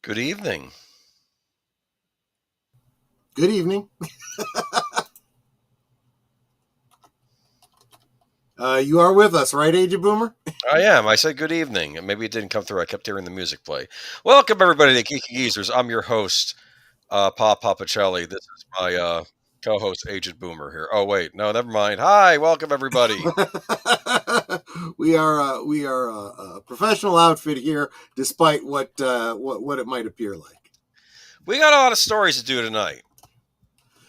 Good evening. Good evening. You are with us, right, Agent Boomer? I am. I said good evening. And maybe it didn't come through. I kept hearing the music play. Welcome, everybody, to Geeky Geezers. I'm your host, Pacelli. This is my co-host, Agent Boomer here. Oh, wait. No, never mind. Hi. Welcome, everybody. we are a professional outfit here, despite what it might appear like. We got a lot of stories to do tonight.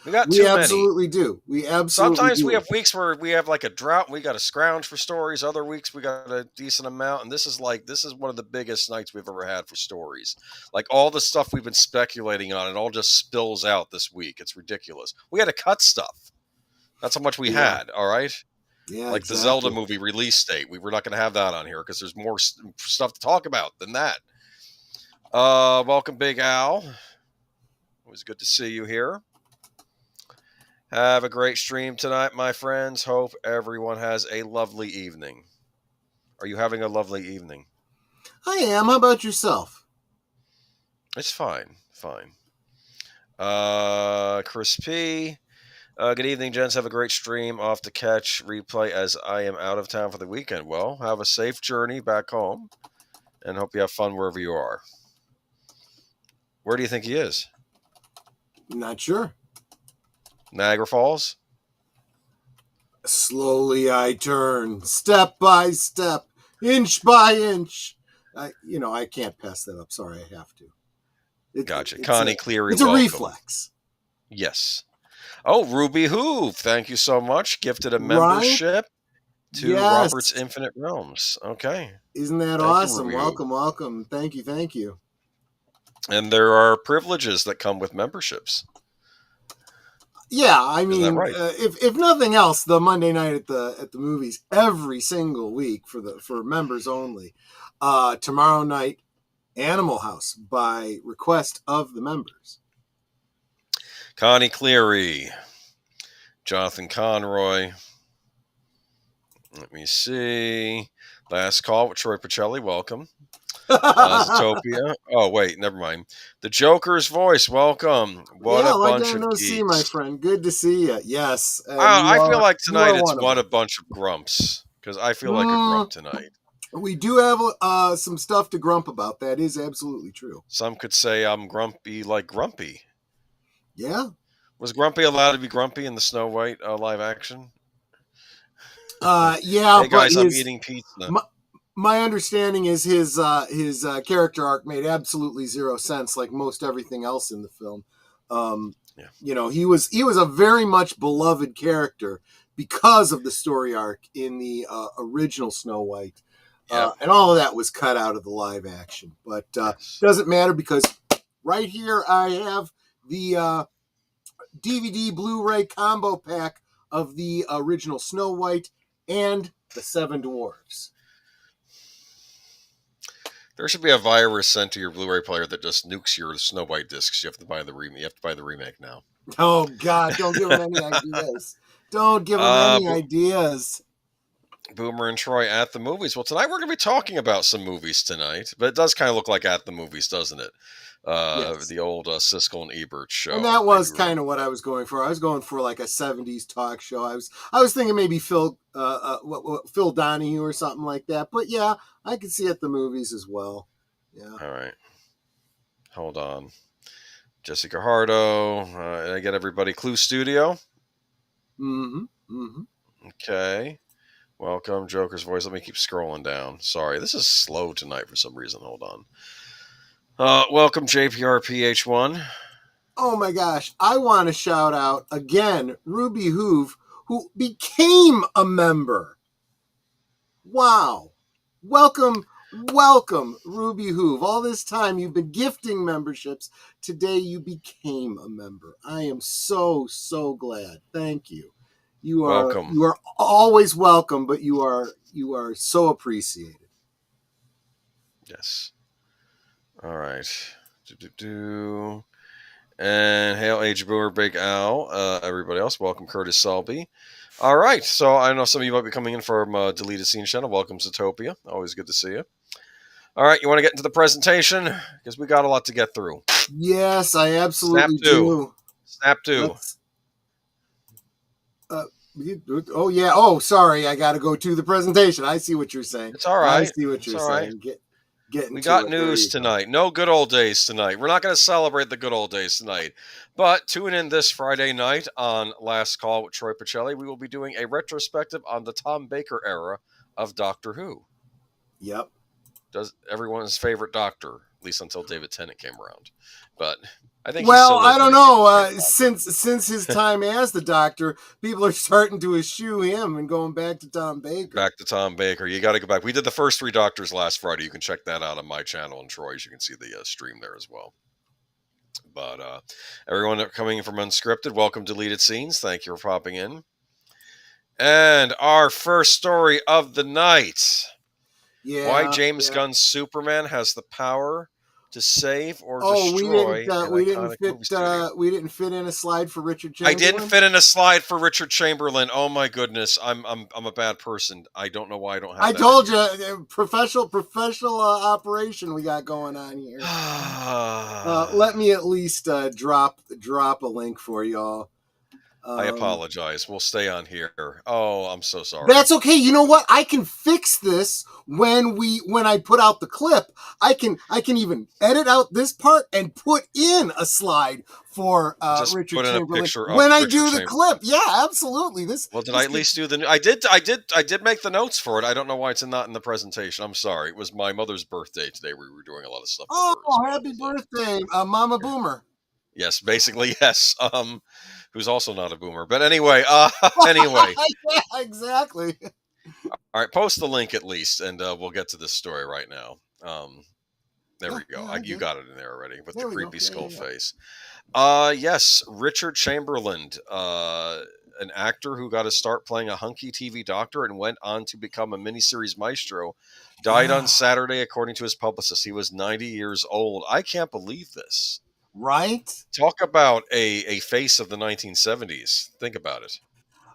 We got We too absolutely many. do. We absolutely Sometimes do. we have weeks where we have like a drought and we got to scrounge for stories. Other weeks we got a decent amount. And this is one of the biggest nights we've ever had for stories. Like all the stuff we've been speculating on, it all just spills out this week. It's ridiculous. We had to cut stuff. That's how much we had. All right. Yeah, like exactly. The Zelda movie release date. We were not going to have that on here because there's more stuff to talk about than that. Welcome, Big Al. It was good to see you here. Have a great stream tonight, my friends. Hope everyone has a lovely evening. Are you having a lovely evening? I am. How about yourself? It's fine. Fine. Chris P. Good evening, gents. Have a great stream. Off to catch replay as I am out of town for the weekend. Well, have a safe journey back home and hope you have fun wherever you are. Where do you think he is? Not sure. Niagara Falls? Slowly I turn, step by step, inch by inch. I can't pass that up. Sorry, I have to. Gotcha. Connie Cleary, it's welcome. A reflex. Yes. Oh, Ruby Hoove, thank you so much. Gifted a membership to Robert's Infinite Realms. Okay. Isn't that awesome? Welcome. Thank you. And there are privileges that come with memberships. Yeah, I mean, right? If nothing else, the Monday night at the movies every single week for members only. Tomorrow night, Animal House by request of the members. Connie Cleary, Jonathan Conroy. Let me see. Last call with Troy Pacelli. Welcome. Zootopia. Oh, wait, never mind. The Joker's voice. Welcome. What a bunch of geeks. See, my friend. Good to see you. Yes. I feel like tonight it's what a bunch of grumps because I feel like a grump tonight. We do have some stuff to grump about. That is absolutely true. Some could say I'm grumpy like Grumpy. Yeah. Was Grumpy allowed to be grumpy in the Snow White live action? Yeah. Hey guys, I'm eating pizza. My understanding is his character arc made absolutely zero sense, like most everything else in the film. He was a very much beloved character because of the story arc in the original Snow White, and all of that was cut out of the live action. But doesn't matter because right here I have the DVD Blu-ray combo pack of the original Snow White and the Seven Dwarfs. There should be a virus sent to your Blu-ray player that just nukes your Snow White discs. You have to buy the remake. You have to buy the remake now. Oh God! Don't give them any ideas. Don't give them any ideas. Boomer and Troy at the movies. Well, tonight we're going to be talking about some movies tonight, but it does kind of look like at the movies, doesn't it? Yes. The old Siskel and Ebert show. And that was kind of what I was going for. I was going for like a 70s talk show. I was thinking maybe Phil Donahue or something like that. But yeah, I could see at the movies as well. Yeah. All right. Hold on. Jessica Hardo. Did I get everybody? CluuStudio? Okay. Welcome, Joker's voice. Let me keep scrolling down. Sorry, this is slow tonight for some reason. Hold on. Welcome, JPRPH1. Oh my gosh. I want to shout out again Ruby Hoove, who became a member. Wow. Welcome, Ruby Hoove. All this time you've been gifting memberships. Today you became a member. I am so glad. Thank you. You are welcome. You are always welcome, but you are so appreciated. Yes. All right. And hail Age Boomer, Big Al. Everybody else, welcome Curtis Selby. All right. So I know some of you might be coming in from Deleted Scene Channel. Welcome, Zootopia. Always good to see you. All right, you want to get into the presentation? Because we got a lot to get through. Yes, I absolutely Snap to. do. Snap to. Let's, oh, yeah. Oh, sorry. I got to go to the presentation. I see what you're saying. It's all right. I see what It's you're all right. saying. Getting We to got it. There news you go. tonight. No good old days tonight. We're not going to celebrate the good old days tonight. But tune in this Friday night on Last Call with Troy Pacelli. We will be doing a retrospective on the Tom Baker era of Doctor Who. Yep. Does everyone's favorite Doctor, at least until David Tennant came around. But I think Well, I don't know. Since his time as the Doctor, people are starting to eschew him and going back to Tom Baker. Back to Tom Baker. You got to go back. We did the first 3 Doctors last Friday. You can check that out on my channel and Troy's. You can see the stream there as well. But everyone coming from Unscripted, welcome to Deleted Scenes. Thank you for popping in. And our first story of the night. Yeah. Why James Gunn's Superman has the power to save or destroy we didn't fit in a slide for Richard Chamberlain. I didn't fit in a slide for Richard Chamberlain. Oh my goodness, I'm a bad person. I don't know why I don't have. I told you, professional operation we got going on here. Let me at least drop a link for y'all. I apologize. We'll stay on here. Oh, I'm so sorry. That's okay. You know what? I can fix this when I put out the clip. I can even edit out this part and put in a slide for Richard Chamberlain when I do the clip. Yeah, absolutely. Did I at least do the? I did make the notes for it. I don't know why it's not in the presentation. I'm sorry. It was my mother's birthday today. We were doing a lot of stuff. Oh, happy birthday, Mama Boomer. Yes, basically yes. Who's also not a boomer. But anyway, anyway. Yeah, exactly. All right, post the link at least, and we'll get to this story right now. There we go. You got it in there already with the creepy skull face. Yes, Richard Chamberlain, an actor who got to start playing a hunky TV doctor and went on to become a miniseries maestro, died on Saturday, according to his publicist. He was 90 years old. I can't believe this. Right? Talk about a face of the 1970s. Think about it.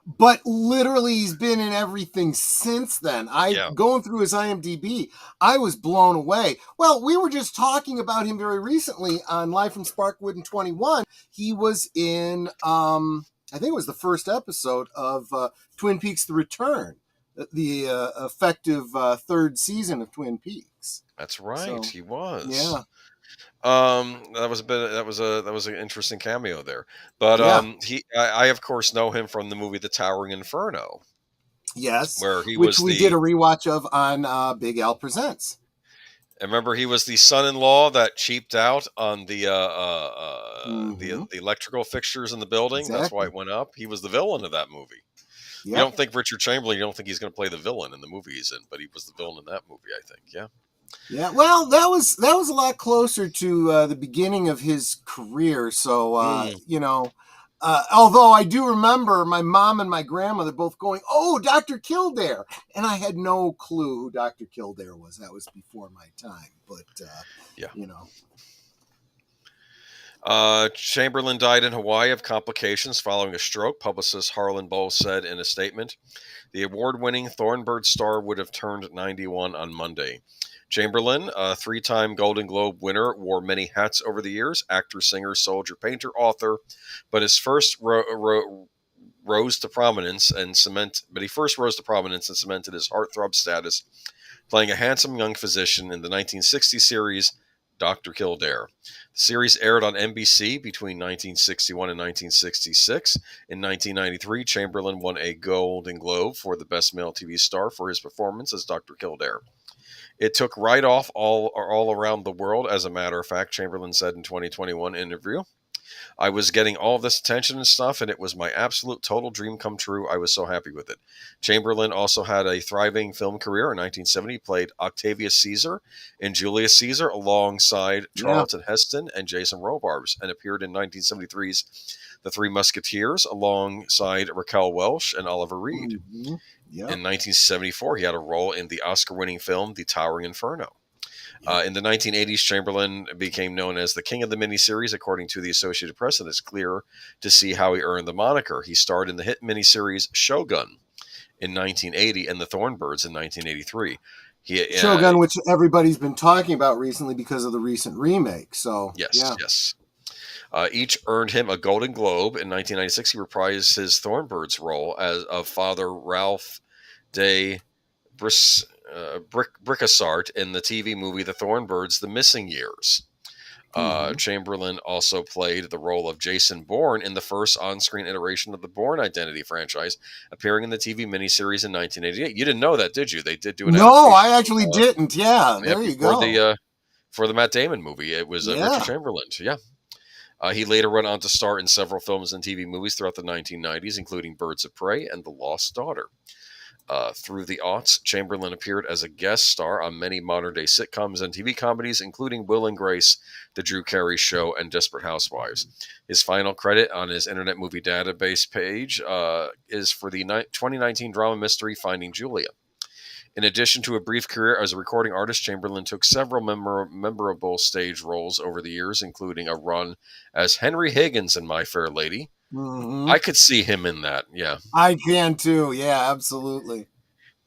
But literally, he's been in everything since then. Going through his IMDb, I was blown away. Well, we were just talking about him very recently on Live from Sparkwood in 21. He was in, I think it was the first episode of Twin Peaks: The Return, the effective third season of Twin Peaks. That's right. So, he was. Yeah. That was an interesting cameo there. But I of course know him from the movie The Towering Inferno. Yes, which we did a rewatch of on Big Al Presents. I remember he was the son-in-law that cheaped out on the electrical fixtures in the building. Exactly. That's why it went up. He was the villain of that movie. Yep. You don't think Richard Chamberlain? You don't think he's going to play the villain in the movie he's in? But he was the villain in that movie, I think. Yeah. Yeah, well, that was a lot closer to the beginning of his career. So, although I do remember my mom and my grandmother both going, "Oh, Dr. Kildare," and I had no clue who Dr. Kildare was. That was before my time, but Chamberlain died in Hawaii of complications following a stroke. Publicist Harlan Bowles said in a statement, "The award-winning Thornbird star would have turned 91 on Monday." Chamberlain, a 3-time Golden Globe winner, wore many hats over the years: actor, singer, soldier, painter, author. But his first rose to prominence and cemented his heartthrob status, playing a handsome young physician in the 1960 series Dr. Kildare. The series aired on NBC between 1961 and 1966. In 1993, Chamberlain won a Golden Globe for the Best Male TV Star for his performance as Dr. Kildare. It took right off all around the world. As a matter of fact, Chamberlain said in 2021 interview, "I was getting all this attention and stuff, and it was my absolute total dream come true. I was so happy with it." Chamberlain also had a thriving film career. In 1970, he played Octavius Caesar in Julius Caesar alongside Charlton Heston and Jason Robards, and appeared in 1973's The Three Musketeers alongside Raquel Welch and Oliver Reed. Mm-hmm. Yep. In 1974, he had a role in the Oscar-winning film The Towering Inferno. In the 1980s, Chamberlain became known as the king of the miniseries, according to the Associated Press, and it's clear to see how he earned the moniker. He starred in the hit miniseries Shogun in 1980 and The Thornbirds in 1983. Shogun, which everybody's been talking about recently because of the recent remake. So yes. Each earned him a Golden Globe. In 1996, he reprised his Thornbirds role as of Father Ralph de Brickassart in the TV movie The Thornbirds: The Missing Years. Chamberlain also played the role of Jason Bourne in the first on-screen iteration of the Bourne Identity franchise, appearing in the TV miniseries in 1988. You didn't know that, did you? They did do an No, I actually didn't. Yeah, there you go. For the Matt Damon movie, it was Richard Chamberlain. Yeah. He later went on to star in several films and TV movies throughout the 1990s, including Birds of Prey and The Lost Daughter. Through the aughts, Chamberlain appeared as a guest star on many modern-day sitcoms and TV comedies, including Will and Grace, The Drew Carey Show, and Desperate Housewives. His final credit on his Internet Movie Database page is for the 2019 drama mystery Finding Julia. In addition to a brief career as a recording artist, Chamberlain took several memorable stage roles over the years, including a run as Henry Higgins in My Fair Lady. I could see him in that, yeah. I can too, yeah, absolutely.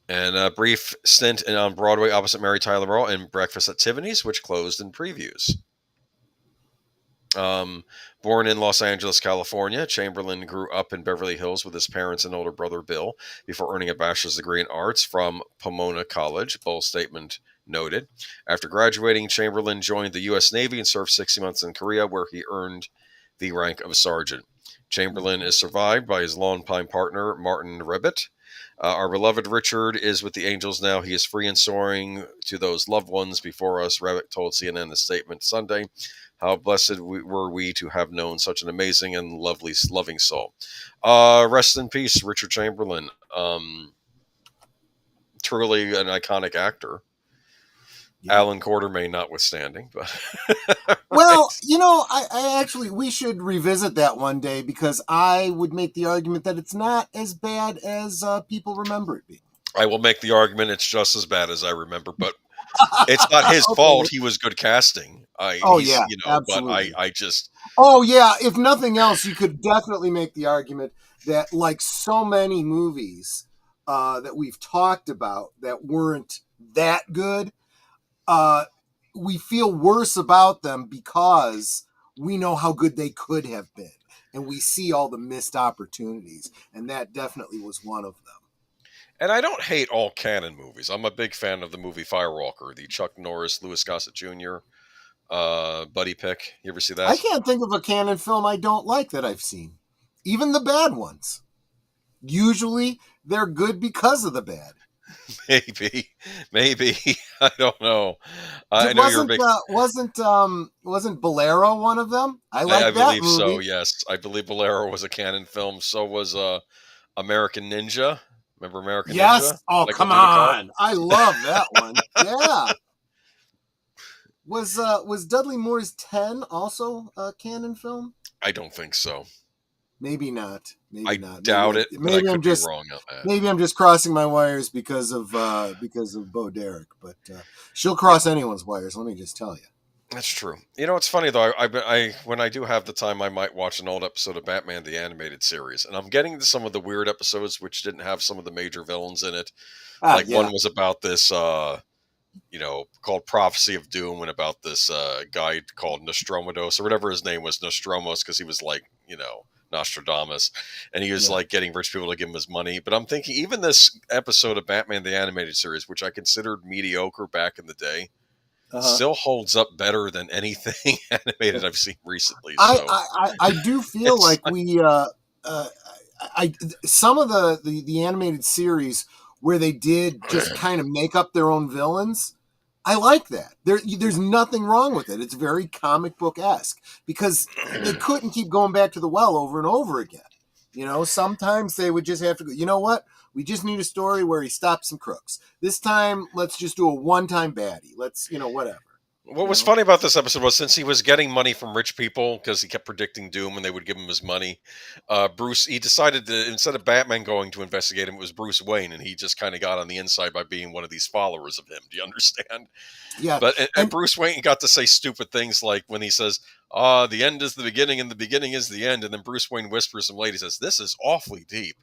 And a brief stint on Broadway opposite Mary Tyler Moore in Breakfast at Tiffany's, which closed in previews. Born in Los Angeles, California, Chamberlain grew up in Beverly Hills with his parents and older brother Bill before earning a bachelor's degree in arts from Pomona College, bold statement noted. After graduating, Chamberlain joined the U.S. Navy and served 60 months in Korea, where he earned the rank of sergeant. Chamberlain is survived by his longtime partner, Martin Rebbit. Our beloved Richard is with the Angels now. He is free and soaring to those loved ones before us, Rebbit told CNN in a statement Sunday. How blessed were we to have known such an amazing and loving soul. Rest in peace, Richard Chamberlain. Truly an iconic actor. Yeah. Alan Quartermain notwithstanding, but well, I actually, we should revisit that one day, because I would make the argument that it's not as bad as people remember it being. I will make the argument it's just as bad as I remember, but it's not his fault. He was good casting. Absolutely. But I just. Oh yeah, if nothing else, you could definitely make the argument that, like so many movies that we've talked about that weren't that good, we feel worse about them because we know how good they could have been, and we see all the missed opportunities, and that definitely was one of them. And I don't hate all canon movies. I'm a big fan of the movie Firewalker, the Chuck Norris, Louis Gossett Jr. Buddy pick. You ever see that? I can't think of a canon film I don't like that I've seen. Even the bad ones. Usually they're good because of the bad. Maybe. I don't know. Wasn't Bolero one of them? I believe movie. So, yes. I believe Bolero was a canon film. So was American Ninja. Remember American Ninja? Yes. Oh, like, come on. I love that one. Yeah. Was Dudley Moore's 10 also a canon film? I don't think so. Maybe not. I doubt it. Maybe I'm just wrong on that. Maybe I'm just crossing my wires because of Bo Derek, but she'll cross anyone's wires. Let me just tell you. That's true. It's funny though. I when I do have the time, I might watch an old episode of Batman the Animated Series, and I'm getting to some of the weird episodes which didn't have some of the major villains in it. One was about this, called Prophecy of Doom, and about this guy called Nostromados, or whatever his name was, Nostromos, because he was like, Nostradamus, and he was like getting rich people to give him his money. But I'm thinking, even this episode of Batman the Animated Series, which I considered mediocre back in the day, still holds up better than anything animated I've seen recently. So. I do feel like we some of the animated series where they did just kind of make up their own villains, I like that. There's nothing wrong with it. It's very comic book-esque, because they couldn't keep going back to the well over and over again. Sometimes they would just have to go, you know what? We just need a story where he stops some crooks. This time, let's just do a one-time baddie. Let's, whatever. What was funny about this episode was, since he was getting money from rich people because he kept predicting doom and they would give him his money, Bruce, he decided to, instead of Batman going to investigate him, it was Bruce Wayne, and he just kind of got on the inside by being one of these followers of him. Do you understand? Yeah. But and Bruce Wayne got to say stupid things like when he says, The end is the beginning and the beginning is the end. And then Bruce Wayne whispers some lady says, this is awfully deep.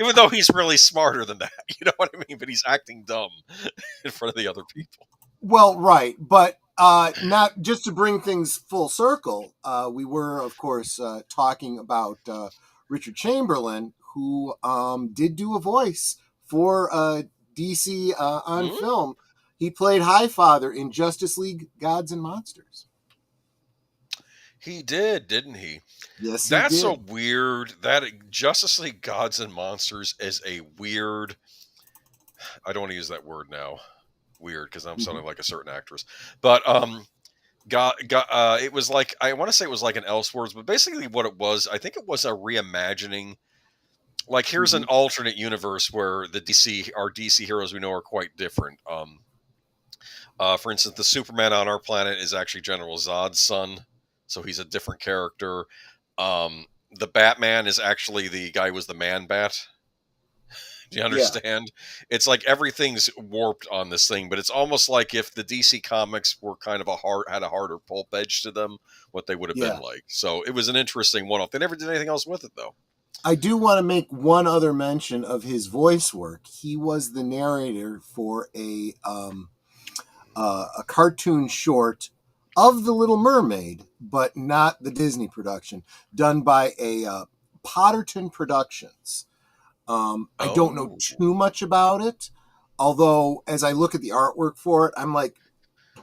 Even though he's really smarter than that. You know what I mean? But he's acting dumb in front of the other people. Well, right. But not just to bring things full circle. We were, of course, talking about Richard Chamberlain, who did do a voice for DC on film. He played Highfather in Justice League Gods and Monsters. He did, didn't he? Yes, he That's did. a weird, that Justice League Gods and Monsters is a weird, I don't want to use that word now, weird, because I'm sounding like a certain actress, but it was like, I want to say it was like an Elseworlds, but basically what it was, I think it was a reimagining. Like, here's an alternate universe where our DC heroes we know are quite different. For instance, the Superman on our planet is actually General Zod's son, so he's a different character. The Batman is actually the guy who was the Man-Bat. Do you understand? Yeah. It's like everything's warped on this thing, but it's almost like if the DC comics were kind of had a harder pulp edge to them, what they would have been like. So it was an interesting one-off. They never did anything else with it, though. I do want to make one other mention of his voice work. He was the narrator for a cartoon short of The Little Mermaid, but not the Disney production, done by a Potterton Productions. I don't know too much about it, although as I look at the artwork for it, I'm like,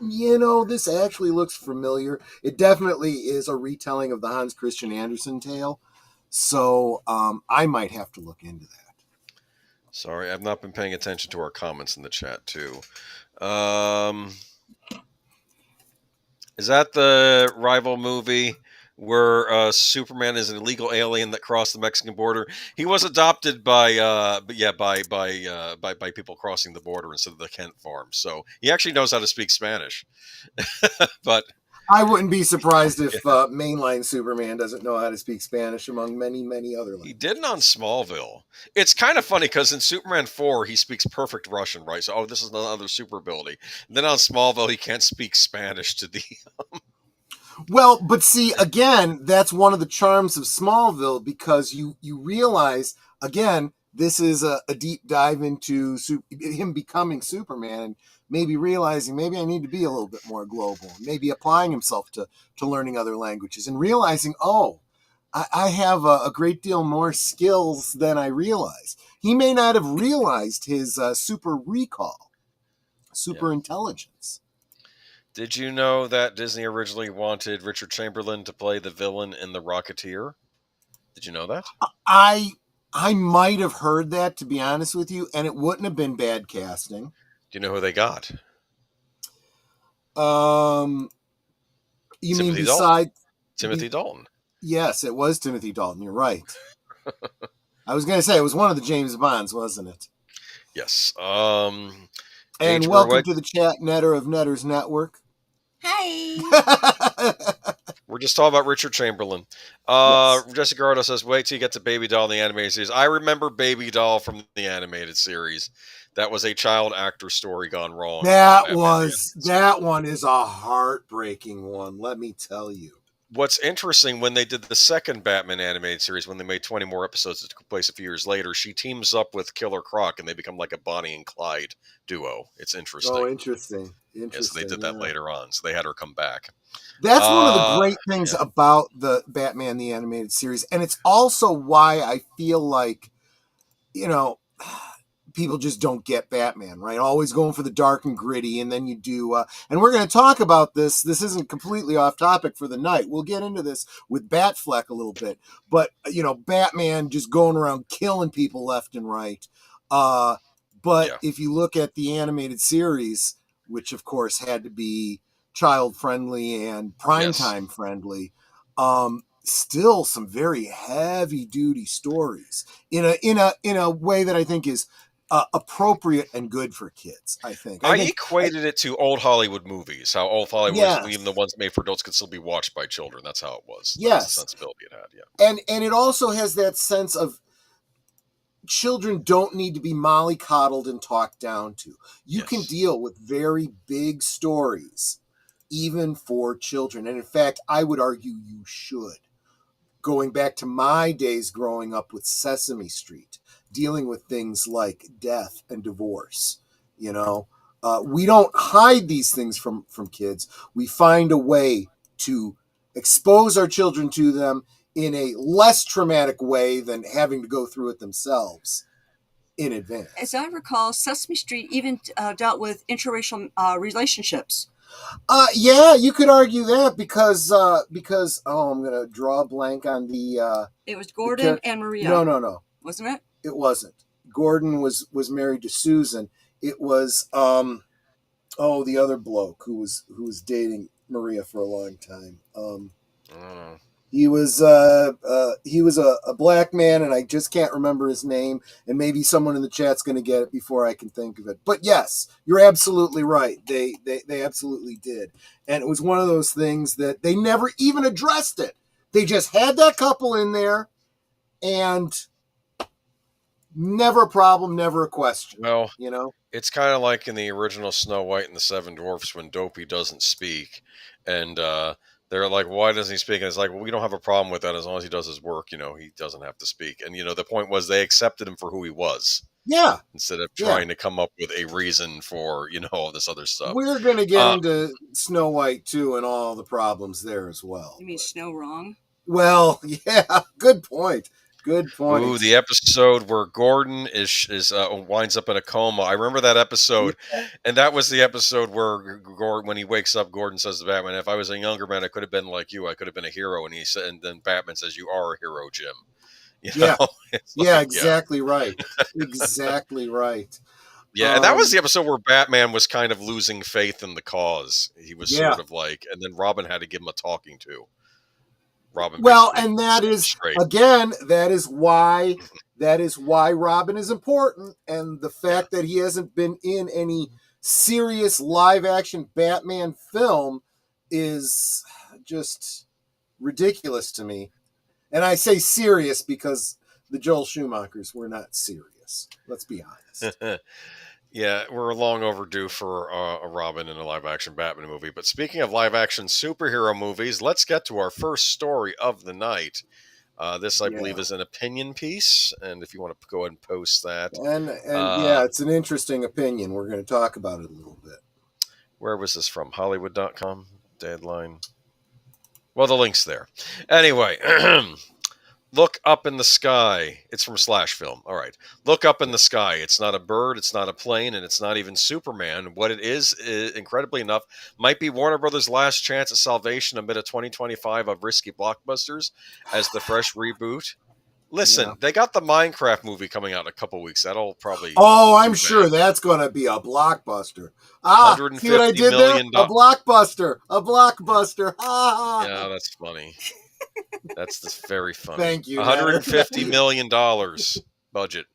this actually looks familiar. It definitely is a retelling of the Hans Christian Andersen tale. So I might have to look into that. Sorry, I've not been paying attention to our comments in the chat, too. Is that the rival movie where Superman is an illegal alien that crossed the Mexican border? He was adopted by people crossing the border instead of the Kent farm. So he actually knows how to speak Spanish. But I wouldn't be surprised if mainline Superman doesn't know how to speak Spanish, among many, many other languages. He didn't on Smallville. It's kind of funny because in Superman 4, he speaks perfect Russian, right? So, this is another super ability. And then on Smallville, he can't speak Spanish to the... Well, but see, again, that's one of the charms of Smallville, because you realize, again, this is a deep dive into him becoming Superman, and maybe realizing maybe I need to be a little bit more global, maybe applying himself to learning other languages, and realizing, I have a great deal more skills than I realize. He may not have realized his super recall, super intelligence. Did you know that Disney originally wanted Richard Chamberlain to play the villain in The Rocketeer? Did you know that? I might have heard that, to be honest with you, and it wouldn't have been bad casting. Do you know who they got? You mean beside Timothy Dalton? Yes, it was Timothy Dalton. You're right. I was going to say it was one of the James Bonds, wasn't it? Yes. And welcome to the chat, Netter of Netters Network. Hey. We're just talking about Richard Chamberlain. Yes. Jessica Ardo says, wait till you get to Baby Doll in the animated series. I remember Baby Doll from the animated series. That was a child actor story gone wrong. That one is a heartbreaking one, let me tell you. What's interesting, when they did the second Batman animated series, when they made 20 more episodes that took place a few years later, she teams up with Killer Croc, and they become like a Bonnie and Clyde duo. It's interesting. Oh, interesting. Yes, they did that later on, so they had her come back. That's one of the great things about the Batman the Animated Series, and it's also why I feel like, people just don't get Batman, right? Always going for the dark and gritty, and then you do, and we're going to talk about this. This isn't completely off topic for the night. We'll get into this with Batfleck a little bit, but, Batman just going around killing people left and right. If you look at the animated series, which of course had to be child friendly and primetime friendly, still some very heavy duty stories in a way that I think is appropriate and good for kids. I think equated it to old Hollywood movies. How old Hollywood, even the ones made for adults, could still be watched by children. That's how it was. That's the sensibility it had. Yeah, and it also has that sense of children don't need to be mollycoddled and talked down to. You can deal with very big stories even for children. And in fact, I would argue you should. Going back to my days growing up with Sesame Street, dealing with things like death and divorce, you know, we don't hide these things from kids. We find a way to expose our children to them in a less traumatic way than having to go through it themselves in advance. As I recall, Sesame Street even dealt with interracial relationships. Yeah, you could argue that because I'm gonna draw a blank on the. It was Gordon and Maria. No, wasn't it? It wasn't. Gordon was married to Susan. It was the other bloke who was dating Maria for a long time. He was a black man, and I just can't remember his name. And maybe someone in the chat's going to get it before I can think of it. But yes, you're absolutely right. They absolutely did, and it was one of those things that they never even addressed it. They just had that couple in there, and never a problem, never a question. Well, you know, it's kind of like in the original Snow White and the Seven Dwarfs when Dopey doesn't speak, and they're like, why doesn't he speak? And it's like, well, we don't have a problem with that as long as he does his work. You know, he doesn't have to speak. And, you know, the point was they accepted him for who he was. Yeah. Instead of trying to come up with a reason for, you know, all this other stuff. We're going to get into Snow White, too, and all the problems there as well. You mean Snow Wrong? Well, yeah, good point. Good point. Ooh, the episode where Gordon is winds up in a coma. I remember that episode, and that was the episode where when he wakes up, Gordon says to Batman, "If I was a younger man, I could have been like you. I could have been a hero." And he said, and then Batman says, "You are a hero, Jim." You know? Exactly right. Exactly right. Yeah, and that was the episode where Batman was kind of losing faith in the cause. He was sort of like, and then Robin had to give him a talking to. Robin. Well, and that is again, that is why Robin is important, and the fact that he hasn't been in any serious live action Batman film is just ridiculous to me. And I say serious because the Joel Schumachers were not serious. Let's be honest. Yeah, we're long overdue for a Robin in a live-action Batman movie. But speaking of live-action superhero movies, let's get to our first story of the night. This, I believe, is an opinion piece, and if you want to go ahead and post that. And yeah, it's an interesting opinion. We're going to talk about it a little bit. Where was this from? Hollywood.com? Deadline? Well, the link's there. Anyway, look up in the sky. It's from Slash Film. All right. Look up in the sky. It's not a bird, it's not a plane, and it's not even Superman. What it is, incredibly enough, might be Warner Brothers' last chance at salvation amid a 2025 of risky blockbusters as the fresh reboot. Listen, they got the Minecraft movie coming out in a couple weeks. That'll probably... Oh, I'm sure that's going to be a blockbuster. See what I did there? A blockbuster. A blockbuster. Yeah, that's funny. That's very funny. Thank you. $150 million budget.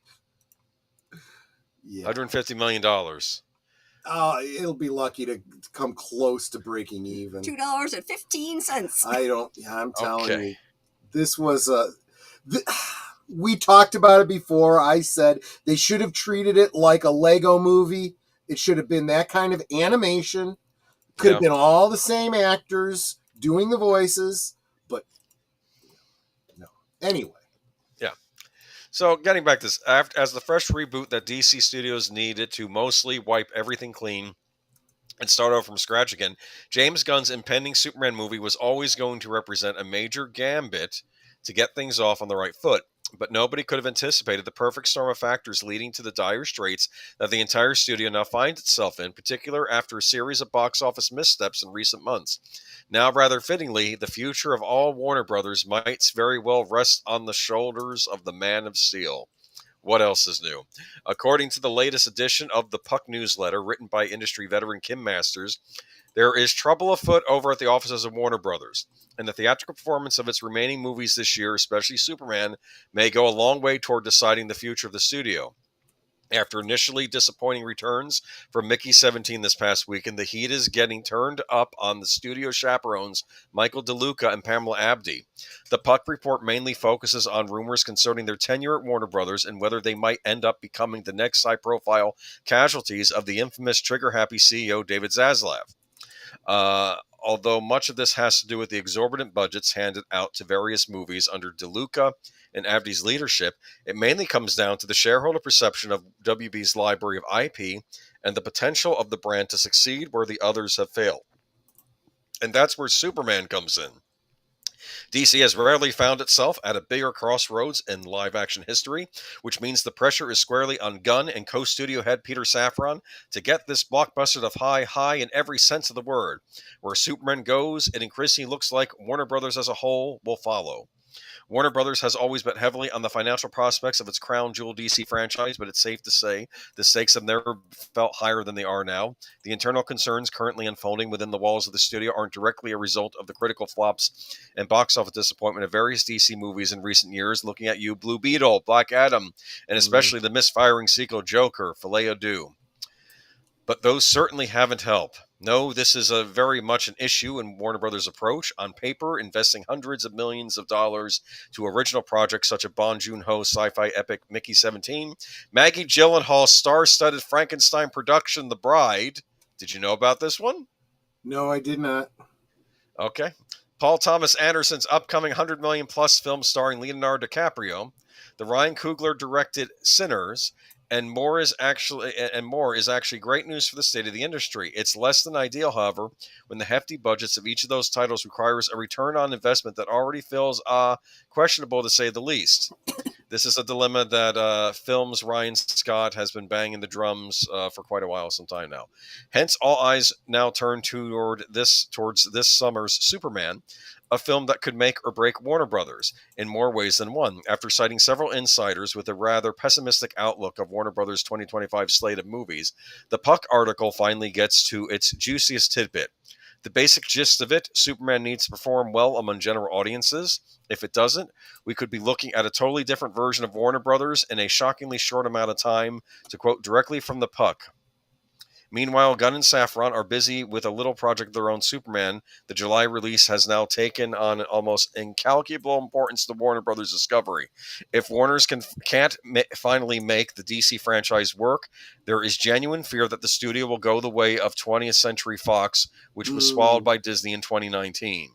Yeah. $150 million. It'll be lucky to come close to breaking even. $2.15. I'm telling you. This was we talked about it before. I said they should have treated it like a Lego movie. It should have been that kind of animation. Could have been all the same actors doing the voices, but no. Anyway. Yeah. So getting back to this, as the fresh reboot that DC Studios needed to mostly wipe everything clean and start over from scratch again, James Gunn's impending Superman movie was always going to represent a major gambit to get things off on the right foot. But nobody could have anticipated the perfect storm of factors leading to the dire straits that the entire studio now finds itself in, particular after a series of box office missteps in recent months. Now, rather fittingly, the future of all Warner Brothers might very well rest on the shoulders of the Man of Steel. What else is new? According to the latest edition of the Puck newsletter, written by industry veteran Kim Masters, there is trouble afoot over at the offices of Warner Brothers, and the theatrical performance of its remaining movies this year, especially Superman, may go a long way toward deciding the future of the studio. After initially disappointing returns from Mickey 17 this past weekend, the heat is getting turned up on the studio chaperones Michael DeLuca and Pamela Abdy. The Puck report mainly focuses on rumors concerning their tenure at Warner Brothers and whether they might end up becoming the next high-profile casualties of the infamous trigger-happy CEO David Zaslav. Although much of this has to do with the exorbitant budgets handed out to various movies under DeLuca and Abdi's leadership, it mainly comes down to the shareholder perception of WB's library of IP and the potential of the brand to succeed where the others have failed. And that's where Superman comes in. DC has rarely found itself at a bigger crossroads in live-action history, which means the pressure is squarely on Gunn and co-studio head Peter Safran to get this blockbuster to high in every sense of the word. Where Superman goes, it increasingly looks like Warner Brothers as a whole will follow. Warner Brothers has always bet heavily on the financial prospects of its crown jewel DC franchise, but it's safe to say the stakes have never felt higher than they are now. The internal concerns currently unfolding within the walls of the studio aren't directly a result of the critical flops and box office disappointment of various DC movies in recent years. Looking at you, Blue Beetle, Black Adam, and especially the misfiring sequel Joker, Filet Dieu. But those certainly haven't helped. No, this is a very much an issue in Warner Brothers' approach. On paper, investing hundreds of millions of dollars to original projects such as Bong Joon-ho's sci-fi epic Mickey 17, Maggie Gyllenhaal's star-studded Frankenstein production The Bride. Did you know about this one? No, I did not. Okay. Paul Thomas Anderson's upcoming $100 million plus film starring Leonardo DiCaprio, the Ryan Coogler directed Sinners, and more is actually great news for the state of the industry. It's less than ideal, however, when the hefty budgets of each of those titles requires a return on investment that already feels questionable, to say the least. This is a dilemma that Films Ryan Scott has been banging the drums for quite a while, some time now. Hence, all eyes now turn towards this summer's Superman, a film that could make or break Warner Brothers in more ways than one. After citing several insiders with a rather pessimistic outlook of Warner Brothers' 2025 slate of movies, the Puck article finally gets to its juiciest tidbit. The basic gist of it: Superman needs to perform well among general audiences. If it doesn't, we could be looking at a totally different version of Warner Brothers in a shockingly short amount of time, to quote directly from the Puck. Meanwhile, Gunn and Safran are busy with a little project of their own, Superman. The July release has now taken on almost incalculable importance to Warner Brothers' discovery. If Warner's can't finally make the DC franchise work, there is genuine fear that the studio will go the way of 20th Century Fox, which was swallowed by Disney in 2019.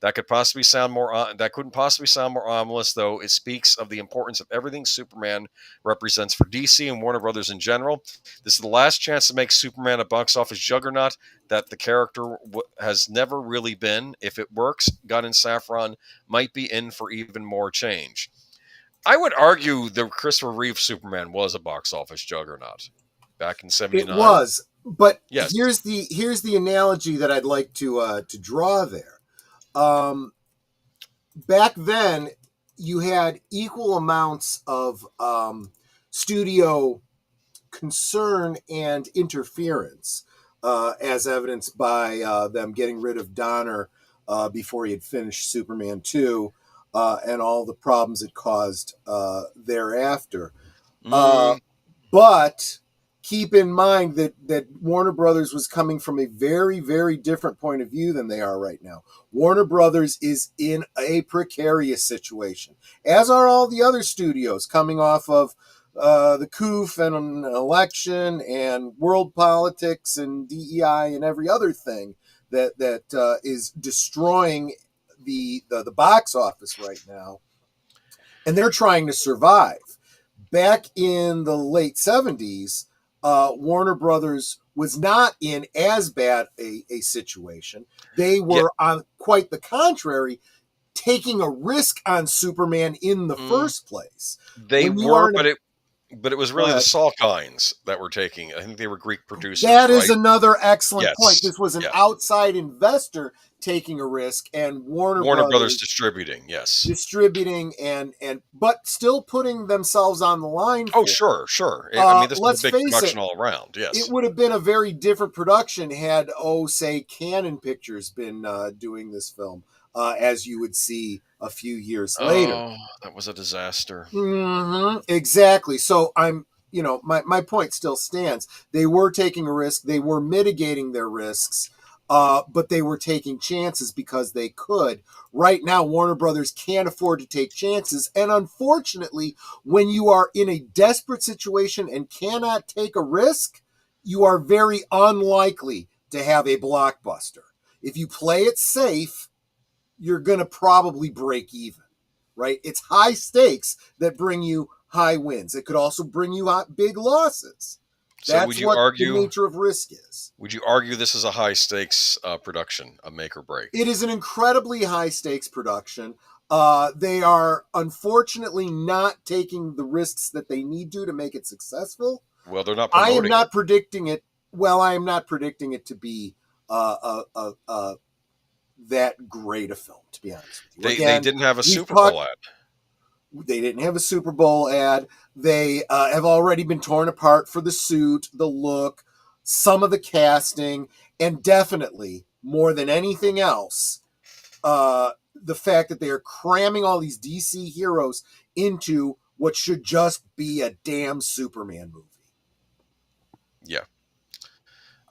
That couldn't possibly sound more ominous, though. It speaks of the importance of everything Superman represents for DC and Warner Brothers in general. This is the last chance to make Superman a box office juggernaut that the character has never really been. If it works, Gunn and Safran might be in for even more change. I would argue the Christopher Reeve Superman was a box office juggernaut back in '79. It was, but yes. Here's the analogy that I'd like to draw there. Back then, you had equal amounts of studio concern and interference, as evidenced by them getting rid of Donner before he had finished Superman 2, and all the problems it caused thereafter. But keep in mind that Warner Brothers was coming from a very, very different point of view than they are right now. Warner Brothers is in a precarious situation, as are all the other studios coming off of the coup and an election and world politics and DEI and every other thing that is destroying the box office right now. And they're trying to survive. Back in the late 70s, Warner Brothers was not in as bad a situation. They were, on quite the contrary, taking a risk on Superman in the first place. They were, but it was really the Salkinds that were taking. I think they were Greek producers. That is another excellent point. This was an Yeah. outside investor taking a risk, and Warner Brothers distributing, yes. Distributing and but still putting themselves on the line. Oh, sure. I mean, this was a big production all around, yes. It would have been a very different production had, say, Canon Pictures been doing this film, as you would see a few years later. Oh, that was a disaster. Mm-hmm, exactly. So my point still stands. They were taking a risk. They were mitigating their risks. But they were taking chances because they could. Right now, Warner Brothers can't afford to take chances. And unfortunately, when you are in a desperate situation and cannot take a risk, you are very unlikely to have a blockbuster. If you play it safe, you're going to probably break even, right? It's high stakes that bring you high wins. It could also bring you big losses. So That's what the nature of risk is. Would you argue this is a high stakes production, a make or break? It is an incredibly high stakes production. They are unfortunately not taking the risks that they need to make it successful. Well, they're not promoting I am not predicting it. Well, I am not predicting it to be that great a film, to be honest with you. They didn't have a Super Bowl ad. They didn't have a Super Bowl ad. They have already been torn apart for the suit, the look, some of the casting, and definitely, more than anything else, the fact that they are cramming all these DC heroes into what should just be a damn Superman movie. Yeah.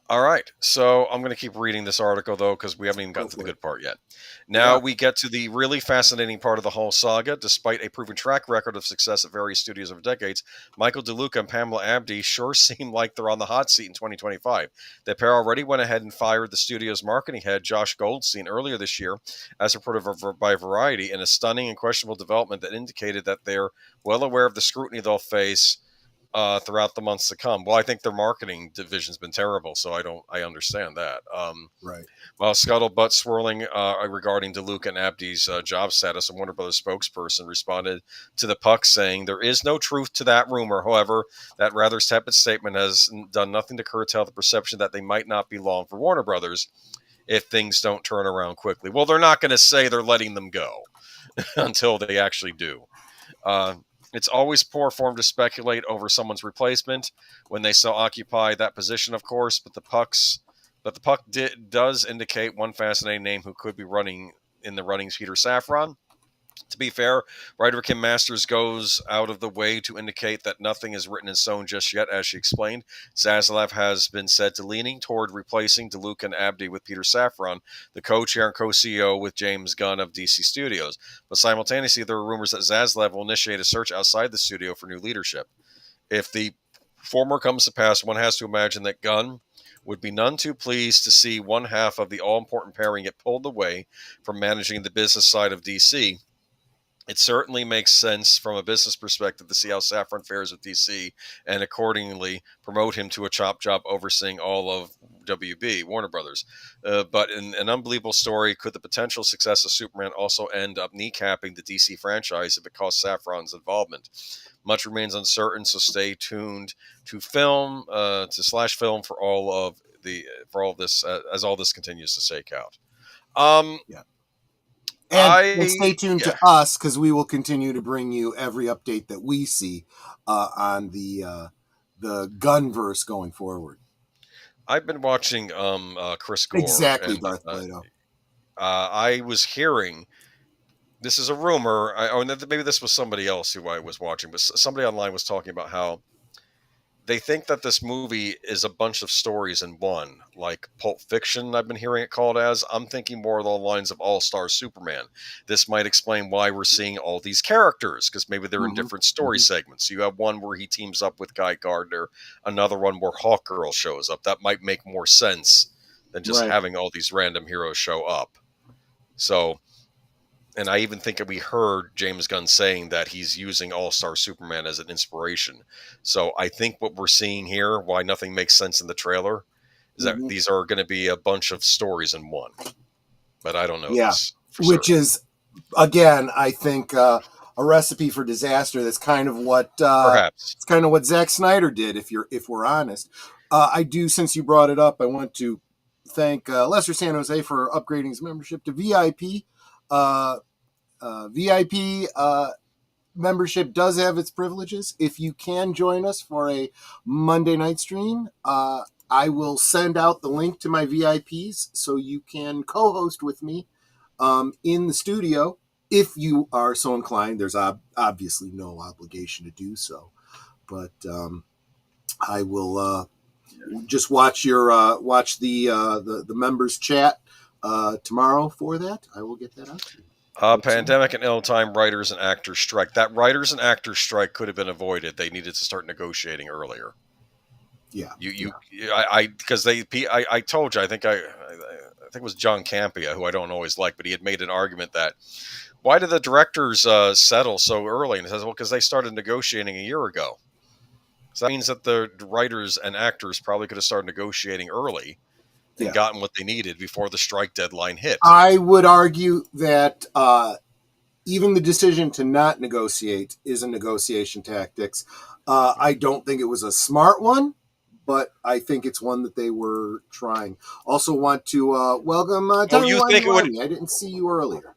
All right. So I'm going to keep reading this article, though, because we haven't even gotten to the good part yet. Now we get to the really fascinating part of the whole saga. Despite a proven track record of success at various studios over decades, Michael DeLuca and Pamela Abdy sure seem like they're on the hot seat in 2025. The pair already went ahead and fired the studio's marketing head, Josh Goldstein, earlier this year, as reported by Variety, in a stunning and questionable development that indicated that they're well aware of the scrutiny they'll face throughout the months to come. Well, I think their marketing division's been terrible, so I understand that. Right. While scuttlebutt swirling regarding DeLuca and Abdy's job status, a Warner Brothers spokesperson responded to the Puck saying, "There is no truth to that rumor. However, that rather tepid statement has done nothing to curtail the perception that they might not be long for Warner Brothers if things don't turn around quickly." Well, they're not going to say they're letting them go until they actually do. It's always poor form to speculate over someone's replacement when they still occupy that position, of course. But the Puck does indicate one fascinating name who could be running in the running, Peter Safran. To be fair, writer Kim Masters goes out of the way to indicate that nothing is written in stone just yet, as she explained. Zaslav has been said to leaning toward replacing DeLuca and Abdy with Peter Safran, the co-chair and co-CEO with James Gunn of DC Studios. But simultaneously, there are rumors that Zaslav will initiate a search outside the studio for new leadership. If the former comes to pass, one has to imagine that Gunn would be none too pleased to see one half of the all-important pairing get pulled away from managing the business side of DC. It certainly makes sense from a business perspective to see how Safran fares with DC and accordingly promote him to a top job overseeing all of WB, Warner Brothers. But in an unbelievable story, could the potential success of Superman also end up kneecapping the DC franchise if it costs Safran's involvement? Much remains uncertain, so stay tuned to film for all of this as all this continues to shake out. And stay tuned to us, because we will continue to bring you every update that we see on the Gunverse going forward. I've been watching Chris Gore. Exactly, Darth Plato. I was hearing, this is a rumor, maybe this was somebody else who I was watching, but somebody online was talking about how they think that this movie is a bunch of stories in one, like Pulp Fiction, I've been hearing it called as. I'm thinking more along the lines of All-Star Superman. This might explain why we're seeing all these characters, because maybe they're in different story segments. You have one where he teams up with Guy Gardner, another one where Hawkgirl shows up. That might make more sense than just having all these random heroes show up. So, and I even think we heard James Gunn saying that he's using All-Star Superman as an inspiration. So I think what we're seeing here, why nothing makes sense in the trailer, is that these are going to be a bunch of stories in one. But I don't know this for which certain. Is, again, I think a recipe for disaster. That's kind of what perhaps it's kind of what Zack Snyder did. If we're honest, I do. Since you brought it up, I want to thank Lester San Jose for upgrading his membership to VIP. VIP membership does have its privileges. If you can join us for a Monday night stream, I will send out the link to my VIPs so you can co-host with me in the studio. If you are so inclined, there's obviously no obligation to do so, but I will just watch the members chat tomorrow for that. I will get that out to you. Pandemic and ill-timed writers and actors strike. That writers and actors strike could have been avoided. They needed to start negotiating earlier. Yeah. Because I told you, I think it was John Campia, who I don't always like, but he had made an argument that why did the directors settle so early? And he says, well, because they started negotiating a year ago. So that means that the writers and actors probably could have started negotiating early and gotten what they needed before the strike deadline hit. I would argue that even the decision to not negotiate is a negotiation tactics. I don't think it was a smart one, but I think it's one that they were trying. Also want to welcome Tommy. You think it would? I didn't see you earlier.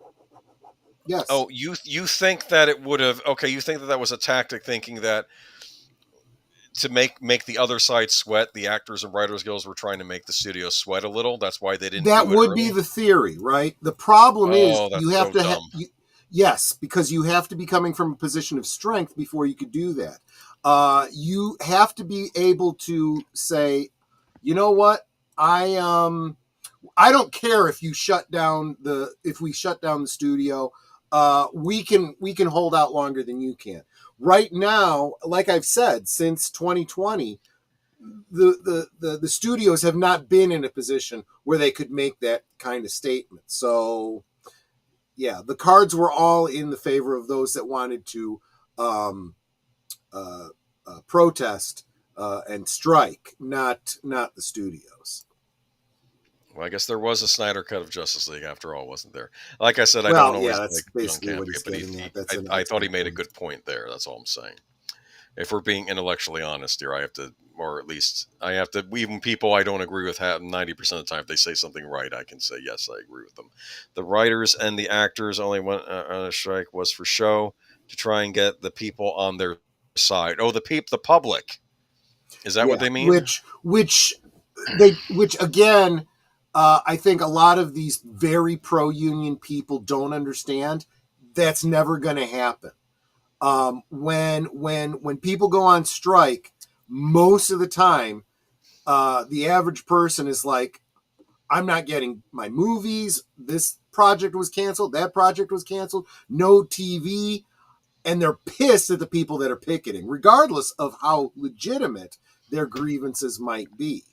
Yes. Oh, you think that it would have? Okay, you think that was a tactic, thinking that to make the other side sweat, the actors and writers guilds were trying to make the studio sweat a little. That's why they didn't. That would be the theory, right? The problem is you have to. Yes, because you have to be coming from a position of strength before you could do that. You have to be able to say, you know what, I don't care if you shut down if we shut down the studio. We can hold out longer than you can. Right now, like I've said, since 2020, the studios have not been in a position where they could make that kind of statement. So, yeah, the cards were all in the favor of those that wanted to protest and strike, not the studios. Well, I guess there was a Snyder cut of Justice League after all, wasn't there? Like I said, I don't always like John Campbell, but I thought he made a good point there. That's all I'm saying. If we're being intellectually honest here, I have to, or at least I have to, even people I don't agree with 90% of the time, if they say something right, I can say, yes, I agree with them. The writers and the actors only went on a strike was for show to try and get the people on their side. Oh, the public. Is that what they mean? Which again, I think a lot of these very pro-union people don't understand. That's never going to happen. When people go on strike, most of the time, the average person is like, I'm not getting my movies. This project was canceled. That project was canceled. No TV. And they're pissed at the people that are picketing, regardless of how legitimate their grievances might be.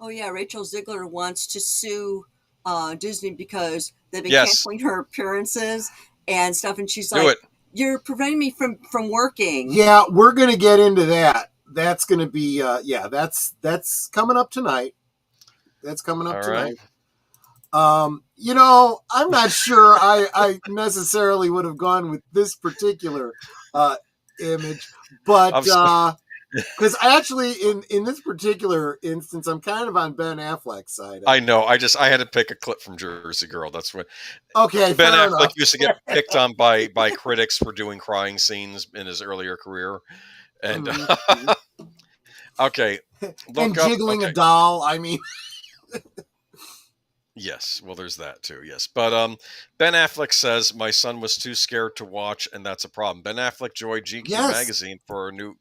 Oh, yeah. Rachel Ziegler wants to sue Disney because they've been canceling her appearances and stuff. And she's like, you're preventing me from working. Yeah, we're going to get into that. That's going to be, that's coming up tonight. That's coming up tonight. Right. I'm not sure I necessarily would have gone with this particular image, but because actually in this particular instance, I'm kind of on Ben Affleck's side. I know. I had to pick a clip from Jersey Girl. That's what. Okay. Ben Affleck used to get picked on by critics for doing crying scenes in his earlier career, and okay, and jiggling a doll. I mean. Yes, well, there's that too. Yes, but Ben Affleck says my son was too scared to watch, and that's a problem. Ben Affleck joined GEEK magazine for a new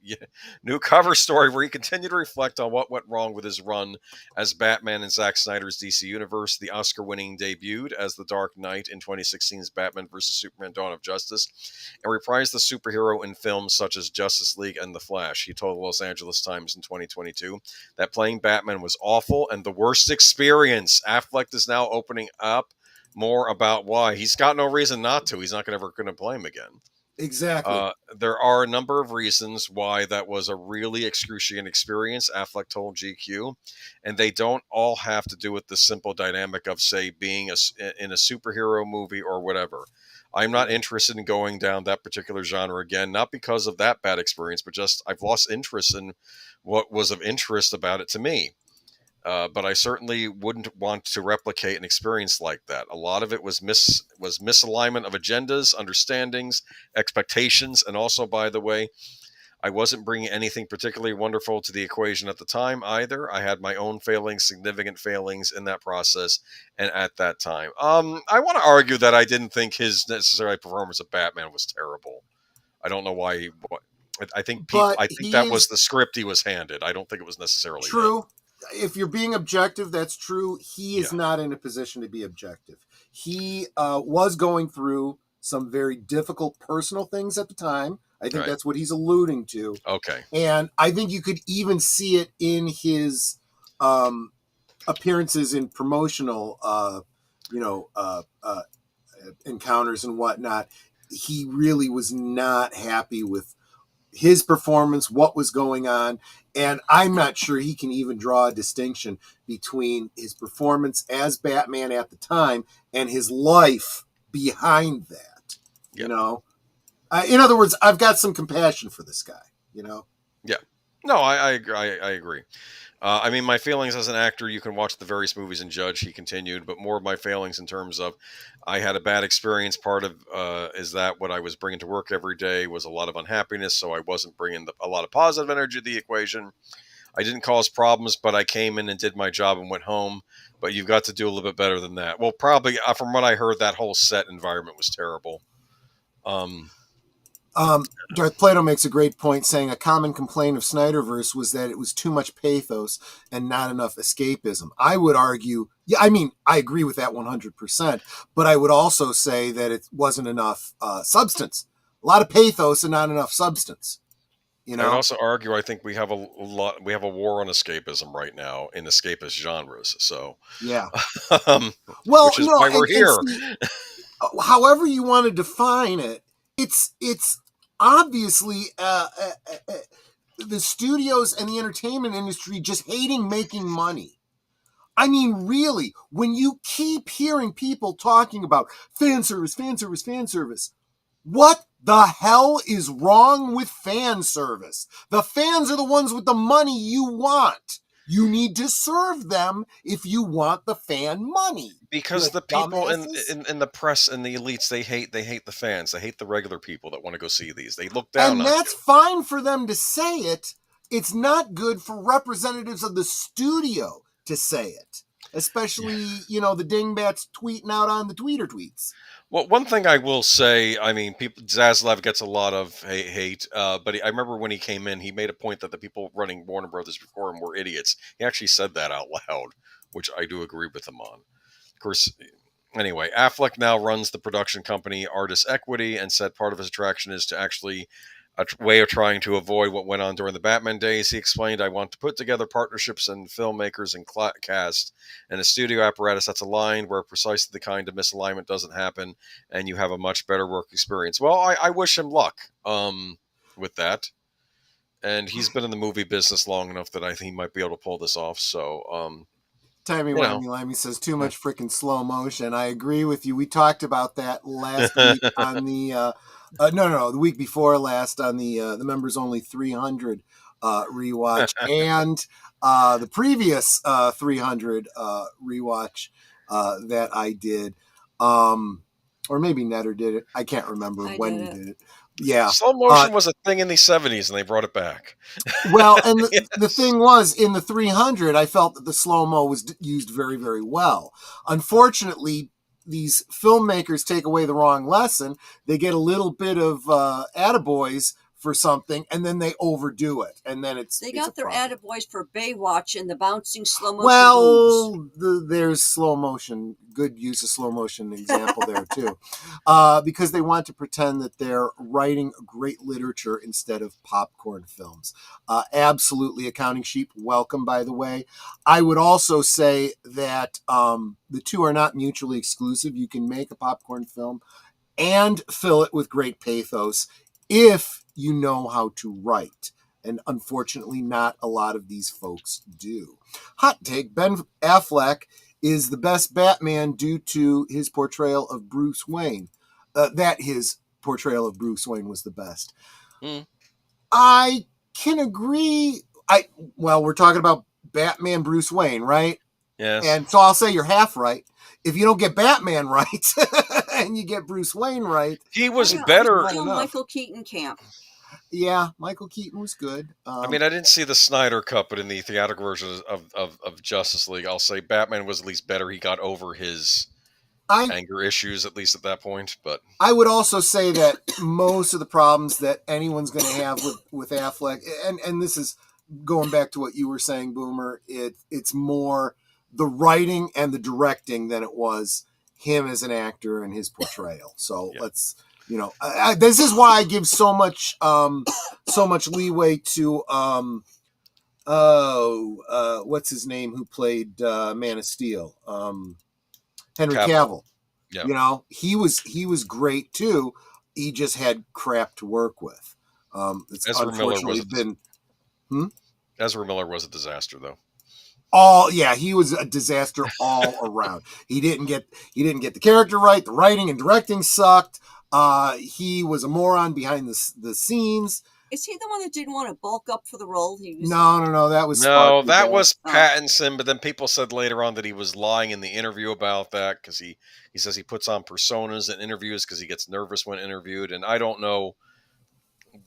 cover story where he continued to reflect on what went wrong with his run as Batman in Zack Snyder's DC Universe. The Oscar-winning debuted as The Dark Knight in 2016's Batman vs. Superman: Dawn of Justice, and reprised the superhero in films such as Justice League and The Flash. He told the Los Angeles Times in 2022 that playing Batman was awful and the worst experience. Affleck is now opening up more about why. He's got no reason not to. He's not ever going to play him again. Exactly. There are a number of reasons why that was a really excruciating experience, Affleck told GQ, and they don't all have to do with the simple dynamic of, say, being in a superhero movie or whatever. I'm not interested in going down that particular genre again, not because of that bad experience, but just I've lost interest in what was of interest about it to me. But I certainly wouldn't want to replicate an experience like that. A lot of it was misalignment of agendas, understandings, expectations, and also, by the way, I wasn't bringing anything particularly wonderful to the equation at the time either. I had my own failings, significant failings in that process and at that time. I want to argue that I didn't think his necessary performance of Batman was terrible. I don't know why. I think that was the script he was handed. I don't think it was necessarily true. If you're being objective, that's true. He is not in a position to be objective. He was going through some very difficult personal things at the time. I think that's what he's alluding to. Okay. And I think you could even see it in his appearances in promotional, encounters and whatnot. He really was not happy with his performance, what was going on. And I'm not sure he can even draw a distinction between his performance as Batman at the time and his life behind that. Yep. You know, in other words, I've got some compassion for this guy, you know? Yeah. No, I agree. I mean, my feelings as an actor, you can watch the various movies and judge, he continued, but more of my feelings in terms of I had a bad experience. Part of is that what I was bringing to work every day was a lot of unhappiness, so I wasn't bringing a lot of positive energy to the equation. I didn't cause problems, but I came in and did my job and went home. But you've got to do a little bit better than that. Well, probably, from what I heard, that whole set environment was terrible. Darth Plato makes a great point, saying a common complaint of Snyderverse was that it was too much pathos and not enough escapism. I would argue, I agree with that 100%, but I would also say that it wasn't enough substance. A lot of pathos and not enough substance. You know? I would also argue, I think we have a war on escapism right now in escapist genres. So yeah, which is why we're here. However you want to define it, it's obviously the studios and the entertainment industry just hating making money. I mean, really, when you keep hearing people talking about fan service, what the hell is wrong with fan service? The fans are the ones with the money you want. You need to serve them if you want the fan money. Because the people in the press and the elites, they hate the fans. They hate the regular people that want to go see these. They look down on you. And that's fine for them to say it. It's not good for representatives of the studio to say it. Especially, the dingbats tweeting out on the Twitter tweets. Well, one thing I will say, I mean, Zaslav gets a lot of hate, but I remember when he came in, he made a point that the people running Warner Brothers before him were idiots. He actually said that out loud, which I do agree with him on. Of course, anyway, Affleck now runs the production company Artist Equity and said part of his attraction is to actually a way of trying to avoid what went on during the Batman days. He explained, I want to put together partnerships and filmmakers and cast and a studio apparatus that's aligned where precisely the kind of misalignment doesn't happen and you have a much better work experience. Well, I wish him luck with that. And he's been in the movie business long enough that I think he might be able to pull this off. So, Timey says too much freaking slow motion. I agree with you. We talked about that last week on the... the week before last on the Members Only 300 rewatch and the previous 300 rewatch that I did. Or maybe Netter did it. I can't remember when he did it. Yeah. Slow motion was a thing in the 70s and they brought it back. Well, and the thing was, in the 300, I felt that the slow-mo was used very, very well. Unfortunately, these filmmakers take away the wrong lesson. They get a little bit of attaboys for something, and then they overdo it, and then they got their attaboys for Baywatch and the bouncing slow motion. Well, there's slow motion, good use of slow motion example there too, because they want to pretend that they're writing great literature instead of popcorn films. Absolutely, Accounting Sheep, welcome, by the way. I would also say that the two are not mutually exclusive. You can make a popcorn film and fill it with great pathos if you know how to write. And unfortunately, not a lot of these folks do. Hot take, Ben Affleck is the best Batman due to his portrayal of Bruce Wayne. That his portrayal of Bruce Wayne was the best. I can agree. We're talking about Batman Bruce Wayne, right? Yes. And so I'll say you're half right. If you don't get Batman right and you get Bruce Wayne right, he was better. Michael Keaton camp. Yeah, Michael Keaton was good. I mean, I didn't see the Snyder Cut, but in the theatrical version of Justice League, I'll say Batman was at least better. He got over his anger issues, at least at that point. But I would also say that most of the problems that anyone's going to have with Affleck, and this is going back to what you were saying, Boomer, it's more the writing and the directing than it was him as an actor and his portrayal. So let's, this is why I give so much leeway to what's his name who played Man of Steel, Henry Cavill. Yeah. He was great too. He just had crap to work with. It's Ezra unfortunately been. Ezra Miller was a disaster, though. He was a disaster all around. He didn't get the character right. The writing and directing sucked. He was a moron behind the scenes. Is he the one that didn't want to bulk up for the role? No. That was Pattinson. But then people said later on that he was lying in the interview about that because he says he puts on personas in interviews because he gets nervous when interviewed, and I don't know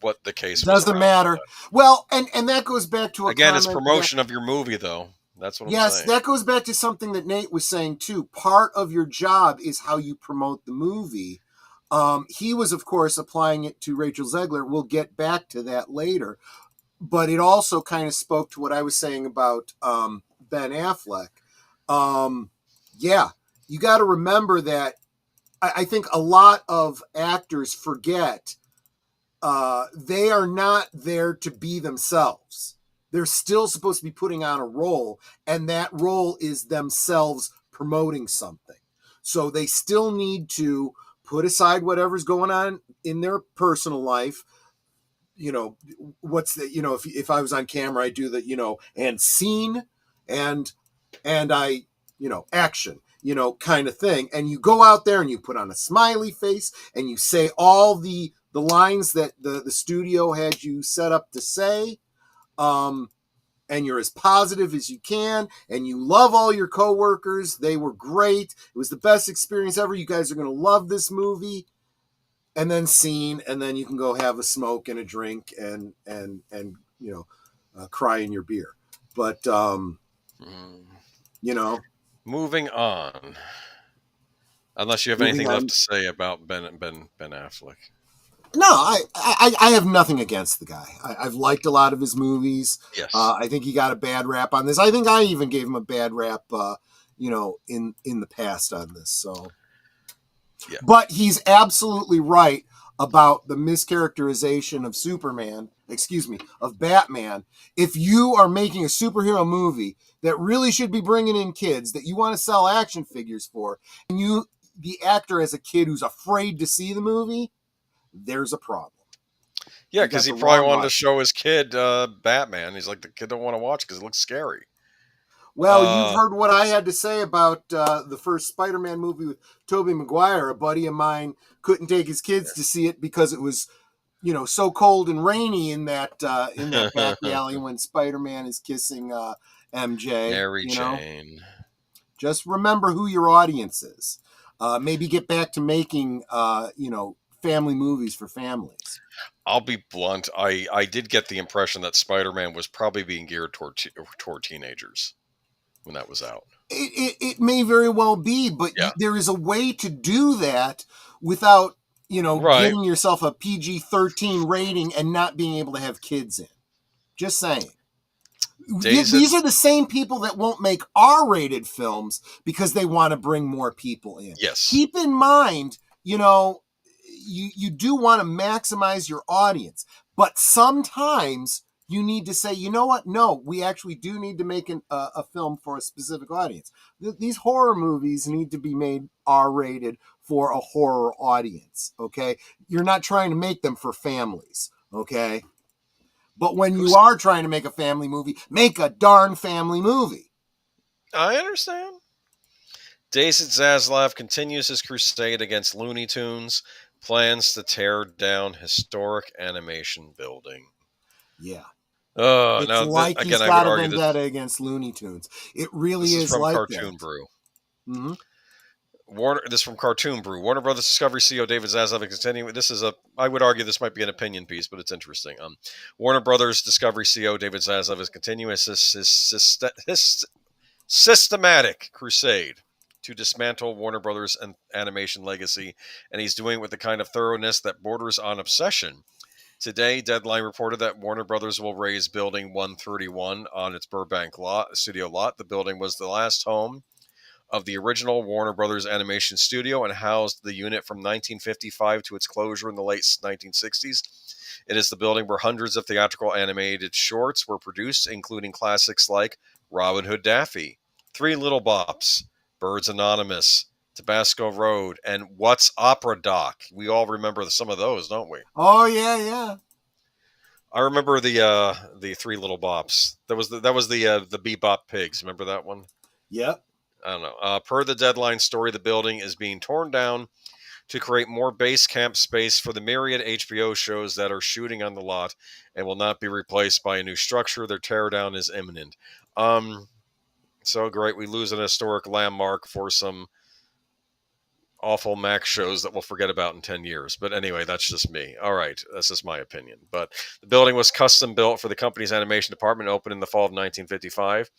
what the case was. Doesn't matter. Well, and that goes back to it's promotion of your movie, though. That's what I'm saying. Yes, that goes back to something that Nate was saying too. Part of your job is how you promote the movie. He was, of course, applying it to Rachel Zegler. We'll get back to that later. But it also kind of spoke to what I was saying about Ben Affleck. You got to remember that I think a lot of actors forget they are not there to be themselves. They're still supposed to be putting on a role, and that role is themselves promoting something. So they still need to put aside whatever's going on in their personal life. If I was on camera, I do the, and scene and I, action, kind of thing. And you go out there and you put on a smiley face and you say all the lines that the studio had you set up to say. And you're as positive as you can, and you love all your coworkers. They were great. It was the best experience ever. You guys are going to love this movie. And then scene, and then you can go have a smoke and a drink and cry in your beer. But moving on. Unless you have anything left to say about Ben Affleck. No, I have nothing against the guy. I've liked a lot of his movies. Yes. I think he got a bad rap on this. I think I even gave him a bad rap, in the past on this. So, yeah. But he's absolutely right about the mischaracterization of Batman. If you are making a superhero movie that really should be bringing in kids that you want to sell action figures for, and the actor as a kid who's afraid to see the movie, there's a problem. Yeah, because he probably wanted to show his kid Batman. He's like, the kid don't want to watch because it looks scary. Well, you've heard what I had to say about the first Spider-Man movie with Tobey Maguire. A buddy of mine couldn't take his kids to see it because it was, so cold and rainy in that back alley when Spider-Man is kissing MJ. Mary Jane. Just remember who your audience is. Maybe get back to making, family movies for families. I'll be blunt. I did get the impression that Spider-Man was probably being geared toward teenagers when that was out. It may very well be, but there is a way to do that without, getting yourself a PG-13 rating and not being able to have kids in. Just saying. These are the same people that won't make R-rated films because they want to bring more people in. Yes. Keep in mind, you do want to maximize your audience, but sometimes you need to say, you know what? No, we actually do need to make a film for a specific audience. These horror movies need to be made R-rated for a horror audience, okay? You're not trying to make them for families, okay? But when you are trying to make a family movie, make a darn family movie. I understand. Jason Zaslav continues his crusade against Looney Tunes, plans to tear down historic animation building. Yeah. He's got a vendetta against Looney Tunes. It really is from like Cartoon that. Brew. Mm-hmm. This is from Cartoon Brew. Warner Brothers Discovery CEO David Zaslav continuing. I would argue this might be an opinion piece, but it's interesting. Warner Brothers Discovery CEO David Zaslav is continuing his systematic crusade to dismantle Warner Brothers and animation legacy, and he's doing it with the kind of thoroughness that borders on obsession. Today, Deadline reported that Warner Brothers will raise Building 131 on its Burbank studio lot. The building was the last home of the original Warner Brothers animation studio and housed the unit from 1955 to its closure in the late 1960s. It is the building where hundreds of theatrical animated shorts were produced, including classics like Robin Hood Daffy, Three Little Bops, Birds Anonymous, Tabasco Road, and What's Opera Doc. We all remember some of those, don't we? Oh yeah. I remember the Three Little Bops. That was the Bebop Pigs. Remember that one? Yep. I don't know. Per the Deadline story, the building is being torn down to create more base camp space for the myriad HBO shows that are shooting on the lot and will not be replaced by a new structure. Their teardown is imminent. So great. We lose an historic landmark for some awful Max shows that we'll forget about in 10 years. But anyway, that's just me. All right. That's just my opinion. But the building was custom built for the company's animation department, opened in the fall of 1955.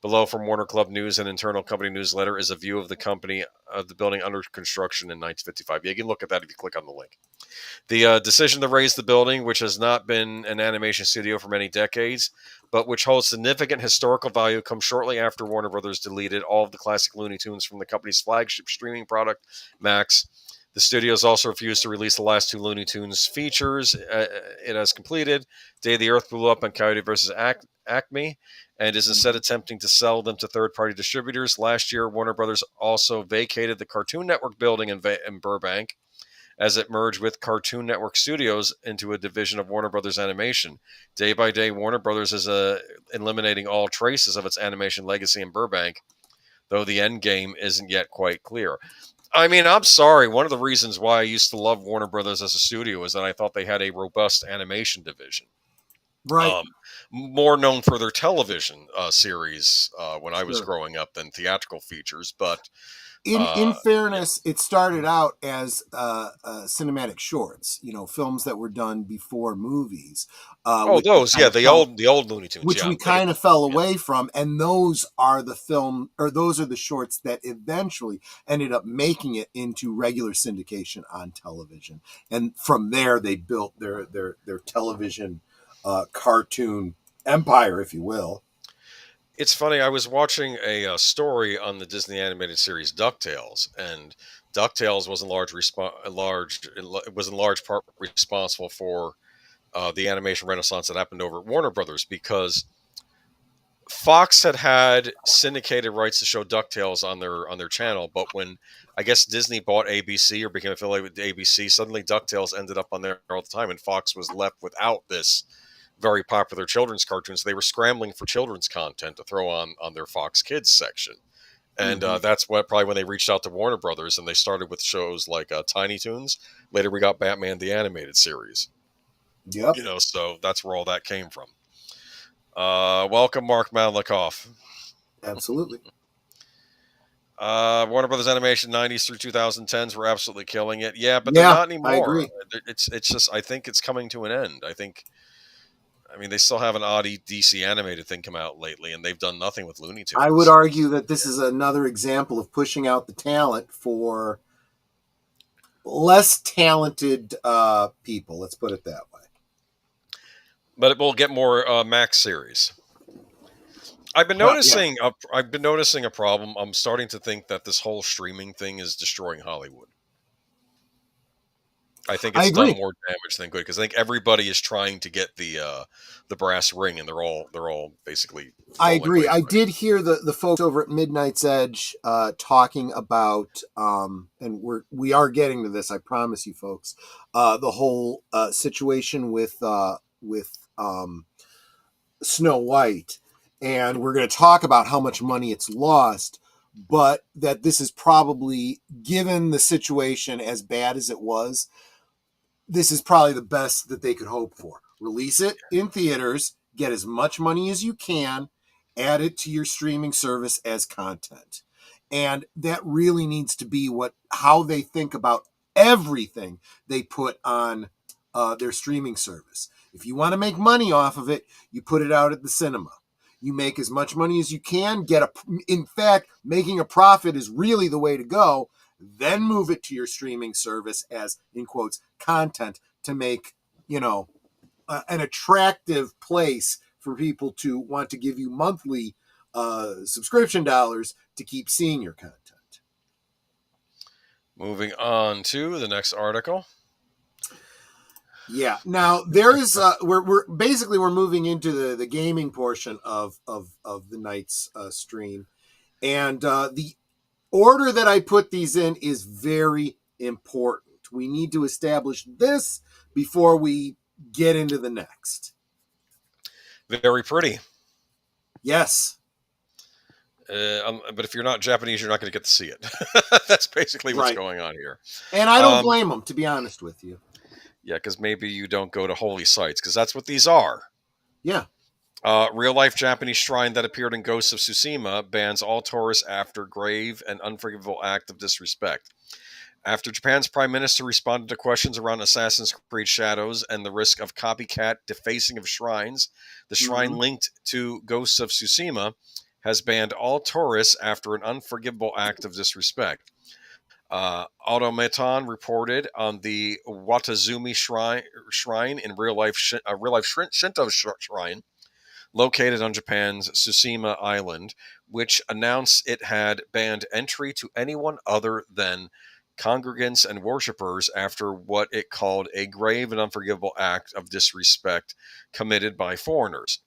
Below from Warner Club News and internal company newsletter is a view of the building under construction in 1955. Yeah, you can look at that if you click on the link. The decision to raise the building, which has not been an animation studio for many decades, but which holds significant historical value, comes shortly after Warner Brothers deleted all of the classic Looney Tunes from the company's flagship streaming product, Max. The studio has also refused to release the last two Looney Tunes features it has completed, Day the Earth Blew Up and Coyote vs. Acme, and is instead attempting to sell them to third-party distributors. Last year, Warner Brothers also vacated the Cartoon Network building in Burbank as it merged with Cartoon Network Studios into a division of Warner Brothers Animation. Day by day, Warner Brothers is eliminating all traces of its animation legacy in Burbank, though the end game isn't yet quite clear. I mean, I'm sorry. One of the reasons why I used to love Warner Brothers as a studio is that I thought they had a robust animation division. Right. More known for their television series when I was growing up than theatrical features. But in fairness, it started out as cinematic shorts, films that were done before movies. The old Looney Tunes, which we kind of fell away from, and those are the shorts that eventually ended up making it into regular syndication on television, and from there they built their television cartoon empire, if you will. It's funny. I was watching a story on the Disney animated series DuckTales, and DuckTales was in large part responsible for the animation renaissance that happened over at Warner Brothers, because Fox had syndicated rights to show DuckTales on their channel, but when I guess Disney bought ABC or became affiliated with ABC, suddenly DuckTales ended up on there all the time, and Fox was left without this very popular children's cartoons. So they were scrambling for children's content to throw on their Fox Kids section. And that's probably when they reached out to Warner Brothers, and they started with shows like Tiny Toons. Later we got Batman the Animated Series. Yep. So that's where all that came from. Welcome, Mark Malikoff. Absolutely. Warner Brothers Animation 90s through 2010s were absolutely killing it. Yeah, but they're not anymore. I agree. It's just, I think it's coming to an end. I mean, they still have an odd DC animated thing come out lately, and they've done nothing with Looney Tunes. I would argue that this is another example of pushing out the talent for less talented people. Let's put it that way. But it will get more Max series. I've been noticing. I've been noticing a problem. I'm starting to think that this whole streaming thing is destroying Hollywood. I think it's done more damage than good, because I think everybody is trying to get the brass ring, and they're all basically. I agree. I did hear the folks over at Midnight's Edge talking about, and we are getting to this. I promise you, folks. The whole situation with Snow White, and we're going to talk about how much money it's lost, but that this is probably, given the situation as bad as it was, this is probably the best that they could hope for. Release it in theaters, get as much money as you can, add it to your streaming service as content. And that really needs to be how they think about everything they put on their streaming service. If you want to make money off of it, you put it out at the cinema. You make as much money as you can. In fact, making a profit is really the way to go. Then move it to your streaming service as, in quotes, content to make, an attractive place for people to want to give you monthly subscription dollars to keep seeing your content. Moving on to the next article. Yeah. Now there is we're moving into the gaming portion of the night's stream, and the order that I put these in is very important. We need to establish this before we get into the next. Very pretty. Yes. But if you're not Japanese, you're not going to get to see it. That's basically what's going on here. And I don't blame them, to be honest with you. Yeah, because maybe you don't go to holy sites, because that's what these are. Yeah. Real-life Japanese shrine that appeared in Ghosts of Tsushima bans all tourists after grave and unforgivable act of disrespect. After Japan's prime minister responded to questions around Assassin's Creed Shadows and the risk of copycat defacing of shrines, the shrine linked to Ghosts of Tsushima has banned all tourists after an unforgivable act of disrespect. Automaton reported on the Watazumi shrine in real-life Shinto shrine located on Japan's Tsushima Island, which announced it had banned entry to anyone other than congregants and worshippers after what it called a grave and unforgivable act of disrespect committed by foreigners.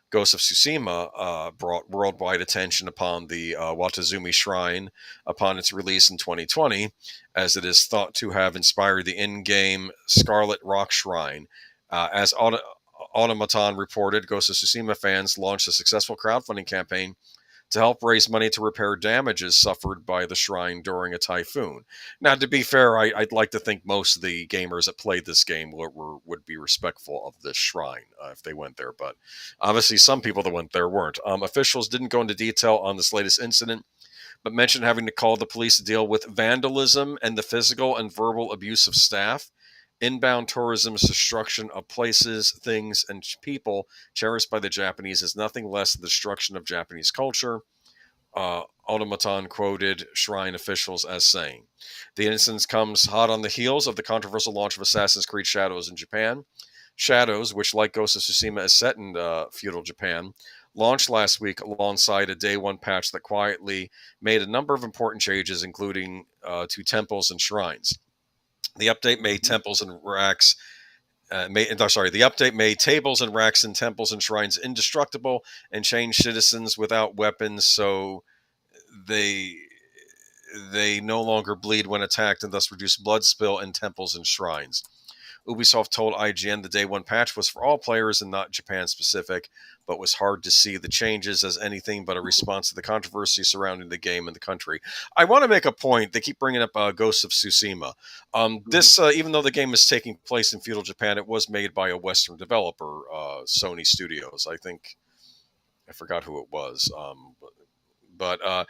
Ghost of Tsushima brought worldwide attention upon the Watazumi Shrine upon its release in 2020, as it is thought to have inspired the in-game Scarlet Rock Shrine. As Automaton reported, Ghost of Tsushima fans launched a successful crowdfunding campaign to help raise money to repair damages suffered by the shrine during a typhoon. Now, to be fair, I'd like to think most of the gamers that played this game would be respectful of this shrine if they went there, but obviously some people that went there weren't. Officials didn't go into detail on this latest incident, but mentioned having to call the police to deal with vandalism and the physical and verbal abuse of staff. Inbound tourism's destruction of places, things, and people cherished by the Japanese is nothing less than the destruction of Japanese culture. Automaton quoted shrine officials as saying, "The incident comes hot on the heels of the controversial launch of Assassin's Creed Shadows in Japan. Shadows, which like Ghost of Tsushima is set in feudal Japan, launched last week alongside a day one patch that quietly made a number of important changes, including to temples and shrines. The update made temples and racks. The update made tables and racks in temples and shrines indestructible and changed citizens without weapons, so they no longer bleed when attacked, and thus reduce blood spill in temples and shrines." Ubisoft told IGN the day one patch was for all players and not Japan specific, but was hard to see the changes as anything but a response to the controversy surrounding the game in the country. I want to make a point. They keep bringing up Ghosts of Tsushima. This, even though the game is taking place in feudal Japan, it was made by a Western developer, Sony Studios. I forgot who it was. But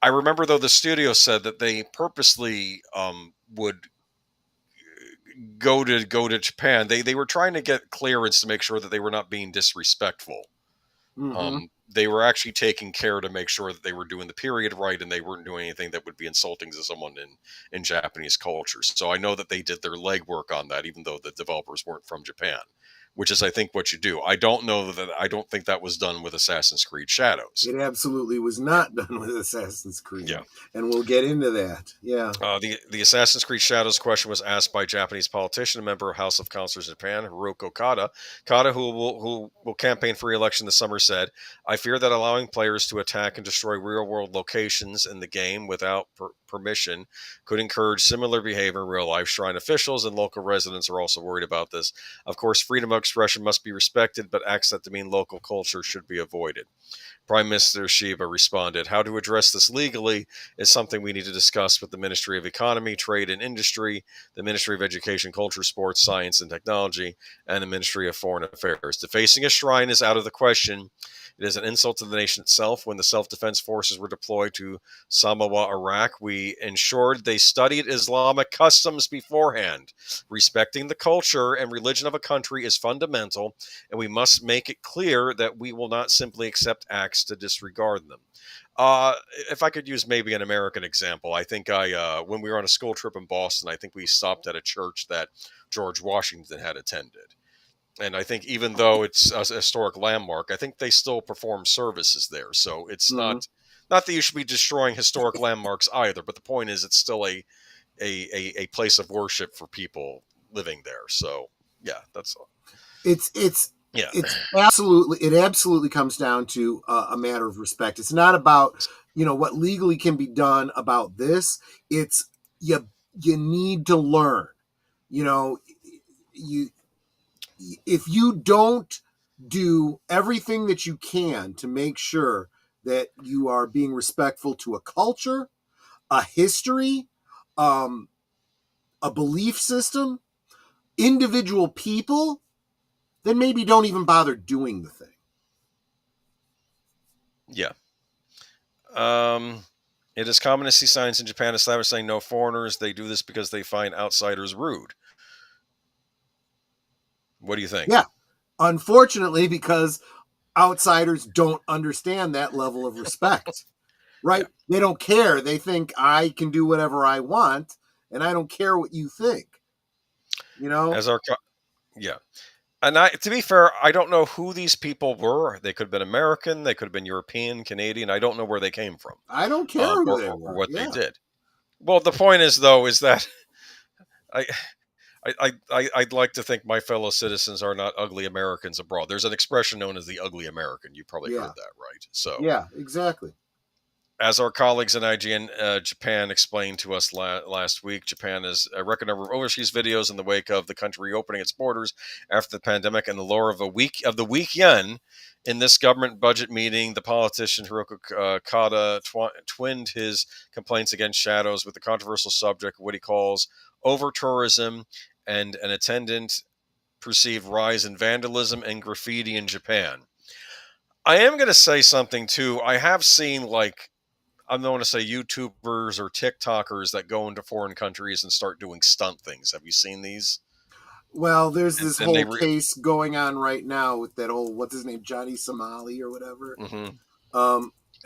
I remember, though, the studio said that they purposely would go to Japan. They were trying to get clearance to make sure that they were not being disrespectful. They were actually taking care to make sure that they were doing the period right, and they weren't doing anything that would be insulting to someone in Japanese culture. So I know that they did their legwork on that, even though the developers weren't from Japan, which is, I think, what you do. I don't think that was done with Assassin's Creed Shadows. It absolutely was not done with Assassin's Creed. Yeah. And we'll get into that. Yeah. The Assassin's Creed Shadows question was asked by Japanese politician, a member of House of Councilors in Japan, Hiroko Kada. Kada, who will campaign for re-election this summer, said, "I fear that allowing players to attack and destroy real-world locations in the game without permission could encourage similar behavior in real life. Shrine officials and local residents are also worried about this. Of course, freedom of expression must be respected, but acts that demean local culture should be avoided." Prime Minister Shiba responded, "How to address this legally is something we need to discuss with the Ministry of Economy, Trade and Industry, the Ministry of Education, Culture, Sports, Science and Technology, and the Ministry of Foreign Affairs. Defacing a shrine is out of the question. It is an insult to the nation itself. When the self-defense forces were deployed to Samawa, Iraq, we ensured they studied Islamic customs beforehand. Respecting the culture and religion of a country is fundamental, and we must make it clear that we will not simply accept acts to disregard them." If I could use maybe an American example, I think when we were on a school trip in Boston, I think we stopped at a church that George Washington had attended. And I think even though it's a historic landmark, I think they still perform services there. So it's not Not that you should be destroying historic landmarks either, but the point is, it's still a place of worship for people living there. So yeah, that's all. It absolutely comes down to a matter of respect. It's not about, what legally can be done about this. It's you need to learn. If you don't do everything that you can to make sure that you are being respectful to a culture, a history, a belief system, individual people, then maybe don't even bother doing the thing. Yeah. It is common to see signs in Japan establishing no foreigners. They do this because they find outsiders rude. What do you think? Yeah. Unfortunately, because outsiders don't understand that level of respect, right? Yeah. They don't care. They think I can do whatever I want, and I don't care what you think. Yeah. And to be fair, I don't know who these people were. They could have been American. They could have been European, Canadian. I don't know where they came from. I don't care who they were. Or what they did. Well, the point is, though, is that I'd like to think my fellow citizens are not ugly Americans abroad. There's an expression known as the ugly American. You probably heard that, right? So yeah, exactly. As our colleagues in IGN Japan explained to us last week, Japan has a record number of overseas videos in the wake of the country reopening its borders after the pandemic and the lower of the weak yen. In this government budget meeting, the politician Hiroki Kada twinned his complaints against Shadows with the controversial subject of what he calls over-tourism and an attendant perceived rise in vandalism and graffiti in Japan. I am going to say something, too. I have seen, I don't want to say YouTubers or TikTokers that go into foreign countries and start doing stunt things. Have you seen these? Well, there's this whole case going on right now with that old, what's his name, Johnny Somali or whatever. Mm-hmm.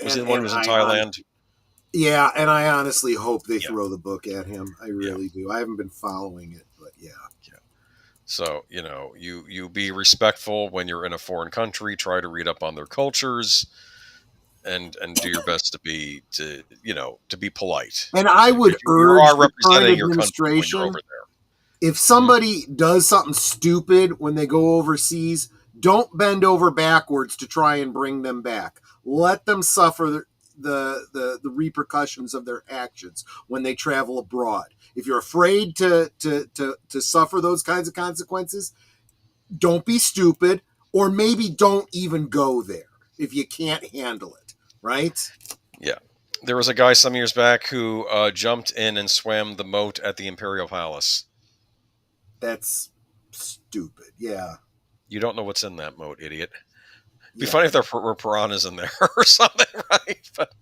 Was he the one who was in Thailand? Yeah, and I honestly hope they throw the book at him. I really do. I haven't been following it, but yeah. So, you be respectful when you're in a foreign country. Try to read up on their cultures. And do your best to be polite. And I would urge the current administration, if somebody does something stupid when they go overseas, don't bend over backwards to try and bring them back. Let them suffer the repercussions of their actions when they travel abroad. If you're afraid to suffer those kinds of consequences, don't be stupid, or maybe don't even go there if you can't handle it. Right? Yeah. There was a guy some years back who jumped in and swam the moat at the Imperial Palace. That's stupid. Yeah. You don't know what's in that moat, idiot. It'd be funny if there were piranhas in there or something, right? But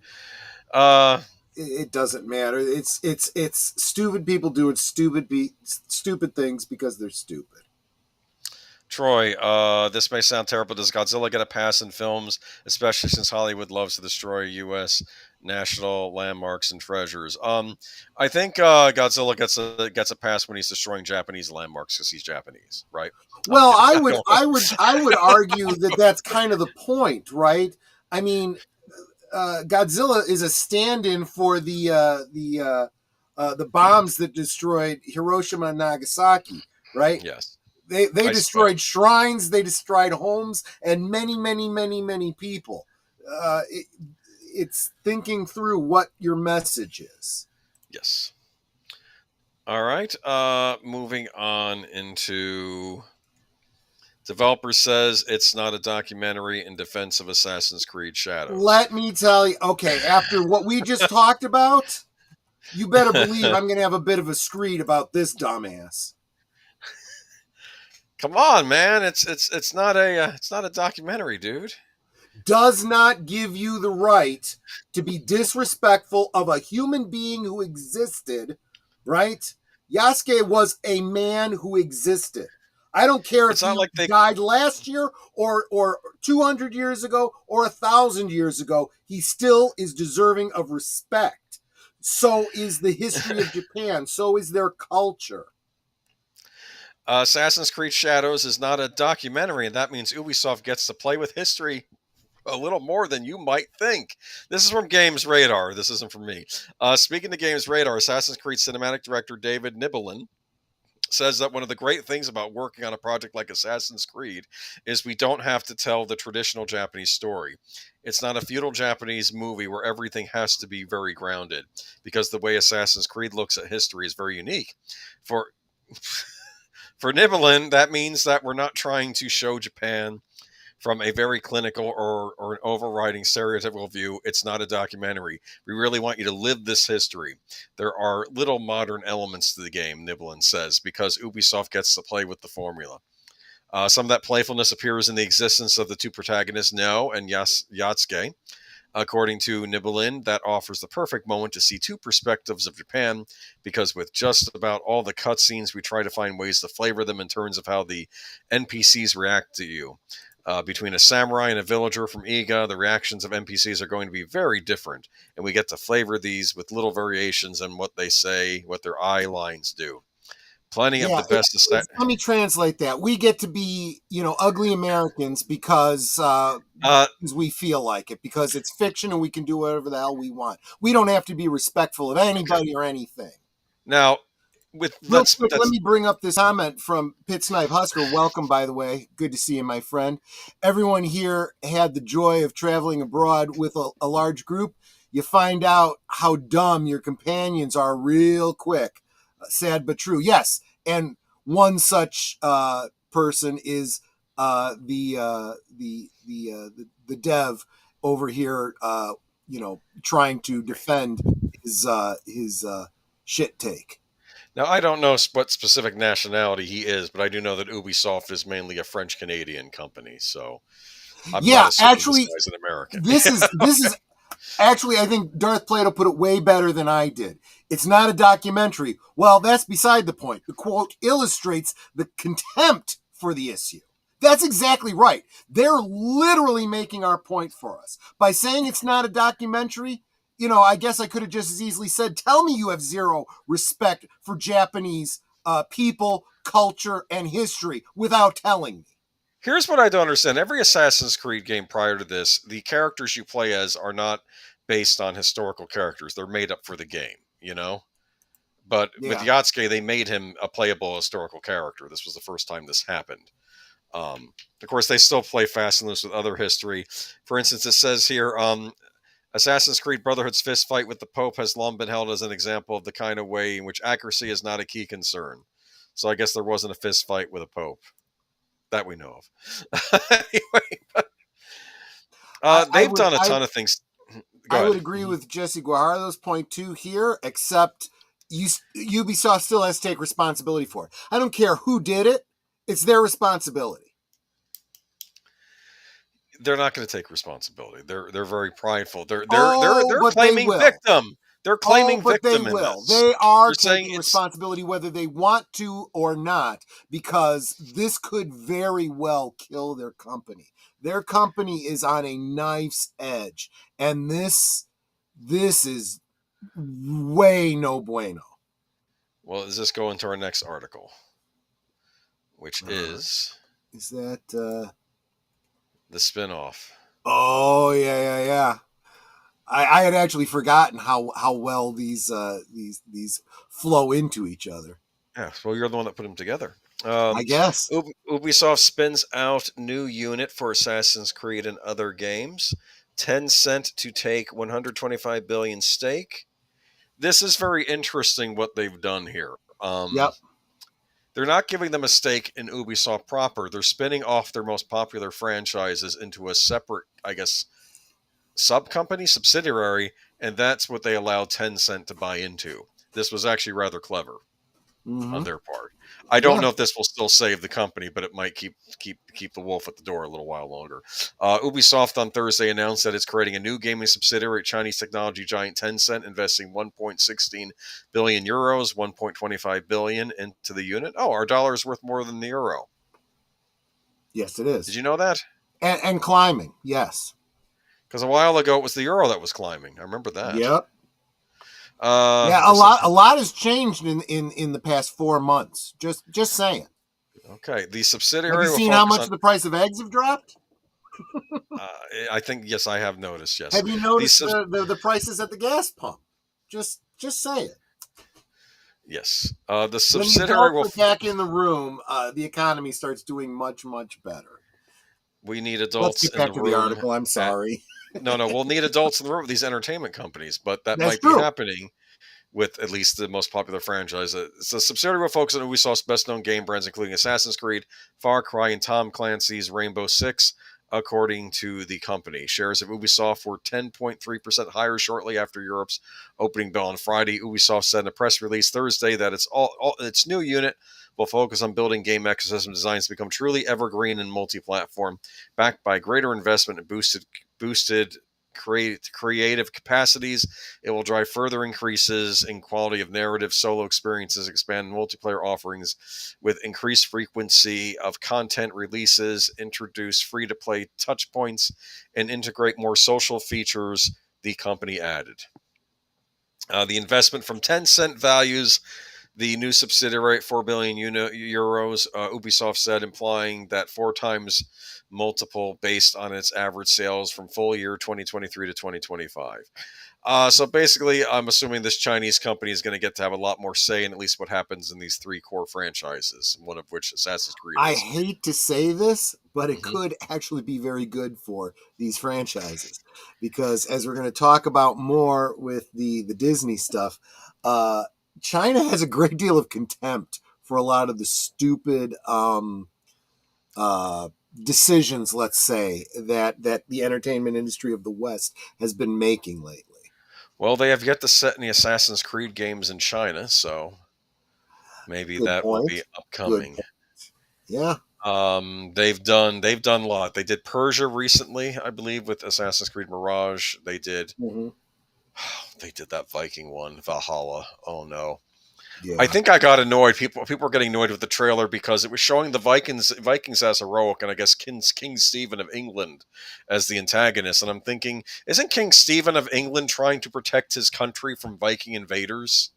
it doesn't matter. It's stupid people doing stupid things because they're stupid. Troy, this may sound terrible. Does Godzilla get a pass in films, especially since Hollywood loves to destroy U.S. national landmarks and treasures? I think Godzilla gets a pass when he's destroying Japanese landmarks because he's Japanese, right? Well, I would argue that that's kind of the point, right? I mean, Godzilla is a stand-in for the bombs that destroyed Hiroshima and Nagasaki, right? Yes. They destroyed shrines, they destroyed homes, and many, many, many, many people. It's thinking through what your message is. Yes. All right. Moving on into... Developer says it's not a documentary in defense of Assassin's Creed Shadows. Let me tell you, okay, after what we just talked about, you better believe I'm going to have a bit of a screed about this dumbass. Come on, man! It's not a documentary, dude. Does not give you the right to be disrespectful of a human being who existed, right? Yasuke was a man who existed. I don't care if he died last year or 200 years ago or 1,000 years ago. He still is deserving of respect. So is the history of Japan. So is their culture. Assassin's Creed Shadows is not a documentary, and that means Ubisoft gets to play with history a little more than you might think. This is from Games Radar. This isn't from me. Speaking to Games Radar, Assassin's Creed cinematic director David Nibelin says that one of the great things about working on a project like Assassin's Creed is we don't have to tell the traditional Japanese story. It's not a feudal Japanese movie where everything has to be very grounded, because the way Assassin's Creed looks at history is very unique. For Nibelin, that means that we're not trying to show Japan from a very clinical or an overriding stereotypical view. It's not a documentary. We really want you to live this history. There are little modern elements to the game, Nibelin says, because Ubisoft gets to play with the formula. Some of that playfulness appears in the existence of the two protagonists, No and Yatsuke. According to Nibelin, that offers the perfect moment to see two perspectives of Japan, because with just about all the cutscenes, we try to find ways to flavor them in terms of how the NPCs react to you. Between a samurai and a villager from Iga, the reactions of NPCs are going to be very different, and we get to flavor these with little variations in what they say, what their eye lines do. Plenty of the best. Let me translate that. We get to be, ugly Americans because we feel like it, because it's fiction and we can do whatever the hell we want. We don't have to be respectful of anybody or anything. Now, let me bring up this comment from Pit Snipe Husker. Welcome, by the way. Good to see you, my friend. Everyone here had the joy of traveling abroad with a large group. You find out how dumb your companions are real quick. Sad but true. Yes, and one such person is the dev over here. Trying to defend his shit take. Now, I don't know what specific nationality he is, but I do know that Ubisoft is mainly a French-Canadian company. So, I'm not actually, this guy's an American. This is. Actually, I think Darth Plato put it way better than I did. It's not a documentary. Well, that's beside the point. The quote illustrates the contempt for the issue. That's exactly right. They're literally making our point for us. By saying it's not a documentary, I guess I could have just as easily said, tell me you have zero respect for Japanese people, culture, and history without telling me. Here's what I don't understand. Every Assassin's Creed game prior to this, the characters you play as are not based on historical characters. They're made up for the game, But with Yatsuke, they made him a playable historical character. This was the first time this happened. Of course, they still play fast and loose with other history. For instance, it says here, Assassin's Creed Brotherhood's fist fight with the Pope has long been held as an example of the kind of way in which accuracy is not a key concern. So I guess there wasn't a fist fight with a Pope that we know of. Anyway, they've done a ton of things. I would agree with Jesse Guajardo's point too here, except Ubisoft still has to take responsibility for it. I don't care who did it; it's their responsibility. They're not going to take responsibility. They're very prideful. They're claiming victim. They're claiming victim. They will. They are taking responsibility whether they want to or not, because this could very well kill their company. Their company is on a knife's edge, and this is way no bueno. Well, does this go into our next article, which is that the spinoff? Oh yeah. I had actually forgotten how well these flow into each other. Yeah, well, you're the one that put them together. I guess. Ubisoft spins out new unit for Assassin's Creed and other games. Tencent to take 125 billion stake. This is very interesting what they've done here. Yep. They're not giving them a stake in Ubisoft proper. They're spinning off their most popular franchises into a separate, I guess, sub-company, subsidiary, and that's what they allowed Tencent to buy into. This was actually rather clever on their part. I don't know if this will still save the company, but it might keep the wolf at the door a little while longer. Ubisoft on Thursday announced that it's creating a new gaming subsidiary at Chinese technology giant Tencent, investing 1.16 billion euros, 1.25 billion into the unit. Oh, our dollar is worth more than the euro. Yes, it is. Did you know that? And climbing, yes. Because a while ago it was the euro that was climbing. I remember that. Yep. A lot has changed in the past 4 months. Just saying. Okay, the subsidiary. Have you seen how much the price of eggs have dropped? I think, yes, I have noticed, yes. Have you noticed the prices at the gas pump? Just say it. Yes. The When subsidiary the adults are back in the room, the economy starts doing much, much better. We need adults in the room. The article. I'm sorry. No, we'll need adults in the room with these entertainment companies, but that might true. be happening with at least the most popular franchise. It's a subsidiary will focus on Ubisoft's best-known game brands, including Assassin's Creed, Far Cry, and Tom Clancy's Rainbow Six, according to the company. Shares of Ubisoft were 10.3% higher shortly after Europe's opening bell on Friday. Ubisoft said in a press release Thursday that its new unit will focus on building game ecosystem designs to become truly evergreen and multi-platform, backed by greater investment and boosted creative capacities. It will drive further increases in quality of narrative, solo experiences, expand multiplayer offerings with increased frequency of content releases, introduce free-to-play touch points, and integrate more social features, the company added. The investment from Tencent values the new subsidiary at 4 billion euros, Ubisoft said, implying that 4 times multiple based on its average sales from full year 2023 to 2025. So basically, I'm assuming this Chinese company is going to get to have a lot more say in at least what happens in these 3 core franchises, one of which Assassin's Creed is. I hate to say this, but it could actually be very good for these franchises. Because as we're going to talk about more with the Disney stuff, China has a great deal of contempt for a lot of the stupid decisions, let's say, that the entertainment industry of the West has been making lately. Well, they have yet to set any Assassin's Creed games in China, so maybe that will be upcoming. Yeah. They've done a lot. They did Persia recently, I believe, with Assassin's Creed Mirage. They did they did that Viking one, Valhalla. Oh no. Yeah. I think I got annoyed. People were getting annoyed with the trailer because it was showing the Vikings as heroic, and I guess King Stephen of England as the antagonist. And I'm thinking, isn't King Stephen of England trying to protect his country from Viking invaders?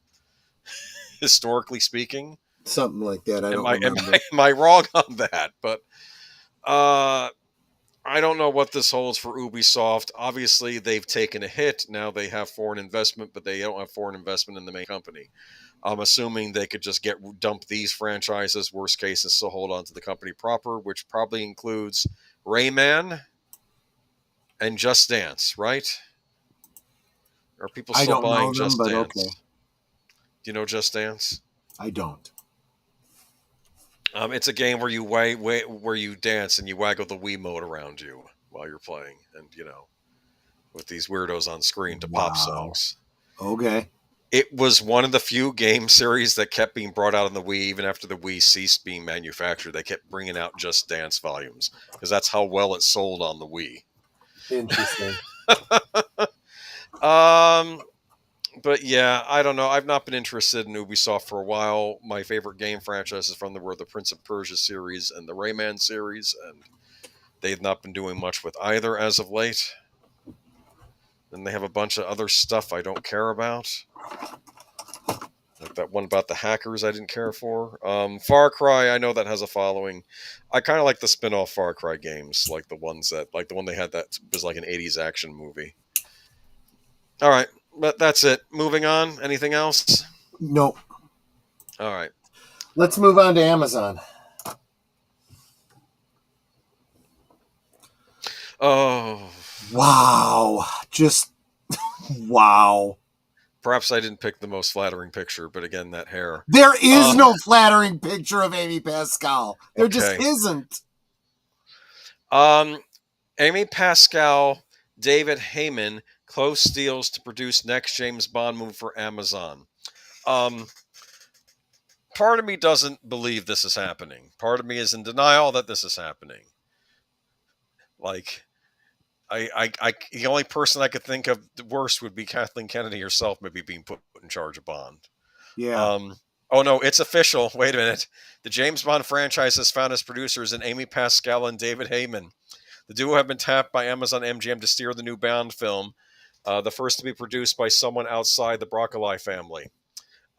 Historically speaking, something like that. Am I wrong on that? But I don't know what this holds for Ubisoft. Obviously, they've taken a hit. Now they have foreign investment, but they don't have foreign investment in the main company. I'm assuming they could just dump these franchises, worst case, and still hold on to the company proper, which probably includes Rayman and Just Dance, right? Are people still buying Just Dance? Okay. Do you know Just Dance? I don't. It's a game where you where you dance and you waggle the Wiimote around you while you're playing, and with these weirdos on screen to pop songs. Okay. It was one of the few game series that kept being brought out on the Wii, even after the Wii ceased being manufactured. They kept bringing out Just Dance volumes because that's how well it sold on the Wii. Interesting. But yeah, I don't know. I've not been interested in Ubisoft for a while. My favorite game franchises from them were the Prince of Persia series and the Rayman series, and they've not been doing much with either as of late. And they have a bunch of other stuff I don't care about. Like that one about the hackers I didn't care for. Far Cry, I know that has a following. I kind of like the spin-off Far Cry games, like the one they had that was like an 80s action movie. All right, but that's it. Moving on. Anything else? Nope. All right. Let's move on to Amazon. Oh. Wow. Just wow. Perhaps I didn't pick the most flattering picture, but again, that hair. There is no flattering picture of Amy Pascal. There just isn't. Amy Pascal, David Heyman, close deals to produce next James Bond movie for Amazon. Part of me doesn't believe this is happening. Part of me is in denial that this is happening. Like, the only person I could think of the worst would be Kathleen Kennedy herself, maybe being put in charge of Bond. Yeah. Oh no, it's official. Wait a minute. The James Bond franchise has found its producers in Amy Pascal and David Heyman. The duo have been tapped by Amazon MGM to steer the new Bond film, the first to be produced by someone outside the Broccoli family.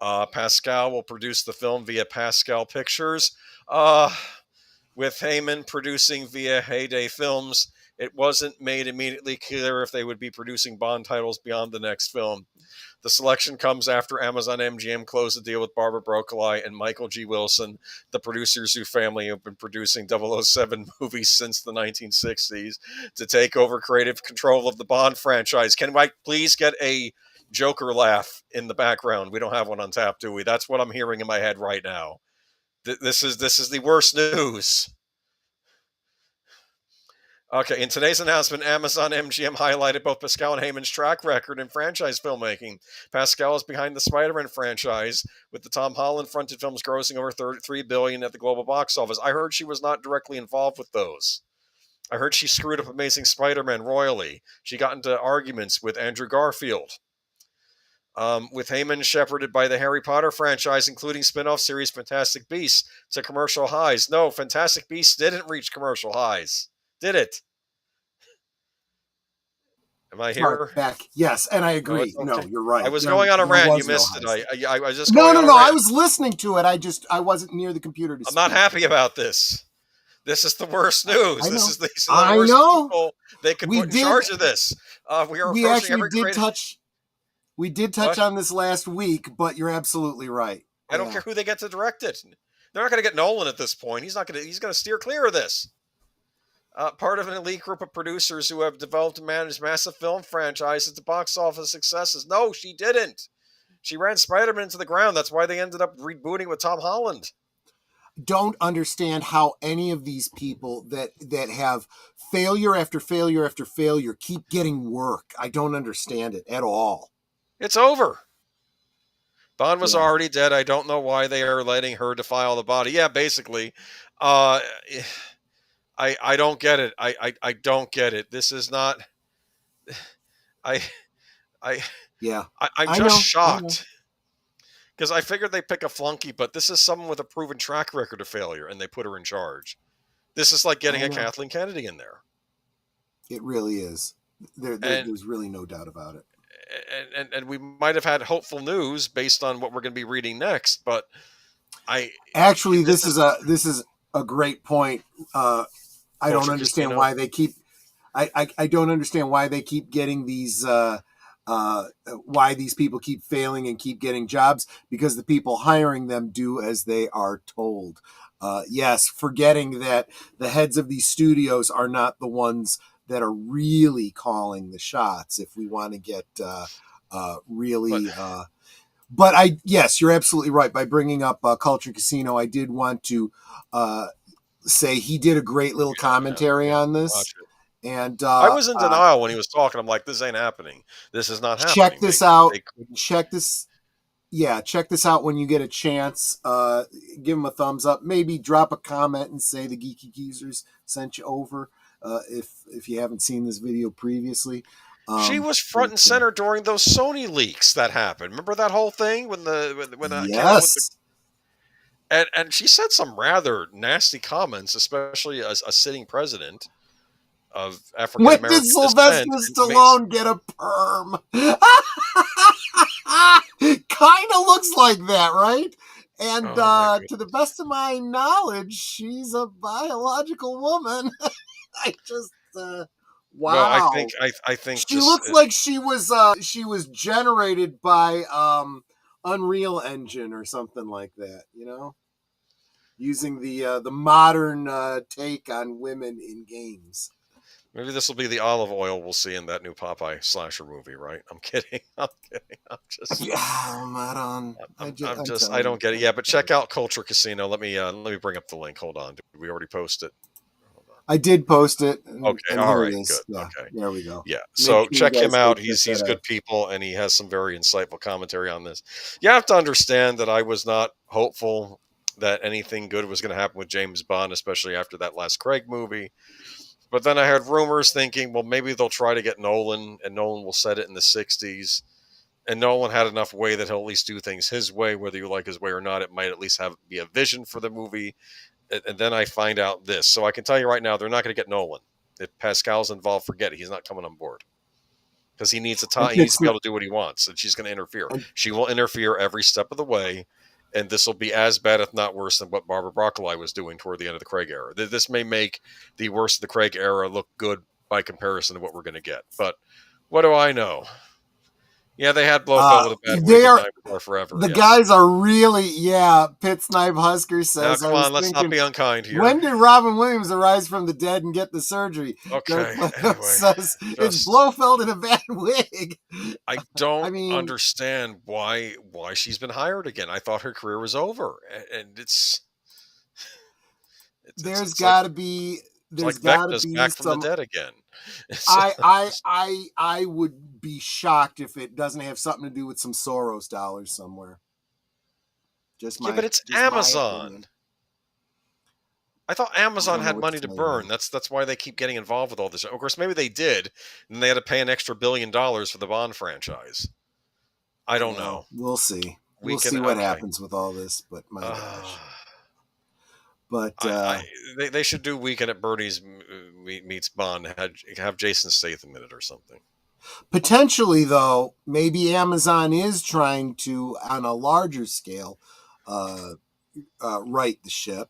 Pascal will produce the film via Pascal Pictures, with Heyman producing via Heyday Films. It wasn't made immediately clear if they would be producing Bond titles beyond the next film. The selection comes after Amazon MGM closed the deal with Barbara Broccoli and Michael G. Wilson, the producers whose family have been producing 007 movies since the 1960s, to take over creative control of the Bond franchise. Can I please get a Joker laugh in the background? We don't have one on tap, do we? That's what I'm hearing in my head right now. This is the worst news. Okay, in today's announcement, Amazon MGM highlighted both Pascal and Heyman's track record in franchise filmmaking. Pascal is behind the Spider-Man franchise, with the Tom Holland-fronted films grossing over $33 billion at the global box office. I heard she was not directly involved with those. I heard she screwed up Amazing Spider-Man royally. She got into arguments with Andrew Garfield. With Heyman shepherded by the Harry Potter franchise, including spin-off series Fantastic Beasts, to commercial highs. No, Fantastic Beasts didn't reach commercial highs. Did it? Am I here? Back. Yes, and I agree. No, you're right. I was going on a rant. You missed it. I was just no. I was listening to it. I wasn't near the computer to I'm not happy about this. This is the worst news. These are the worst people they could put in charge of this. We actually did touch on this last week, but you're absolutely right. I don't care who they get to direct it. They're not going to get Nolan at this point. He's going to steer clear of this. Part of an elite group of producers who have developed and managed massive film franchises to box office successes. No, she didn't. She ran Spider-Man into the ground. That's why they ended up rebooting with Tom Holland. Don't understand how any of these people that have failure after failure after failure keep getting work. I don't understand it at all. It's over. Bond was already dead. I don't know why they are letting her defile the body. Yeah, basically. I don't get it. I don't get it. This is not. I'm just shocked because I figured they pick a flunky, but this is someone with a proven track record of failure, and they put her in charge. This is like getting a Kathleen Kennedy in there. It really is. There's really no doubt about it. And we might have had hopeful news based on what we're going to be reading next, but this is a great point. I don't understand why they keep. I don't understand why they keep getting these. Why these people keep failing and keep getting jobs, because the people hiring them do as they are told. Yes, forgetting that the heads of these studios are not the ones that are really calling the shots. If we want to get really. But yes, you're absolutely right. By bringing up Culture Casino, I did want to say he did a great little commentary on this. And I was in denial when he was talking. I'm like, this ain't happening. This is not happening. Check this out. Check this. Yeah, check this out when you get a chance. Give him a thumbs up. Maybe drop a comment and say the Geeky Geezers sent you over. If you haven't seen this video previously. She was front and center during those Sony leaks that happened. Remember that whole thing when yes. And she said some rather nasty comments, especially as a sitting president of African American. When did Sylvester Stallone get a perm? Kind of looks like that, right? And to the best of my knowledge, she's a biological woman. I just wow. No, I think she looks like she was generated by Unreal Engine or something like that, you know, using the modern take on women in games. Maybe this will be the olive oil we'll see in that new Popeye slasher movie, right? I'm kidding. I'm just. Yeah, I don't get it. Yeah, but check out Culture Casino. Let me bring up the link. Hold on. Did we already post it? I did post it. Okay, all right, good. Yeah, okay, there we go. Yeah, so check him out. He's good people, and he has some very insightful commentary on this. You have to understand that I was not hopeful that anything good was going to happen with James Bond, especially after that last Craig movie. But then I heard rumors thinking, well, maybe they'll try to get Nolan, and Nolan will set it in the 60s. And Nolan had enough way that he'll at least do things his way, whether you like his way or not. It might at least be a vision for the movie. And then I find out this. So I can tell you right now, they're not going to get Nolan. If Pascal's involved, forget it. He's not coming on board. Because he needs he needs to be able to do what he wants. And she's going to interfere. She will interfere every step of the way. And this will be as bad, if not worse, than what Barbara Broccoli was doing toward the end of the Craig era. This may make the worst of the Craig era look good by comparison to what we're going to get. But what do I know? Yeah, they had Blofeld with a bad week in Night Before Forever. The guys are really, Pit Snipe Husker says. Now, come on, let's not be unkind here. When did Robin Williams arise from the dead and get the surgery? Okay, anyway, says it's Blofeld in a bad wig. I don't understand why she's been hired again. I thought her career was over, and there's got to be. There's got to be back from the dead again. I would be shocked if it doesn't have something to do with some Soros dollars somewhere. But it's Amazon. I thought Amazon had money to burn. That's why they keep getting involved with all this. Of course, maybe they did, and they had to pay an extra $1 billion for the Bond franchise. I don't know. We'll see. We'll see what happens with all this. But my gosh. But they should do Weekend at Bernie's meets Bond. Have Jason Statham in it or something. Potentially, though, maybe Amazon is trying to, on a larger scale, right the ship.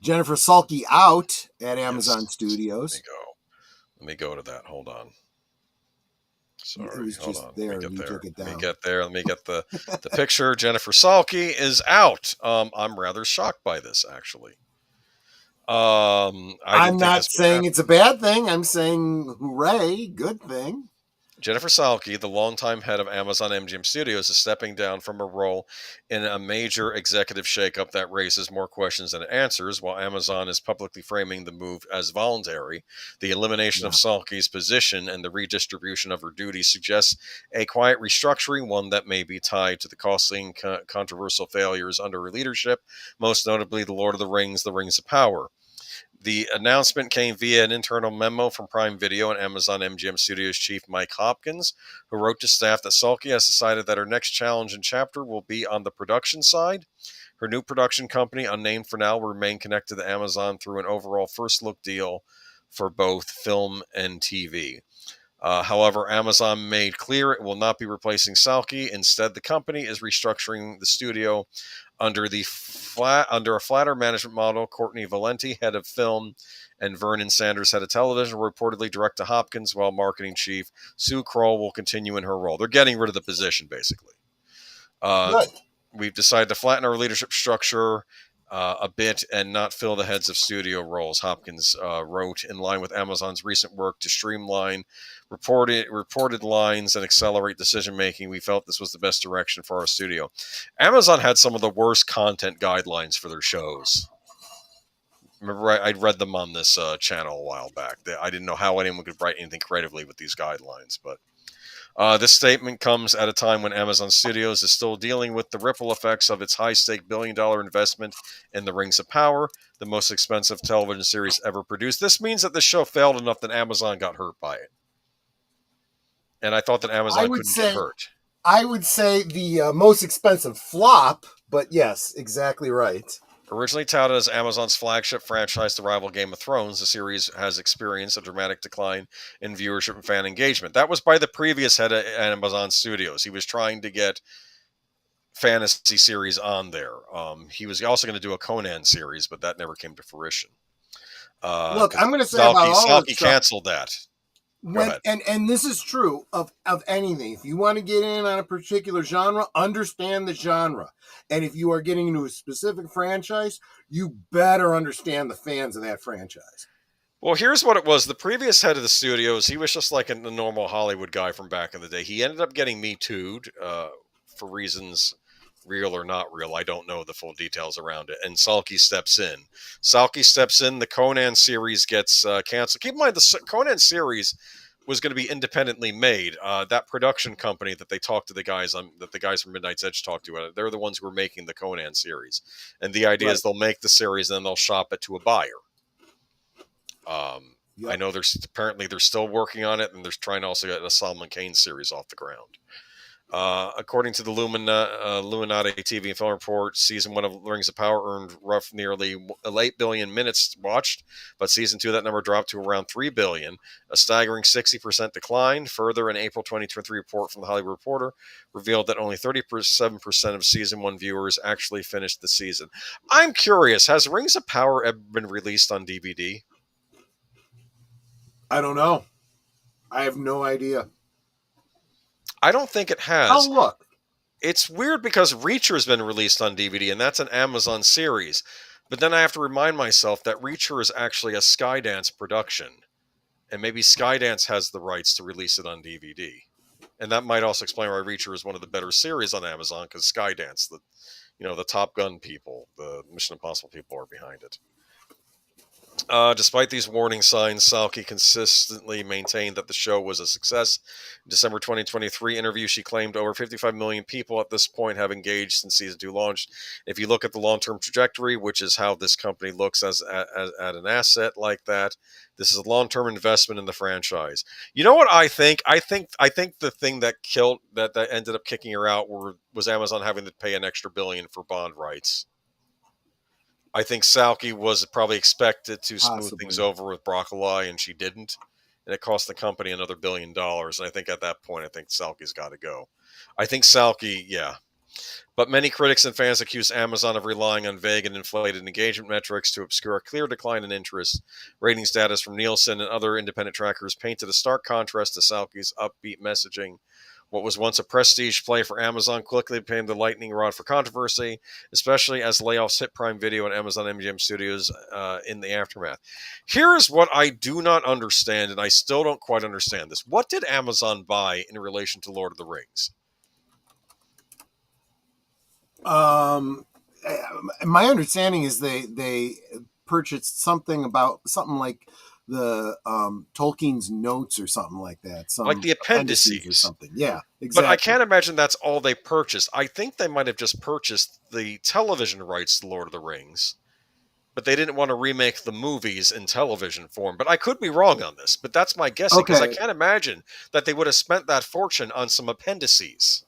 Jennifer Salke out at Amazon Studios. Let me go to that. Hold on. Sorry, hold on. There. Let me get there. Let me get the picture. Jennifer Salke is out. I'm rather shocked by this, actually. I'm not saying it's a bad thing. I'm saying hooray, good thing. Jennifer Salke, the longtime head of Amazon MGM Studios, is stepping down from a role in a major executive shakeup that raises more questions than it answers. While Amazon is publicly framing the move as voluntary, the elimination of Salke's position and the redistribution of her duties suggests a quiet restructuring, one that may be tied to the costly and controversial failures under her leadership, most notably The Lord of the Rings of Power. The announcement came via an internal memo from Prime Video and Amazon MGM Studios chief Mike Hopkins, who wrote to staff that Salke has decided that her next challenge and chapter will be on the production side. Her new production company, unnamed for now, will remain connected to Amazon through an overall first-look deal for both film and TV. However, Amazon made clear it will not be replacing Salke. Instead, the company is restructuring the studio under a flatter management model. Courtney Valenti, head of film, and Vernon Sanders, head of television, will reportedly direct to Hopkins, while marketing chief Sue Kroll will continue in her role. They're getting rid of the position, basically. We've decided to flatten our leadership structure a bit and not fill the heads of studio roles, Hopkins wrote, in line with Amazon's recent work to streamline reported lines and accelerate decision-making. We felt this was the best direction for our studio. Amazon had some of the worst content guidelines for their shows. Remember, I'd read them on this channel a while back. I didn't know how anyone could write anything creatively with these guidelines, but this statement comes at a time when Amazon Studios is still dealing with the ripple effects of its high-stake billion-dollar investment in The Rings of Power, the most expensive television series ever produced. This means that the show failed enough that Amazon got hurt by it. And I thought that Amazon couldn't get hurt. I would say the most expensive flop, but yes, exactly right. Originally touted as Amazon's flagship franchise to rival Game of Thrones, the series has experienced a dramatic decline in viewership and fan engagement. That was by the previous head of Amazon Studios. He was trying to get fantasy series on there. He was also going to do a Conan series, but that never came to fruition. Look, I'm going to say about all Salke canceled that. And this is true of anything. If you want to get in on a particular genre, understand the genre. And if you are getting into a specific franchise, you better understand the fans of that franchise. Well, here's what it was. The previous head of the studios, he was just like a normal Hollywood guy from back in the day. He ended up getting Me Too'd for reasons real or not real. I don't know the full details around it. And Salke steps in. The Conan series gets canceled. Keep in mind, the Conan series was going to be independently made. That production company that they talked to the guys from Midnight's Edge talked to, they're the ones who were making the Conan series. And the idea is they'll make the series and then they'll shop it to a buyer. I know they're still working on it, and they're trying to also get a Solomon Kane series off the ground. According to the Illuminati TV and Film Report, Season 1 of Rings of Power earned nearly 8 billion minutes watched, but Season 2, that number dropped to around 3 billion, a staggering 60% decline. Further, an April 2023 report from The Hollywood Reporter revealed that only 37% of Season 1 viewers actually finished the season. I'm curious, has Rings of Power ever been released on DVD? I don't know. I have no idea. I don't think it has. Oh, look. It's weird because Reacher has been released on DVD, and that's an Amazon series. But then I have to remind myself that Reacher is actually a Skydance production. And maybe Skydance has the rights to release it on DVD. And that might also explain why Reacher is one of the better series on Amazon, because Skydance, the Top Gun people, the Mission Impossible people are behind it. Despite these warning signs, Salke consistently maintained that the show was a success. In December 2023 interview, she claimed over 55 million people at this point have engaged since season 2 launched. If you look at the long-term trajectory, which is how this company looks at an asset like that, this is a long-term investment in the franchise. You know what I think? I think the thing that ended up kicking her out was Amazon having to pay an extra $1 billion for Bond rights. I think Salke was probably expected to smooth things over with Broccoli, and she didn't. And it cost the company another $1 billion. And I think at that point, I think Salke's got to go. I think Salke, yeah. But many critics and fans accuse Amazon of relying on vague and inflated engagement metrics to obscure a clear decline in interest. Ratings data from Nielsen and other independent trackers painted a stark contrast to Salke's upbeat messaging. What was once a prestige play for Amazon quickly became the lightning rod for controversy, especially as layoffs hit Prime Video and Amazon MGM Studios in the aftermath. Here's what I do not understand, and I still don't quite understand this. What did Amazon buy in relation to Lord of the Rings? My understanding is they purchased something like the Tolkien's notes or something like that, like the appendices or something. Yeah, exactly. But I can't imagine that's all they purchased. I think they might have just purchased the television rights to Lord of the Rings, but they didn't want to remake the movies in television form. But I could be wrong on this, but that's my guessing, because I can't imagine that they would have spent that fortune on some appendices.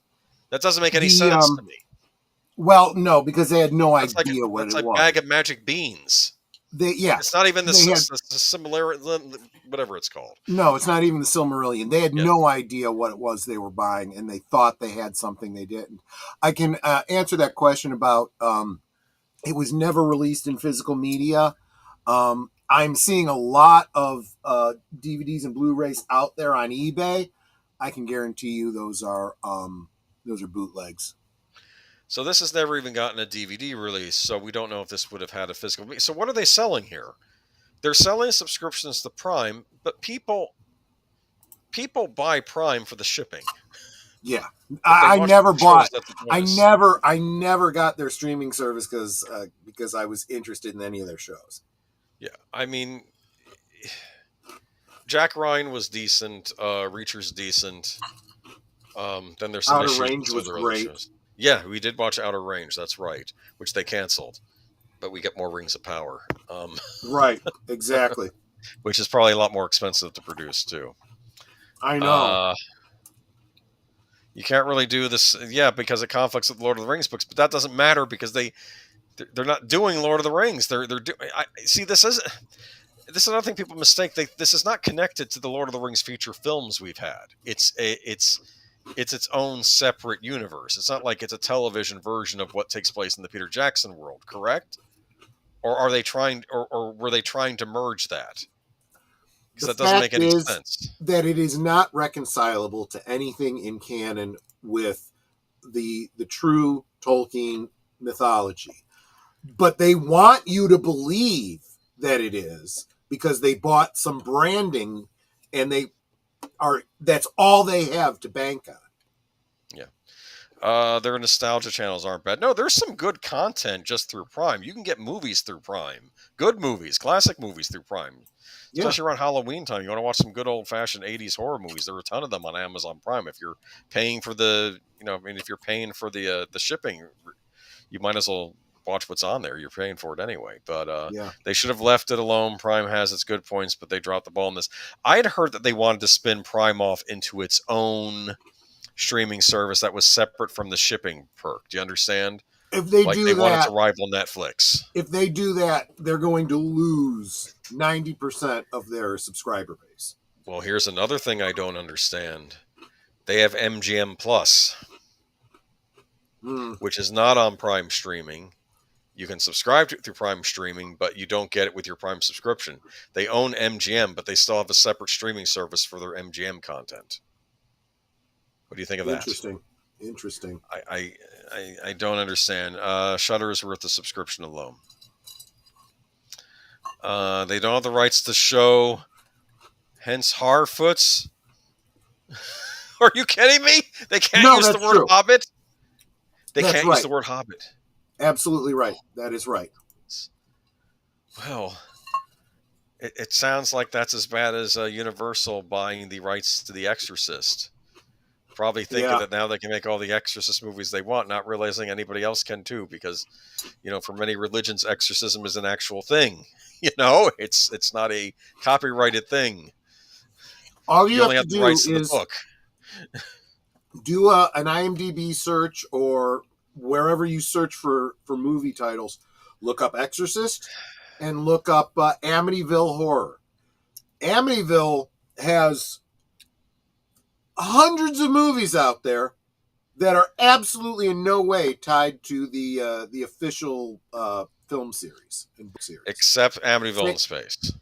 That doesn't make any sense to me. Well, no, because they had no idea what it was. It's like Bag of Magic Beans. It's not even the similar, whatever it's called. No, it's not even the Silmarillion. They had no idea what it was they were buying, and they thought they had something they didn't. I can answer that question about it was never released in physical media. I'm seeing a lot of DVDs and Blu-rays out there on eBay. I can guarantee you those are bootlegs. So this has never even gotten a DVD release, so we don't know if this would have had a physical. So what are they selling here? They're selling subscriptions to Prime, but people buy Prime for the shipping. Yeah, I never bought. I never got their streaming service because I was interested in any of their shows. Yeah, I mean, Jack Ryan was decent. Reacher's decent. Then there's some Outer Range was great. Shows. Yeah, we did watch Outer Range. That's right, which they canceled, but we get more Rings of Power. Right, exactly. Which is probably a lot more expensive to produce too. I know. You can't really do this, because it conflicts with Lord of the Rings books, but that doesn't matter because they're not doing Lord of the Rings. They're doing. This is another thing people mistake. This is not connected to the Lord of the Rings feature films we've had. It's its own separate universe. It's not like it's a television version of what takes place in the Peter Jackson world, correct? Or are they trying, or were they trying to merge that? Because that doesn't make any sense. That it is not reconcilable to anything in canon with the true Tolkien mythology. But they want you to believe that it is because they bought some branding and that's all they have to bank on. Yeah. Their nostalgia channels aren't bad. No, there's some good content just through Prime. You can get movies through Prime. Good movies, classic movies through Prime. Especially around Halloween time. You want to watch some good old-fashioned 80s horror movies. There are a ton of them on Amazon Prime. If you're paying for if you're paying for the shipping, you might as well watch what's on there. You're paying for it anyway. But they should have left it alone. Prime has its good points, but they dropped the ball on this. I had heard that they wanted to spin Prime off into its own streaming service that was separate from the shipping perk. Do you understand? If they do that, wanted to rival Netflix. If they do that, they're going to lose 90% of their subscriber base. Well, here's another thing I don't understand. They have MGM Plus, which is not on Prime streaming, You can subscribe to it through Prime streaming, but you don't get it with your Prime subscription. They own MGM, but they still have a separate streaming service for their MGM content. What do you think of that? Interesting. I don't understand. Shudder is worth the subscription alone. They don't have the rights to show, hence Harfoots. Are you kidding me? They can't use the word Hobbit? They can't use the word Hobbit. Absolutely right. That is right. Well, it sounds like that's as bad as Universal buying the rights to The Exorcist. Probably thinking that now they can make all the Exorcist movies they want, not realizing anybody else can too, because, for many religions, exorcism is an actual thing. It's not a copyrighted thing. All you have to do is the book. Do an IMDb search, or wherever you search for movie titles. Look up Exorcist and look up Amityville Horror. Amityville has hundreds of movies out there that are absolutely in no way tied to the official film series and book series, except Amityville in Space.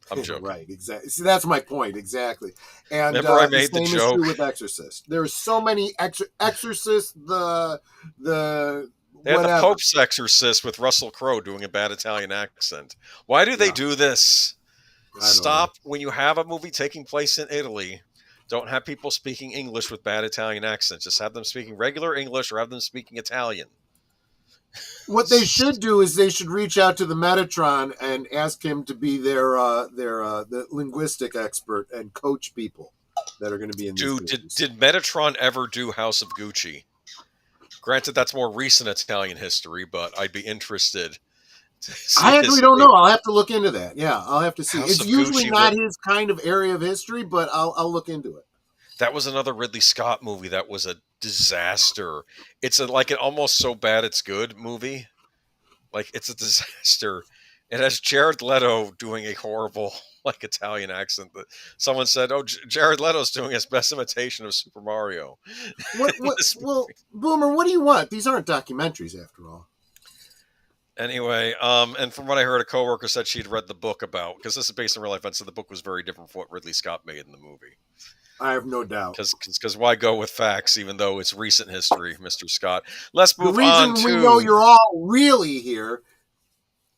I'm joking. Right, exactly. See, that's my point, exactly. And remember, I made the same joke is true with Exorcist. There's so many Exorcists. They have the Pope's Exorcist with Russell Crowe doing a bad Italian accent. Why do they do this? Stop when you have a movie taking place in Italy. Don't have people speaking English with bad Italian accents. Just have them speaking regular English or have them speaking Italian. What they should do is they should reach out to the Metatron and ask him to be their the linguistic expert and coach people that are going to be in these movies. Did Metatron ever do House of Gucci? Granted, that's more recent Italian history, but I'd be interested. I actually don't know. I'll have to look into that. Yeah, I'll have to see. It's usually Gucci, not his kind of area of history, but I'll look into it. That was another Ridley Scott movie that was a disaster. It's an almost so bad it's good movie. It's a disaster. It has Jared Leto doing a horrible Italian accent. That someone said, "Oh, Jared Leto's doing his best imitation of Super Mario." Well, Boomer, what do you want? These aren't documentaries, after all. Anyway, and from what I heard, a coworker said she'd read the book about, because this is based on real life events, so the book was very different from what Ridley Scott made in the movie. I have no doubt. Because why go with facts, even though it's recent history, Mr. Scott? Let's move on to... The reason we know you're all really here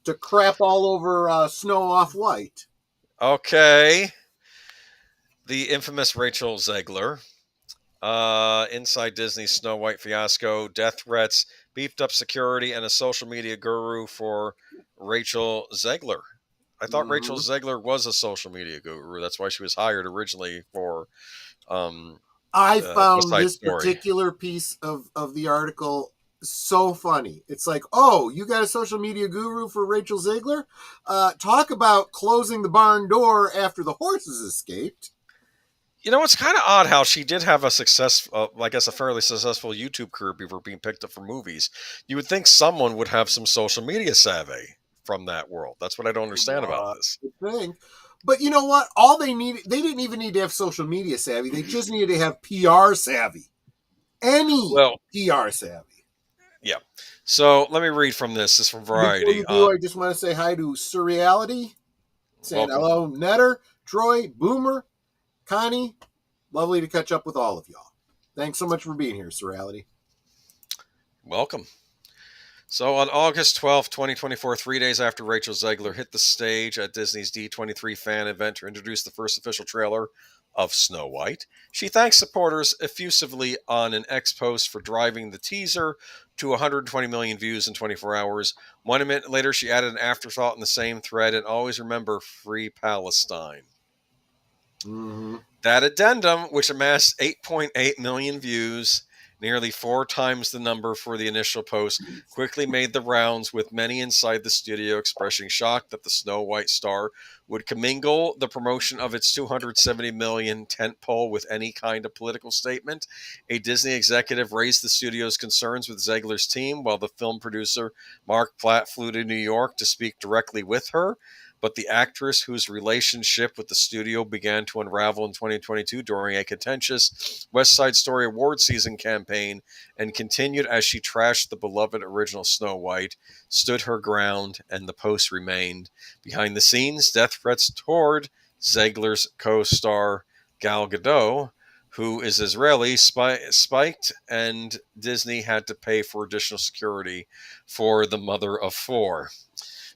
to crap all over Snow Off-White. Okay. The infamous Rachel Zegler. Inside Disney's Snow White fiasco, death threats, beefed up security, and a social media guru for Rachel Zegler. I thought Rachel Zegler was a social media guru. That's why she was hired originally for... I found this particular piece of the article so funny. It's like, oh, you got a social media guru for Rachel Zegler? Talk about closing the barn door after the horses escaped. It's kind of odd how she did have a a fairly successful YouTube career before being picked up for movies. You would think someone would have some social media savvy from that world. That's what I don't understand about this. But you know what? All they didn't even need to have social media savvy. They just needed to have PR savvy. PR savvy. Yeah. So let me read from this. This is from Variety. I just want to say hi to Surreality. Saying hello, Netter, Troy, Boomer, Connie. Lovely to catch up with all of y'all. Thanks so much for being here, Surreality. Welcome. So on August 12th, 2024, 3 days after Rachel Zegler hit the stage at Disney's D23 fan event to introduce the first official trailer of Snow White, she thanks supporters effusively on an X post for driving the teaser to 120 million views in 24 hours. 1 minute later, she added an afterthought in the same thread, and always remember, free Palestine. Mm-hmm. That addendum, which amassed 8.8 million views, nearly 4 times the number for the initial post, quickly made the rounds, with many inside the studio expressing shock that the Snow White star would commingle the promotion of its $270 million tentpole with any kind of political statement. A Disney executive raised the studio's concerns with Zegler's team, while the film producer Mark Platt flew to New York to speak directly with her. but the actress, whose relationship with the studio began to unravel in 2022 during a contentious West Side Story award season campaign and continued as she trashed the beloved original Snow White, stood her ground, and the post remained. Behind the scenes, death threats toward Zegler's co-star Gal Gadot, who is Israeli, spiked, and Disney had to pay for additional security for the mother of four.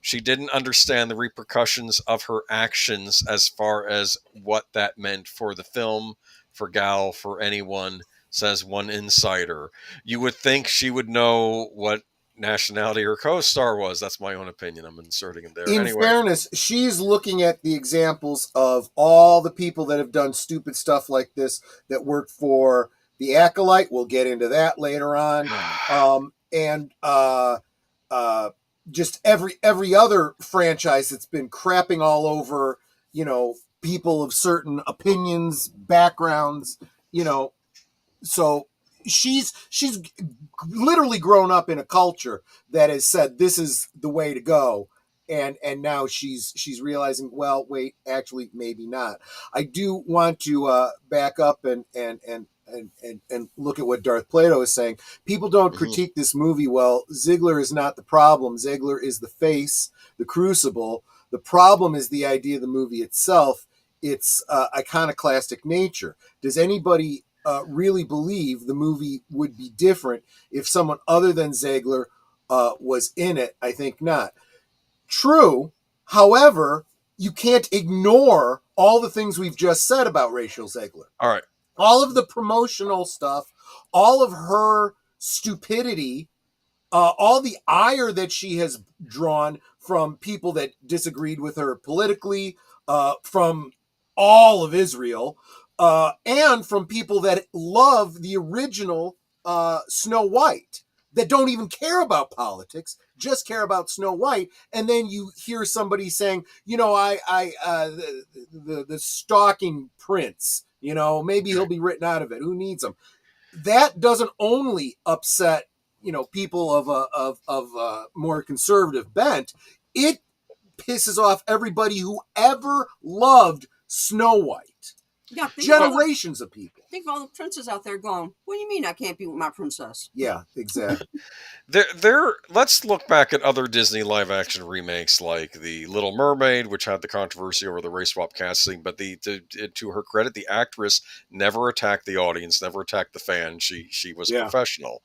She didn't understand the repercussions of her actions as far as what that meant for the film, for Gal, for anyone, says one insider. You would think she would know what nationality her co-star was. That's my own opinion. I'm inserting it there. In fairness, she's looking at the examples of all the people that have done stupid stuff like this that worked for The Acolyte. We'll get into that later on. Just every other franchise that's been crapping all over, people of certain opinions, backgrounds, so she's literally grown up in a culture that has said this is the way to go, and now she's realizing, well, wait, actually maybe not. I do want to back up and look at what Darth Plato is saying. People don't critique this movie. Well, Ziegler is not the problem. Ziegler is the face, the crucible. The problem is the idea of the movie itself. Its iconoclastic nature. Does anybody really believe the movie would be different if someone other than Ziegler was in it? I think not. True. However, you can't ignore all the things we've just said about Rachel Ziegler. All right. All of the promotional stuff, all of her stupidity, all the ire that she has drawn from people that disagreed with her politically, from all of Israel, and from people that love the original Snow White, that don't even care about politics, just care about Snow White. And then you hear somebody saying, the stalking prince, maybe he'll be written out of it. Who needs him? That doesn't only upset, people of a more conservative bent. It pisses off everybody who ever loved Snow White. Yeah, generations of people. Think of all the princes out there going, what do you mean I can't be with my princess? Yeah, exactly. Let's look back at other Disney live action remakes like The Little Mermaid, which had the controversy over the race swap casting, but to her credit, the actress never attacked the audience, never attacked the fans. She was professional.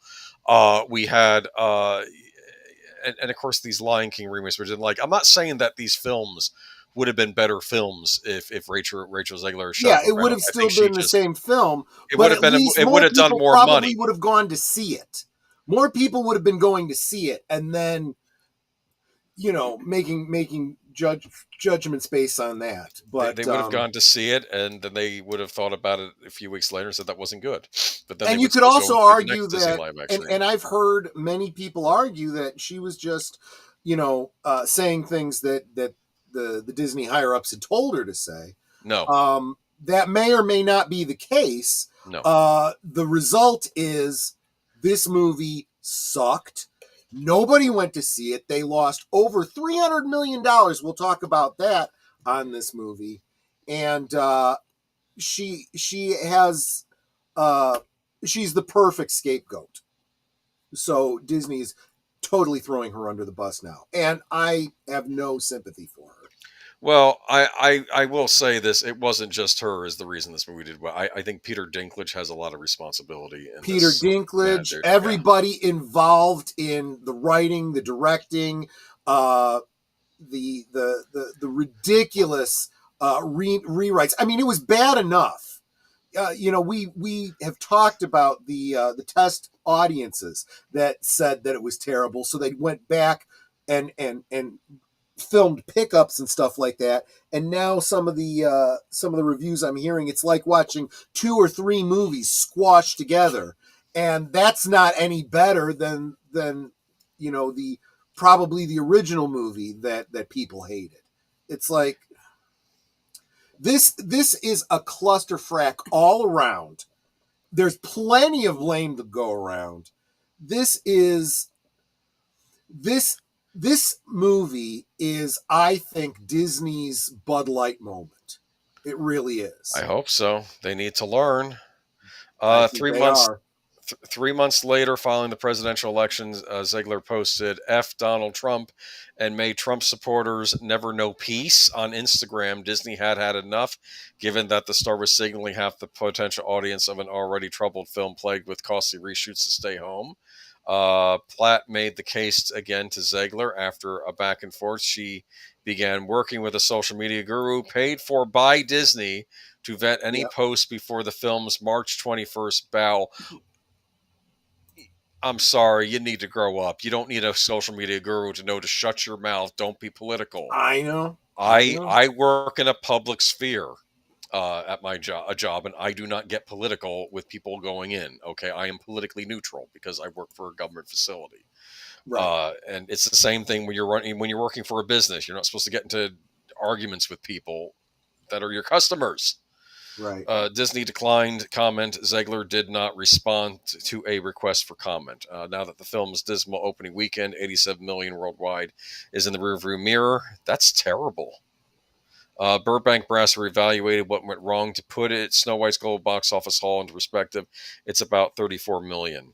We had and of course these Lion King remakes, which I'm not saying that these films would have been better films if Rachel Ziegler showed up. It would have still been the same film. It would have been. It would have done more money. Probably would have gone to see it. More people would have been going to see it, and then, making judgments based on that. But they would have gone to see it, and then they would have thought about it a few weeks later and said that wasn't good. But then, and you could also argue that, and I've heard many people argue that she was just, saying things that the Disney higher ups had told her to say. No. That may or may not be the case. No. The result is this movie sucked. Nobody went to see it. They lost over $300 million. We'll talk about that on this movie. And she has she's the perfect scapegoat. So Disney's totally throwing her under the bus now. And I have no sympathy for her. Well, I will say this. It wasn't just her is the reason this movie did well. I think Peter Dinklage has a lot of responsibility. Peter Dinklage, everybody involved in the writing, the directing, the ridiculous rewrites. I mean, it was bad enough. We have talked about the test audiences that said that it was terrible. So they went back and filmed pickups and stuff like that, and now some of the reviews I'm hearing, it's like watching 2 or 3 movies squashed together, and that's not any better than the probably the original movie that people hated. It's like this is a clusterfuck all around. There's plenty of blame to go around. This this movie is, I think, Disney's Bud Light moment. It really is. I hope so. They need to learn. I think 3 they months. are. 3 months later, following the presidential elections, Ziegler posted "F Donald Trump" and "May Trump supporters never know peace" on Instagram. Disney had enough, given that the star was signaling half the potential audience of an already troubled film plagued with costly reshoots to stay home. Platt made the case again to Ziegler after a back and forth. She began working with a social media guru paid for by Disney to vet any posts before the film's March 21st bow. I'm sorry, you need to grow up. You don't need a social media guru to know to shut your mouth. Don't be political. I know. I work in a public sphere at my job, and I do not get political with people going in. Okay, I am politically neutral because I work for a government facility. Right. And it's the same thing when you're working for a business. You're not supposed to get into arguments with people that are your customers. Right. Disney declined comment. Ziegler did not respond to a request for comment. Now that the film's dismal opening weekend, 87 million worldwide, is in the rearview mirror, that's terrible. Burbank Brass reevaluated what went wrong. To put it, Snow White's global box office haul into perspective, it's about 34 million.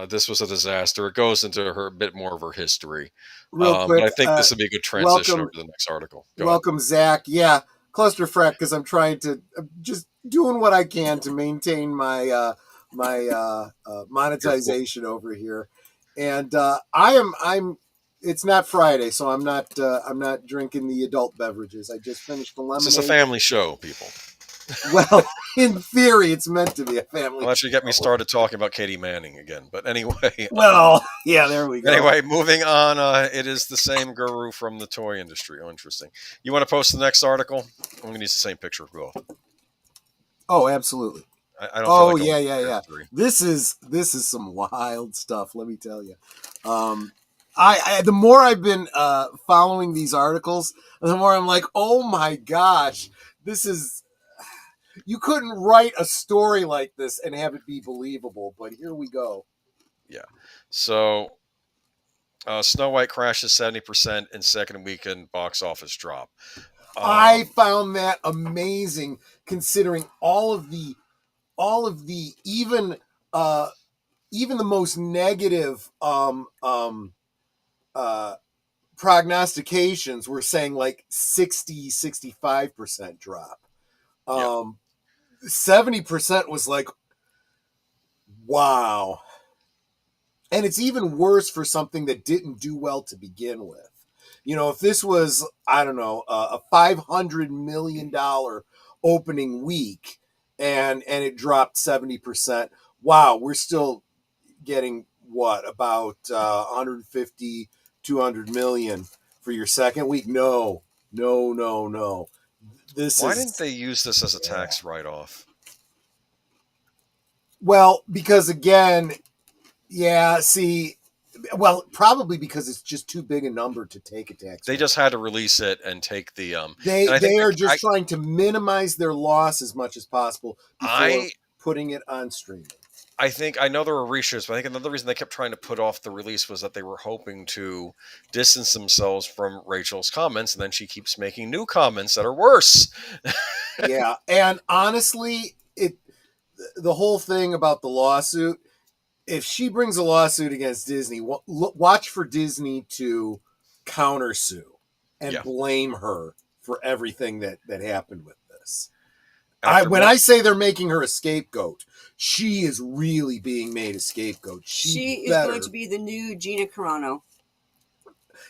This was a disaster. It goes into a bit more of her history. Real quick, but I think this would be a good transition over to the next article. Welcome, Zach. Yeah, clusterfuck, because I'm just doing what I can to maintain my monetization over here, and I'm. It's not Friday, so I'm not drinking the adult beverages. I just finished the lemonade. This is a family show, people. Well, in theory, it's meant to be a family. Unless you get me started talking about Katie Manning again. But anyway. Well, yeah, there we go. Anyway, moving on. It is the same guru from the toy industry. Oh, interesting. You want to post the next article? I'm going to use the same picture of both. Oh, absolutely. I don't feel like yeah. This is some wild stuff, let me tell you. I the more I've been following these articles, the more I'm like, oh my gosh, this is... You couldn't write a story like this and have it be believable, but here we go. Yeah. So, Snow White crashes 70% in second weekend box office drop. I found that amazing, considering all of the even the most negative prognostications were saying like 65% drop. 70% was like, wow. And it's even worse for something that didn't do well to begin with. You know, if this was, I don't know, a $500 million opening week and it dropped 70%, wow, we're still getting what, about 150, 200 million for your second week? No. Why didn't they use this as a tax write-off? Well, because again, probably because it's just too big a number to take a tax. They just had to release it and take the. They are just trying to minimize their loss as much as possible before putting it on streaming. I know there were reshoots, but I think another reason they kept trying to put off the release was that they were hoping to distance themselves from Rachel's comments, and then she keeps making new comments that are worse. Yeah, and honestly, the whole thing about the lawsuit, if she brings a lawsuit against Disney, watch for Disney to countersue and blame her for everything that happened with this. When I say they're making her a scapegoat, she is really being made a scapegoat. She is going to be the new Gina Carano.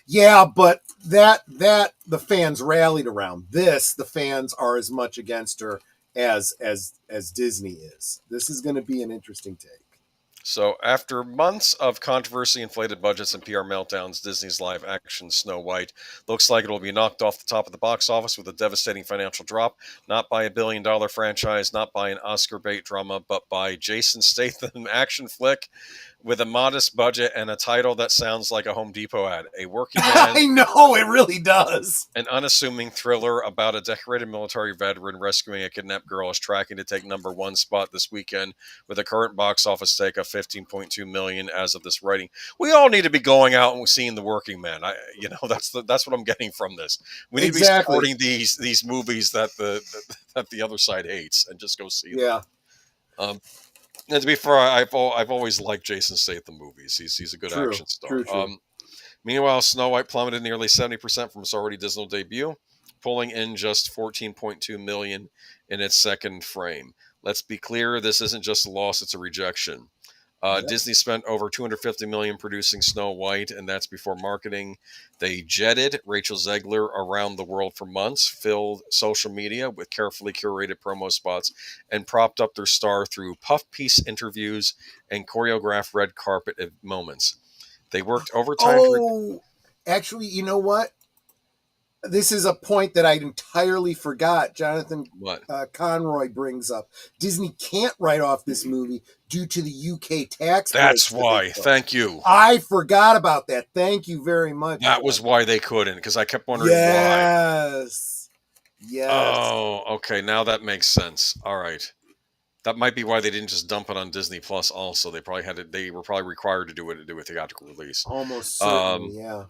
Yeah, but that the fans rallied around. This, the fans are as much against her as Disney is. This is going to be an interesting take. So, after months of controversy, inflated budgets, and PR meltdowns, Disney's live-action Snow White looks like it will be knocked off the top of the box office with a devastating financial drop, not by a billion-dollar franchise, not by an Oscar bait drama, but by Jason Statham action flick with a modest budget and a title that sounds like a Home Depot ad. A working man. I know, it really does. An unassuming thriller about a decorated military veteran rescuing a kidnapped girl is tracking to take #1 spot this weekend with a current box office take of $15.2 million as of this writing. We all need to be going out and seeing The Working Man. That's what I'm getting from this. We need to be supporting these movies that the other side hates and just go see them. Yeah. And to be fair, I've always liked Jason Statham movies. He's a good action star. True. Meanwhile, Snow White plummeted nearly 70% from its already dismal debut, pulling in just $14.2 million in its second frame. Let's be clear, this isn't just a loss, it's a rejection. Disney spent over $250 million producing Snow White, and that's before marketing. They jetted Rachel Zegler around the world for months, filled social media with carefully curated promo spots, and propped up their star through puff piece interviews and choreographed red carpet moments. They worked overtime. Actually, you know what? This is a point that I entirely forgot. Jonathan Conroy brings up. Disney can't write off this movie due to the UK tax. That's why. Thank you. I forgot about that. Thank you very much. That was why they couldn't, because I kept wondering why. Yes. Oh, okay. Now that makes sense. All right. That might be why they didn't just dump it on Disney Plus. Also, they were probably required to do a theatrical release. Almost certainly, yeah.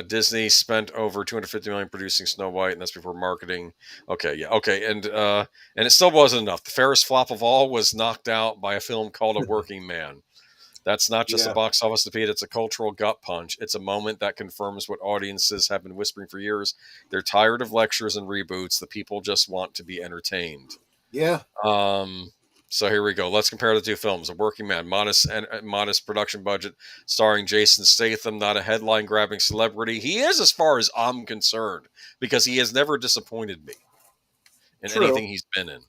Disney spent over $250 million producing Snow White, and that's before marketing. Okay, and it still wasn't enough. The fairest flop of all was knocked out by a film called A Working Man. That's not just a box office defeat; it's a cultural gut punch. It's a moment that confirms what audiences have been whispering for years. They're tired of lectures and reboots. The people just want to be entertained. Yeah. So here we go. Let's compare the two films. A Working Man, modest production budget, starring Jason Statham, not a headline-grabbing celebrity. He is, as far as I'm concerned, because he has never disappointed me in anything he's been in.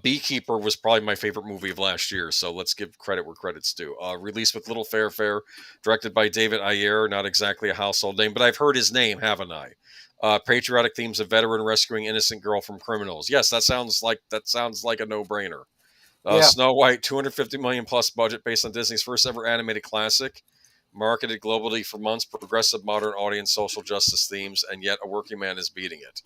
Beekeeper was probably my favorite movie of last year, so let's give credit where credit's due. Released with little fanfare, directed by David Ayer, not exactly a household name, but I've heard his name, haven't I? Patriotic themes of veteran rescuing innocent girl from criminals. Yes, that sounds like a no-brainer. Snow White, $250 million plus budget based on Disney's first ever animated classic, marketed globally for months, progressive modern audience, social justice themes, and yet A Working Man is beating it.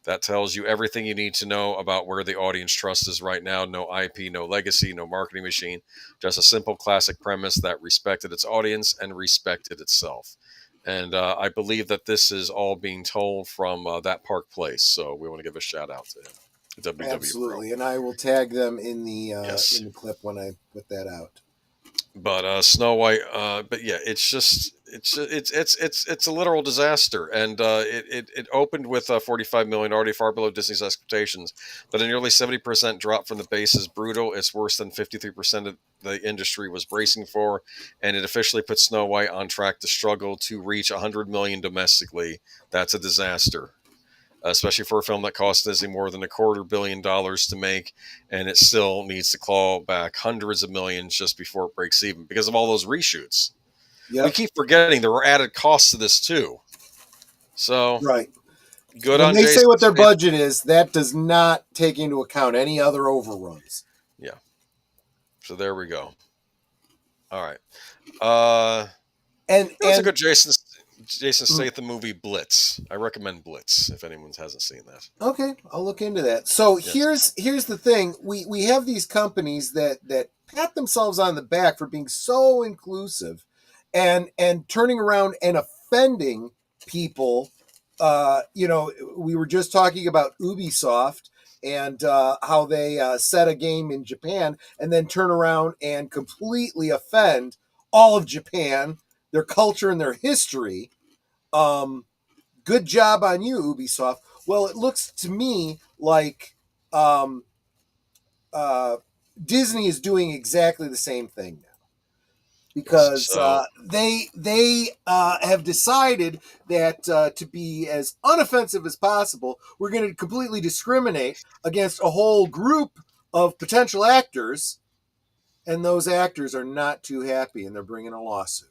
That tells you everything you need to know about where the audience trust is right now. No IP, no legacy, no marketing machine, just a simple classic premise that respected its audience and respected itself. And I believe that this is all being told from That Park Place, so we want to give a shout out to him. Absolutely, and I will tag them in the clip when I put that out. But Snow White, but yeah, it's a literal disaster, and it opened with $45 million, already far below Disney's expectations. But a nearly 70% drop from the base is brutal. It's worse than 53% of the industry was bracing for, and it officially puts Snow White on track to struggle to reach $100 million domestically. That's a disaster. Especially for a film that cost Disney more than $250 million to make, and it still needs to claw back hundreds of millions just before it breaks even because of all those reshoots. Yep. We keep forgetting there were added costs to this too. So good when on they Jason say what their budget is, that does not take into account any other overruns. Yeah. So there we go. All right. And it's a good Jason Statham movie, Blitz. I recommend Blitz if anyone hasn't seen that. Okay, I'll look into that. So here's the thing: we have these companies that pat themselves on the back for being so inclusive, and turning around and offending people. We were just talking about Ubisoft and how they set a game in Japan and then turn around and completely offend all of Japan, their culture and their history. Good job on you, Ubisoft. Well, it looks to me like Disney is doing exactly the same thing now, because they have decided that to be as unoffensive as possible, we're going to completely discriminate against a whole group of potential actors, and those actors are not too happy, and they're bringing a lawsuit.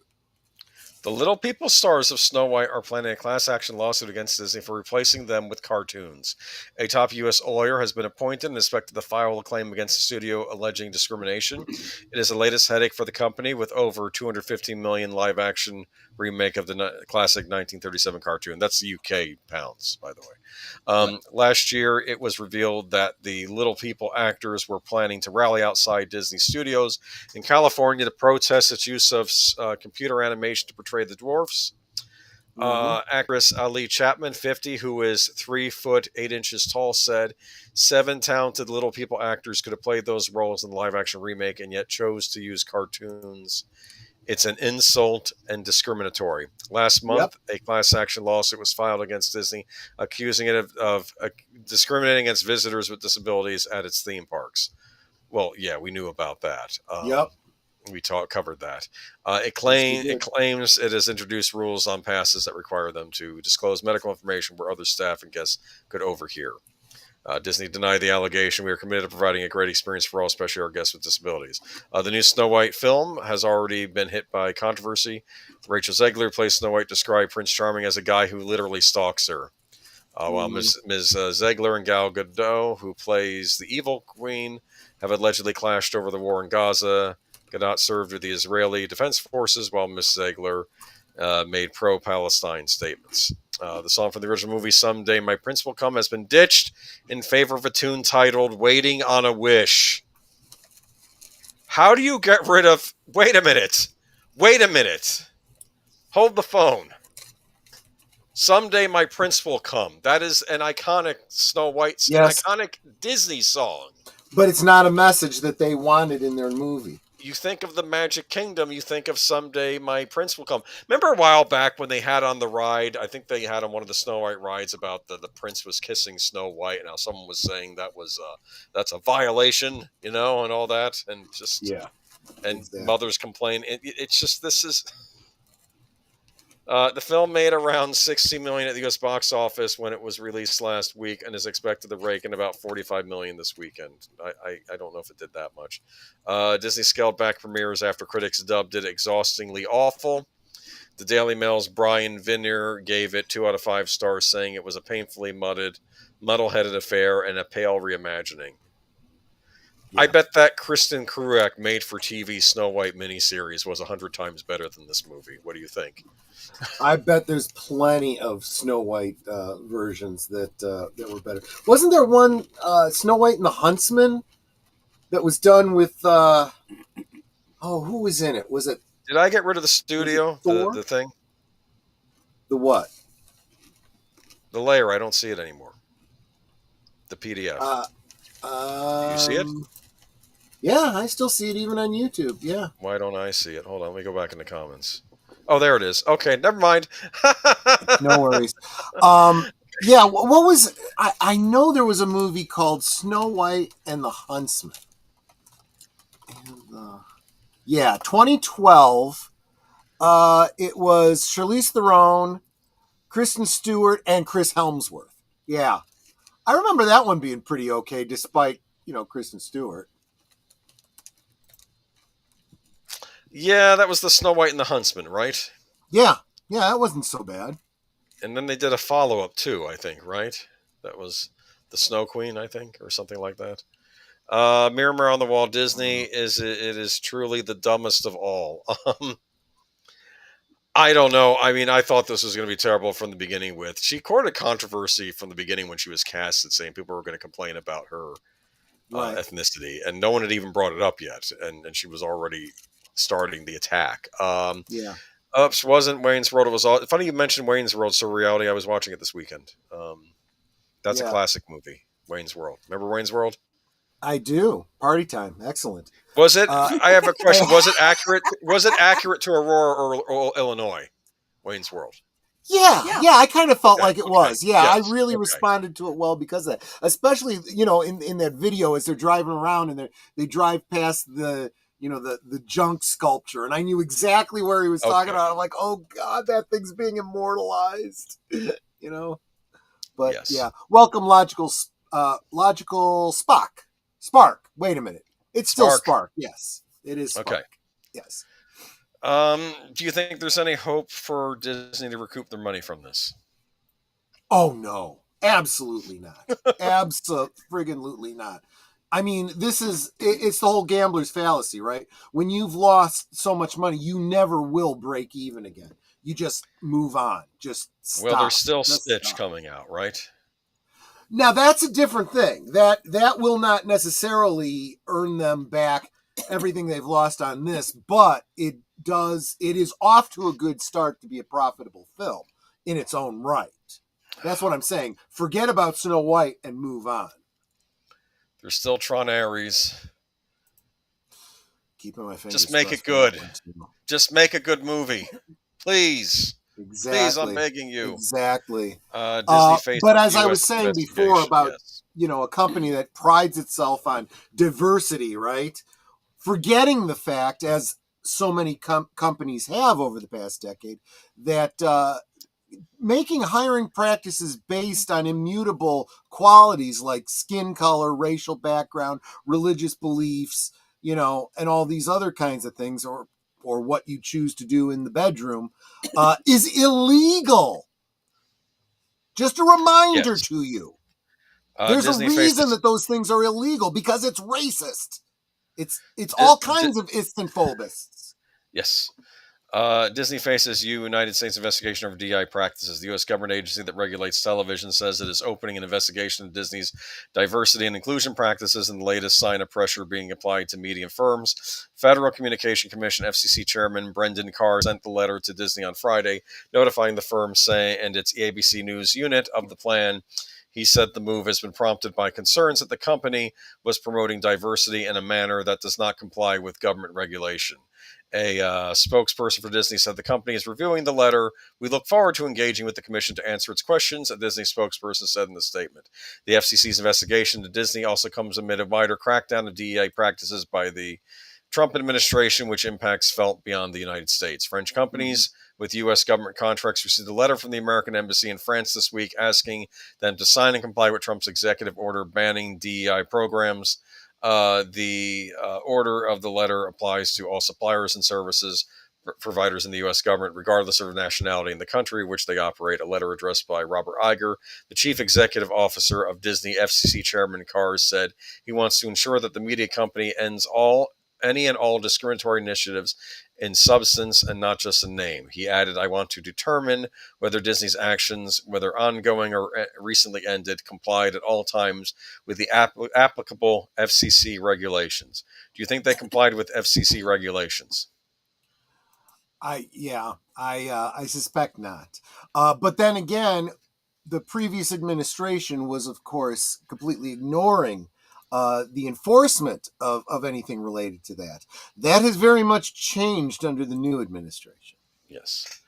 The Little People stars of Snow White are planning a class action lawsuit against Disney for replacing them with cartoons. A top U.S. lawyer has been appointed and expected to file a claim against the studio alleging discrimination. It is the latest headache for the company, with over $250 million live action remake of the classic 1937 cartoon. That's the UK pounds, by the way. Last year, it was revealed that the Little People actors were planning to rally outside Disney Studios in California to protest its use of computer animation to portray the dwarfs. Actress Ali Chapman, 50, who is 3 foot 8 inches tall, said 7 talented Little People actors could have played those roles in the live action remake and yet chose to use cartoons. It's an insult and discriminatory. Last month, a class action lawsuit was filed against Disney, accusing it of discriminating against visitors with disabilities at its theme parks. Well, yeah, we knew about that. We covered that. It claims it has introduced rules on passes that require them to disclose medical information where other staff and guests could overhear. Disney denied the allegation. We are committed to providing a great experience for all, especially our guests with disabilities. The new Snow White film has already been hit by controversy. Rachel Zegler, who plays Snow White, described Prince Charming as a guy who literally stalks her. While Ms. Zegler and Gal Gadot, who plays the evil queen, have allegedly clashed over the war in Gaza. Gadot served with the Israeli Defense Forces, while Ms. Zegler made pro-Palestine statements. The song from the original movie, Someday My Prince Will Come, has been ditched in favor of a tune titled Waiting on a Wish. How do you get rid of... Wait a minute. Hold the phone. Someday My Prince Will Come. That is an iconic Snow White, iconic Disney song. But it's not a message that they wanted in their movie. You think of the Magic Kingdom, you think of Someday My Prince Will Come. Remember a while back when they had on the ride, I think they had on one of the Snow White rides about the prince was kissing Snow White, and how someone was saying that's a violation, and all that, and just mothers complain. It's just, this is... the film made around $60 million at the U.S. box office when it was released last week, and is expected to rake in about $45 million this weekend. I don't know if it did that much. Disney scaled back premieres after critics dubbed it exhaustingly awful. The Daily Mail's Brian Vinner gave it 2 out of 5 stars, saying it was a painfully muddle-headed affair and a pale reimagining. Yeah. I bet that Kristen Kruak made-for-TV Snow White miniseries was 100 times better than this movie. What do you think? I bet there's plenty of Snow White versions that were better. Wasn't there one Snow White and the Huntsman that was done with... who was in it? Was it... Did I get rid of the studio? The thing? The what? The layer. I don't see it anymore. The PDF. Do you see it? Yeah, I still see it even on YouTube. Yeah. Why don't I see it? Hold on, let me go back in the comments. Oh, there it is. Okay, never mind. No worries. Yeah, what was... I know there was a movie called Snow White and the Huntsman. And, 2012. It was Charlize Theron, Kristen Stewart, and Chris Hemsworth. Yeah. I remember that one being pretty okay, despite, Kristen Stewart. Yeah, that was the Snow White and the Huntsman, right? Yeah, that wasn't so bad. And then they did a follow-up too, I think, right? That was the Snow Queen, I think, or something like that. Mirror on the Wall, Disney is truly the dumbest of all. I don't know. I mean, I thought this was going to be terrible from the beginning. She courted controversy from the beginning when she was casted, saying people were going to complain about her ethnicity, and no one had even brought it up yet, and she was already starting the attack. Ups wasn't Wayne's World. It was all funny you mentioned Wayne's World. So reality, I was watching it this weekend. That's a classic movie, Wayne's World. Remember Wayne's World? I do. Party time. Excellent. Was it? I have a question. Was it accurate? Was it accurate to Aurora, or Illinois? Wayne's World. Yeah. I kind of felt like it was. Yeah, yes. I really responded to it well because of that. Especially, in that video as they're driving around and they drive past the junk sculpture, and I knew exactly where he was talking about. I'm like, oh God, that thing's being immortalized. But yeah, welcome, logical Spark. Wait a minute, it's still Spark. Yes, it is Spark. Okay. Yes. Do you think there's any hope for Disney to recoup their money from this? Oh, no. Absolutely not. Absolutely not. I mean, it's the whole gambler's fallacy, right? When you've lost so much money, you never will break even again. You just move on. Just stop. Well, there's still Stitch coming out, right? Now, that's a different thing. That will not necessarily earn them back everything they've lost on this, but it is off to a good start to be a profitable film in its own right. That's what I'm saying. Forget about Snow White and move on. There's still Tron Ares. Keeping my fingers. Just make it good. Just make a good movie, please. Exactly. Please, I'm begging you. Exactly. Disney but as I was saying before about a company that prides itself on diversity, right? Forgetting the fact, as so many companies have over the past decade, that making hiring practices based on immutable qualities like skin color, racial background, religious beliefs, and all these other kinds of things, or what you choose to do in the bedroom, is illegal. Just a reminder to you. There's Disney a reason that those things are illegal, because it's racist. It's all kinds of istanphobists. Yes. Disney faces United States investigation over DEI practices. The U.S. government agency that regulates television says it is opening an investigation of Disney's diversity and inclusion practices, and the latest sign of pressure being applied to media firms. Federal Communication Commission FCC Chairman Brendan Carr sent the letter to Disney on Friday, notifying the firm and its ABC News unit of the plan. He said the move has been prompted by concerns that the company was promoting diversity in a manner that does not comply with government regulation. A spokesperson for Disney said the company is reviewing the letter. We look forward to engaging with the commission to answer its questions, a Disney spokesperson said in the statement. The FCC's investigation to Disney also comes amid a wider crackdown of DEI practices by the Trump administration, which impacts felt beyond the United States. French companies with U.S. government contracts received a letter from the American Embassy in France this week asking them to sign and comply with Trump's executive order banning DEI programs. The order of the letter applies to all suppliers and services providers in the U.S. government, regardless of nationality in the country which they operate. A letter addressed by Robert Iger, the chief executive officer of Disney. FCC Chairman Carr said he wants to ensure that the media company ends any and all discriminatory initiatives in substance and not just in name. He added, I want to determine whether Disney's actions, whether ongoing or recently ended, complied at all times with the applicable FCC regulations. Do you think they complied with FCC regulations? I suspect not. But then again, the previous administration was, of course, completely ignoring the enforcement of anything related to that. That has very much changed under the new administration. Yes.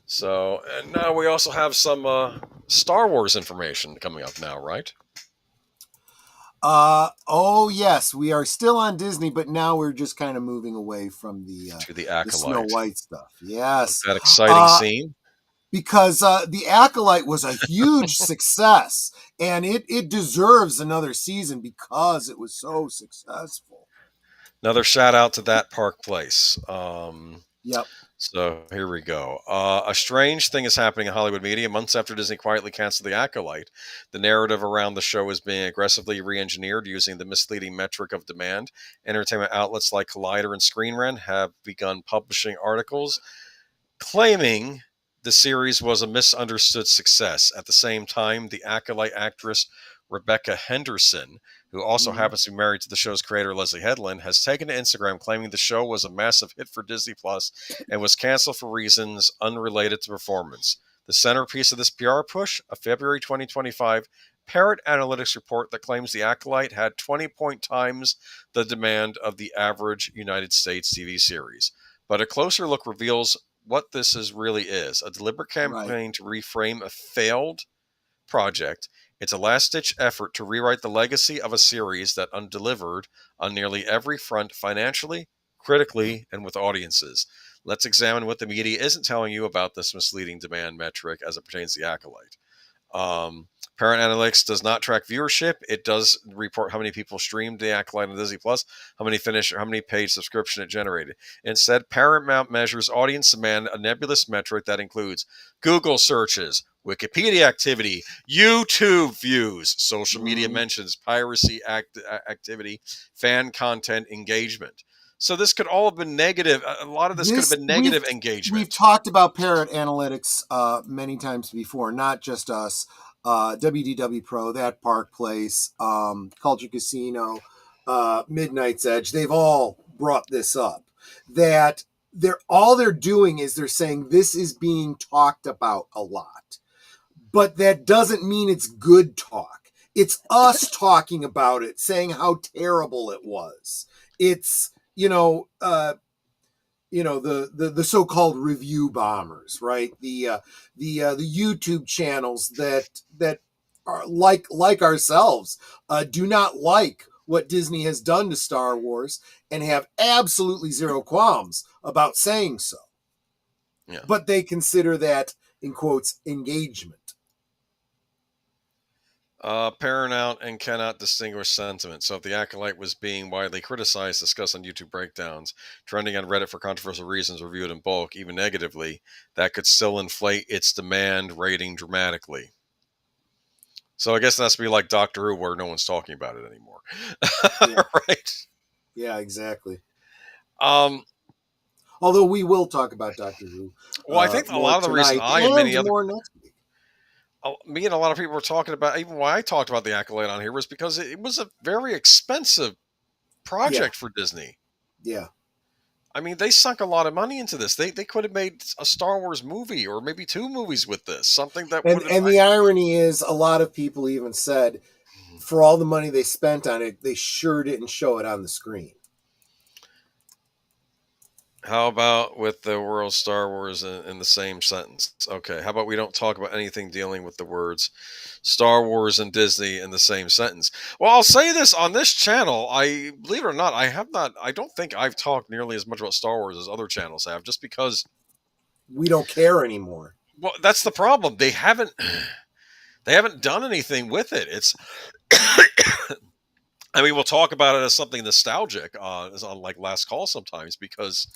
So, and now we also have some Star Wars information coming up now, right? Oh yes, we are still on Disney, but now we're just kind of moving away from the Acolyte, the Snow White stuff. Yes, that exciting scene. Because the Acolyte was a huge success, and it deserves another season because it was so successful. Another shout out to that Park Place. Yep. So here we go. A strange thing is happening in Hollywood media. Months after Disney quietly canceled The Acolyte, the narrative around the show is being aggressively re-engineered using the misleading metric of demand. Entertainment outlets like Collider and Screen Rant have begun publishing articles claiming the series was a misunderstood success. At the same time, the Acolyte actress Rebecca Henderson, who also happens to be married to the show's creator Leslie Headland, has taken to Instagram claiming the show was a massive hit for Disney Plus and was canceled for reasons unrelated to performance. The centerpiece of this PR push, a February 2025 Parrot Analytics report that claims The Acolyte had 20 times the demand of the average United States TV series. But a closer look reveals what this really is: a deliberate campaign to reframe a failed project. It's a last-ditch effort to rewrite the legacy of a series that undelivered on nearly every front, financially, critically, and with audiences. Let's examine what the media isn't telling you about this misleading demand metric as it pertains to The Acolyte. Parent Analytics does not track viewership. It does report how many people streamed the Acolyte on Disney Plus, how many finished, or how many paid subscription it generated. Instead, Paramount measures audience demand, a nebulous metric that includes Google searches, Wikipedia activity, YouTube views, social media mentions, piracy activity, fan content engagement. So this could all have been negative. A lot of this could have been negative engagement. We've talked about Parent Analytics many times before, not just us. WDW Pro, That Park Place, Culture Casino, Midnight's Edge, they've all brought this up. That all they're doing is they're saying this is being talked about a lot. But that doesn't mean it's good talk. It's us talking about it, saying how terrible it was. It's, the so-called review bombers, right? The YouTube channels that are like ourselves do not like what Disney has done to Star Wars and have absolutely zero qualms about saying so. Yeah. But they consider that, in quotes, engagement. Paramount and cannot distinguish sentiment. So if the Acolyte was being widely criticized, discussed on YouTube breakdowns, trending on Reddit for controversial reasons, reviewed in bulk, even negatively, that could still inflate its demand rating dramatically. So I guess it has to be like Doctor Who, where no one's talking about it anymore. Yeah. Right? Yeah, exactly. Although we will talk about Doctor Who. Well, I think a lot of the reason I and many other... next week. Me and a lot of people were talking about, even why I talked about the Acolyte on here, was because it was a very expensive project for Disney. Yeah. I mean, they sunk a lot of money into this. They could have made a Star Wars movie or maybe 2 movies with this. Something that would have... And the irony is, a lot of people even said, for all the money they spent on it, they sure didn't show it on the screen. How about with the word Star Wars in the same sentence? Okay, how about we don't talk about anything dealing with the words Star Wars and Disney in the same sentence? Well, I'll say this on this channel. I believe it or not, I don't think I've talked nearly as much about Star Wars as other channels have, just because we don't care anymore. Well, that's the problem. They haven't done anything with it. It's I mean, we'll talk about it as something nostalgic, as on like Last Call sometimes, because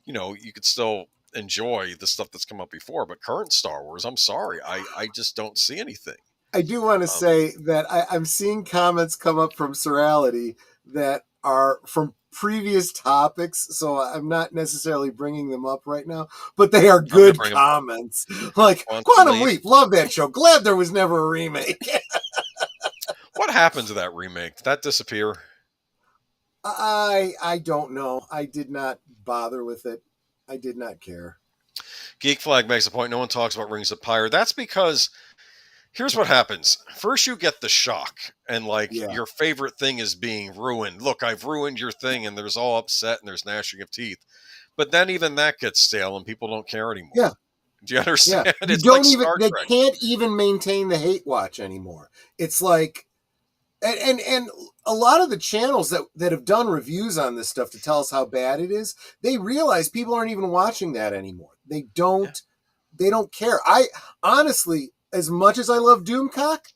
you could still enjoy the stuff that's come up before. But current Star Wars, I'm sorry, I just don't see anything. I do want to say that I'm seeing comments come up from Serality that are from previous topics, so I'm not necessarily bringing them up right now, but they are good comments. Like, Quantum Leap, love that show. Glad there was never a remake. What happened to that remake? Did that disappear? I don't know. I did not bother with it. I did not care. Geek Flag makes a point. No one talks about Rings of Pyre. That's because here's what happens. First, you get the shock, and your favorite thing is being ruined. Look, I've ruined your thing, and there's all upset, and there's gnashing of teeth. But then even that gets stale, and people don't care anymore. Yeah. Do you understand? Yeah. They can't even maintain the hate watch anymore. It's like, and a lot of the channels that have done reviews on this stuff to tell us how bad it is, they realize people aren't even watching that anymore. They don't care. I honestly, as much as I love Doomcock,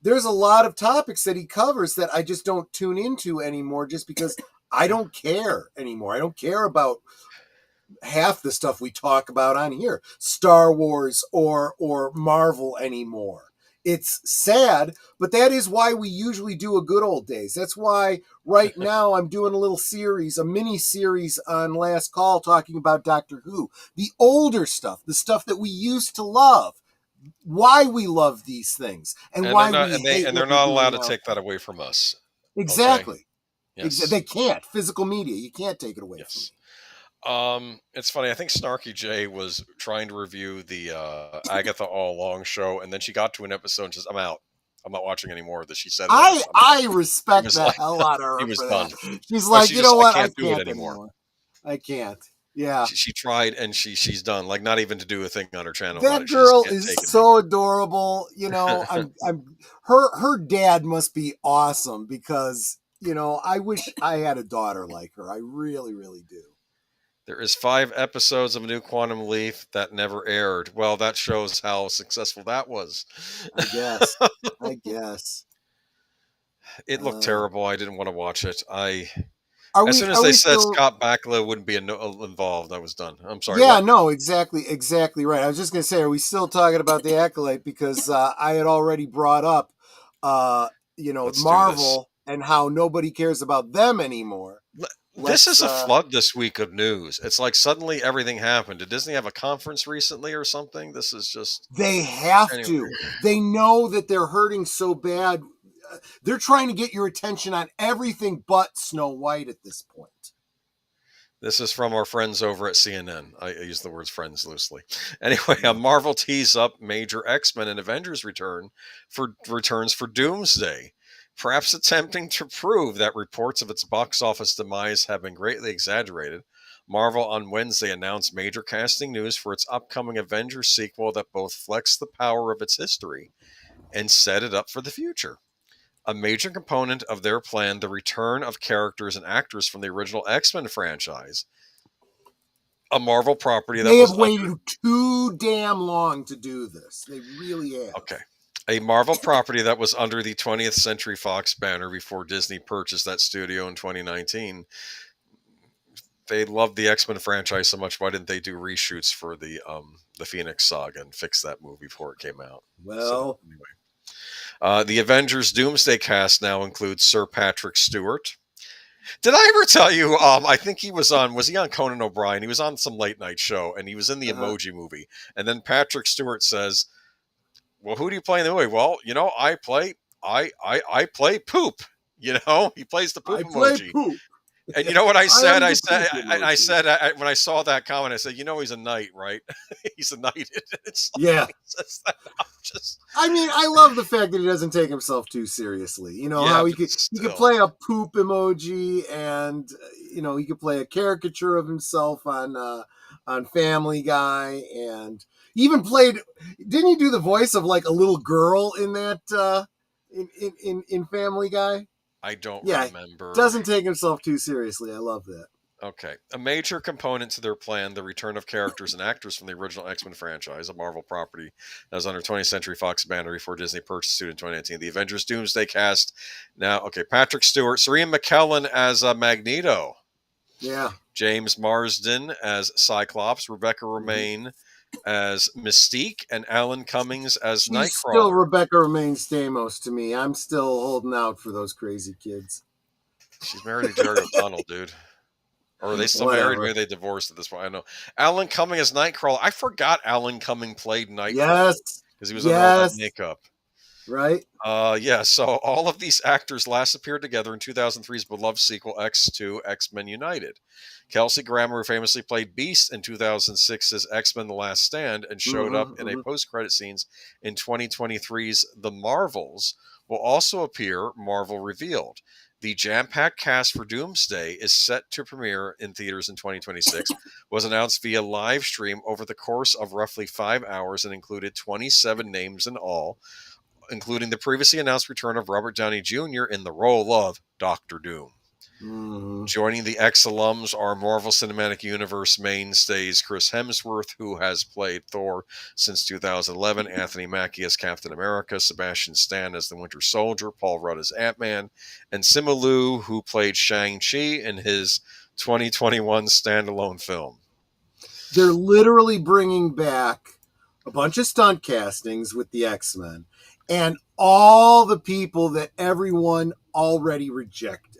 there's a lot of topics that he covers that I just don't tune into anymore just because I don't care anymore. I don't care about half the stuff we talk about on here, Star Wars or Marvel anymore. It's sad, but that is why we usually do a Good Old Days. That's why right now I'm doing a little series, a mini series on Last Call talking about Doctor Who, the older stuff, the stuff that we used to love, why we love these things, and why they're not allowed to take that away from us. Exactly. Okay? Yes. They can't. Physical media, you can't take it away from me. It's funny. I think Snarky J was trying to review the Agatha All Along show, and then she got to an episode and says, "I'm out. I'm not watching anymore." That she said. I respect the hell out of her. He was done. She's like, you know what? I can't do it anymore. I can't. Yeah. She tried, and she's done. Like, not even to do a thing on her channel. That girl is so adorable. Her dad must be awesome because I wish I had a daughter like her. I really, really do. There is 5 episodes of a new Quantum Leap that never aired. Well, that shows how successful that was. I guess. I guess. It looked terrible. I didn't want to watch it. As soon as Are they we said still... Scott Bakula wouldn't be involved, I was done. I'm sorry. Yeah, what? no, exactly right. I was just going to say, are we still talking about the Acolyte? Because I had already brought up, Marvel and how nobody cares about them anymore. This is a flood this week of news. It's like suddenly everything happened. Did Disney have a conference recently or something? This is just... They have to. They know that they're hurting so bad. They're trying to get your attention on everything but Snow White at this point. This is from our friends over at CNN. I use the words friends loosely. Anyway, Marvel tees up major X-Men and Avengers returns for Doomsday, perhaps attempting to prove that reports of its box office demise have been greatly exaggerated. Marvel on Wednesday announced major casting news for its upcoming Avengers sequel that both flexed the power of its history and set it up for the future. A major component of their plan, the return of characters and actors from the original X-Men franchise, a Marvel property that they have waited too damn long to do this. They really have. Okay. A Marvel property that was under the 20th Century Fox banner before Disney purchased that studio in 2019. They loved the X-Men franchise so much. Why didn't they do reshoots for the Phoenix Saga and fix that movie before it came out? Well, anyway. The Avengers Doomsday cast now includes Sir Patrick Stewart. Did I ever tell you, I think he was he on Conan O'Brien? He was on some late night show, and he was in the Emoji Movie. And then Patrick Stewart says, well, who do you play in the movie? Well, I play poop. He plays the poop emoji. Poop. And you know what I said? I said when I saw that comment, I said, he's a knight, right? He's a knight. Yeah. I mean, I love the fact that he doesn't take himself too seriously. How he could play a poop emoji, and he could play a caricature of himself on Family Guy, and he even played. Didn't he do the voice of like a little girl in that in Family Guy? I don't remember. Doesn't take himself too seriously. I love that. Okay. A major component to their plan, the return of characters and actors from the original X-Men franchise, a Marvel property that was under 20th Century Fox banner before Disney purchased it in 2019. The Avengers Doomsday cast. Now, Patrick Stewart, Serena McKellen as Magneto. Yeah. James Marsden as Cyclops, Rebecca Romaine as Mystique, and Alan Cummings as Nightcrawler. Still Rebecca Romaine Stamos to me. I'm still holding out for those crazy kids. She's married to Jerry O'Connell, dude. Or are they still married? Maybe they divorced at this point. I don't know. Alan Cumming as Nightcrawler. I forgot Alan Cumming played Nightcrawler. Yes. Because he was under all that makeup. Right? So all of these actors last appeared together in 2003's beloved sequel X2, X-Men United. Kelsey Grammer, who famously played Beast in 2006's X-Men The Last Stand and showed up in a post-credit scenes in 2023's The Marvels, will also appear, Marvel revealed. The jam-packed cast for Doomsday is set to premiere in theaters in 2026, was announced via live stream over the course of roughly 5 hours and included 27 names in all, including the previously announced return of Robert Downey Jr. in the role of Dr. Doom. Joining the ex-alums are Marvel Cinematic Universe mainstays Chris Hemsworth, who has played Thor since 2011, Anthony Mackie as Captain America, Sebastian Stan as the Winter Soldier, Paul Rudd as Ant-Man, and Simu Liu, who played Shang-Chi in his 2021 standalone film. They're literally bringing back a bunch of stunt castings with the X-Men and all the people that everyone already rejected.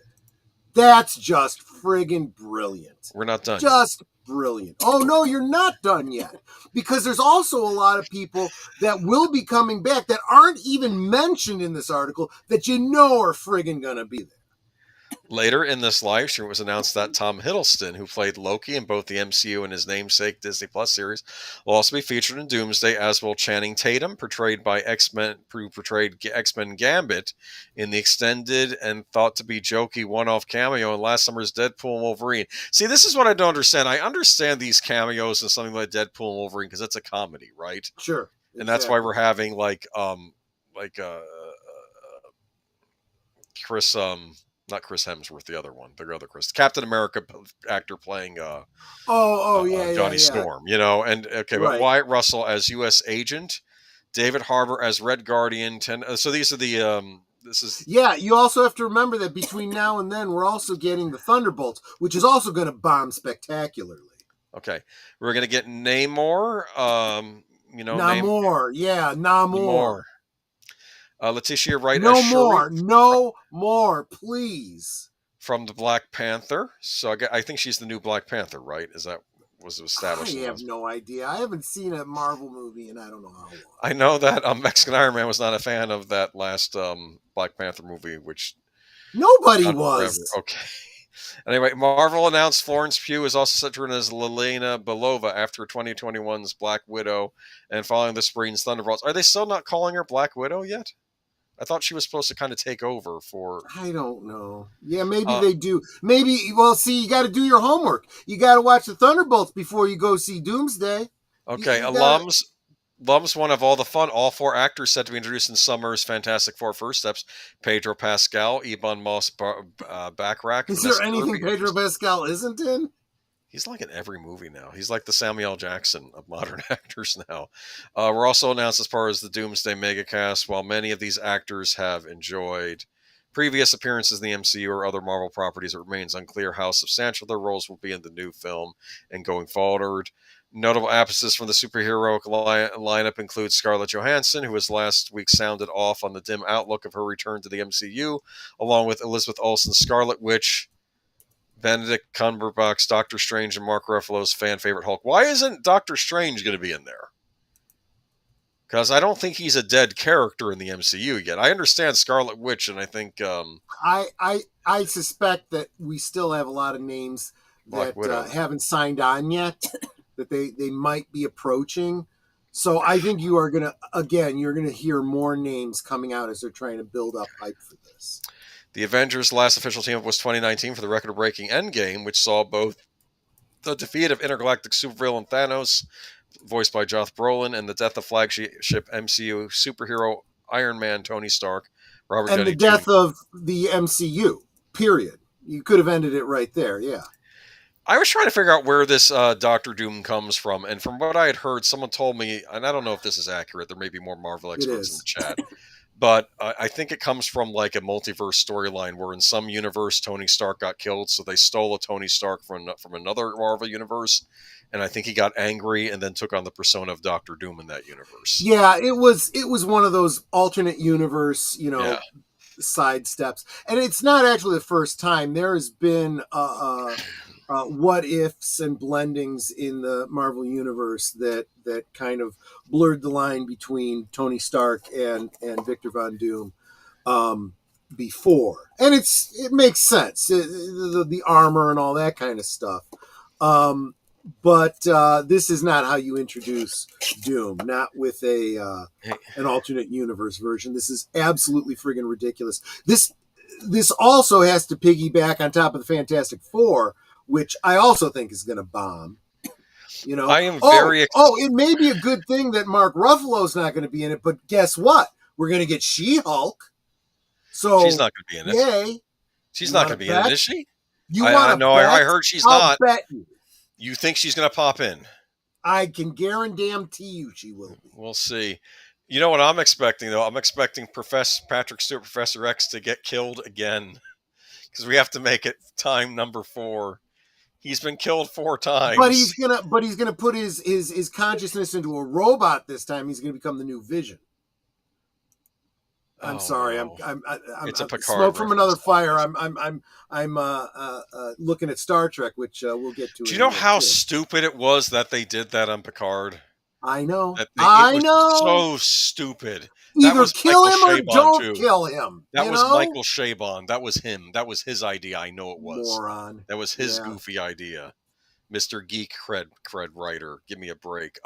That's just friggin' brilliant. We're not done. Just brilliant. Oh, no, you're not done yet. Because there's also a lot of people that will be coming back that aren't even mentioned in this article that are friggin' gonna be there. Later in this live stream, it was announced that Tom Hiddleston, who played Loki in both the MCU and his namesake Disney Plus series, will also be featured in Doomsday, as will Channing Tatum, portrayed X-Men Gambit in the extended and thought to be jokey one-off cameo in last summer's Deadpool and Wolverine. See, this is what I don't understand. I understand these cameos in something like Deadpool and Wolverine because it's a comedy, right? Sure. And that's why we're having Chris Not Chris Hemsworth, the other one, the other Chris, Captain America actor playing Johnny Storm, you know, and okay, but Wyatt Russell as U.S. agent, David Harbour as Red Guardian. So these are the you also have to remember that between now and then we're also getting the Thunderbolts, which is also going to bomb spectacularly. Okay, we're going to get Namor, Namor. Letitia Wright no as more, Shuri. No more, please. From the Black Panther. So I think she's the new Black Panther, right? Was established? I have no idea. I haven't seen a Marvel movie in I don't know how long. I know that Mexican Iron Man was not a fan of that last Black Panther movie, which nobody was. Forever. Okay. Anyway, Marvel announced Florence Pugh is also set to return as Yelena Belova after 2021's Black Widow and following the spring's Thunderbolts. Are they still not calling her Black Widow yet? I thought she was supposed to kind of take over for... I don't know. Yeah, maybe they do. Maybe, well, see, you got to do your homework. You got to watch the Thunderbolts before you go see Doomsday. Okay, Alums, one of all the fun. All 4 actors set to be introduced in summer's Fantastic Four First Steps. Pedro Pascal, Ebon Moss-Bachrach. Is there anything Pedro Pascal isn't in? He's like in every movie now. He's like the Samuel L. Jackson of modern actors now. We're also announced as far as the Doomsday megacast. While many of these actors have enjoyed previous appearances in the MCU or other Marvel properties, it remains unclear how substantial their roles will be in the new film and going forward. Notable absences from the superhero lineup include Scarlett Johansson, who was last week sounded off on the dim outlook of her return to the MCU, along with Elizabeth Olsen's Scarlet Witch, Benedict Cumberbatch, Doctor Strange, and Mark Ruffalo's fan favorite Hulk. Why isn't Doctor Strange going to be in there? Because I don't think he's a dead character in the MCU yet. I understand Scarlet Witch, and I think I suspect that we still have a lot of names that haven't signed on yet that they might be approaching. So I think you are going to hear more names coming out as they're trying to build up hype for this. The Avengers' last official team-up was 2019 for the record-breaking Endgame, which saw both the defeat of intergalactic supervillain Thanos, voiced by Josh Brolin, and the death of flagship MCU superhero Iron Man Tony Stark, Robert and Downey the death of the MCU, period. You could have ended it right there, yeah. I was trying to figure out where this Doctor Doom comes from, and from what I had heard, someone told me, and I don't know if this is accurate, there may be more Marvel experts in the chat, but I think it comes from like a multiverse storyline where in some universe Tony Stark got killed, so they stole a Tony Stark from another Marvel universe, and I think he got angry and then took on the persona of Doctor Doom in that universe. Yeah, it was one of those alternate universe, side steps, and it's not actually the first time. There has been what ifs and blendings in the Marvel universe that kind of blurred the line between Tony Stark and Victor Von Doom before, and it makes sense, the armor and all that kind of stuff. But this is not how you introduce Doom, not with an alternate universe version. This is absolutely friggin' ridiculous. This also has to piggyback on top of the Fantastic Four, which I also think is going to bomb. I am very it may be a good thing that Mark Ruffalo's not going to be in it, but guess what? We're going to get She-Hulk. So she's not going to be in it. Yay. She's not going to be in it, is she? I heard she's I'll not. Bet you. You think she's going to pop in? I can guarantee you she will be. We'll see. You know what I'm expecting, though? I'm expecting Patrick Stewart, Professor X, to get killed again. Because we have to make it time number 4. He's been killed 4 times. But he's gonna put his consciousness into a robot this time. He's gonna become the new Vision. I'm sorry. No. I'm it's a Picard smoke from another fire. reference. I'm looking at Star Trek, which we'll get to. Do you know how stupid it was that they did that on Picard? I know. It was so stupid. Either kill him or don't kill him. That was Michael Chabon. That was him. That was his idea. I know it was. Moron. That was his goofy idea. Mr. Geek cred writer. Give me a break.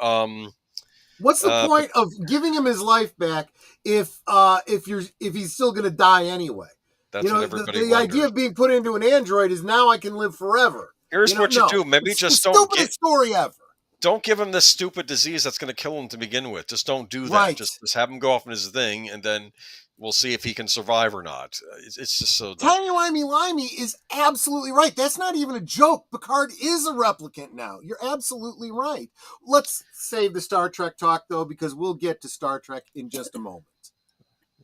What's the point of giving him his life back if he's still going to die anyway? That's what everybody the idea of being put into an android is now I can live forever. Here's what you do. Maybe just don't get story ever. Don't give him this stupid disease that's going to kill him to begin with. Just don't do that. Right. Just have him go off on his thing, and then we'll see if he can survive or not. It's just so dumb. Timey-wimey-limey is absolutely right. That's not even a joke. Picard is a replicant now. You're absolutely right. Let's save the Star Trek talk, though, because we'll get to Star Trek in just a moment.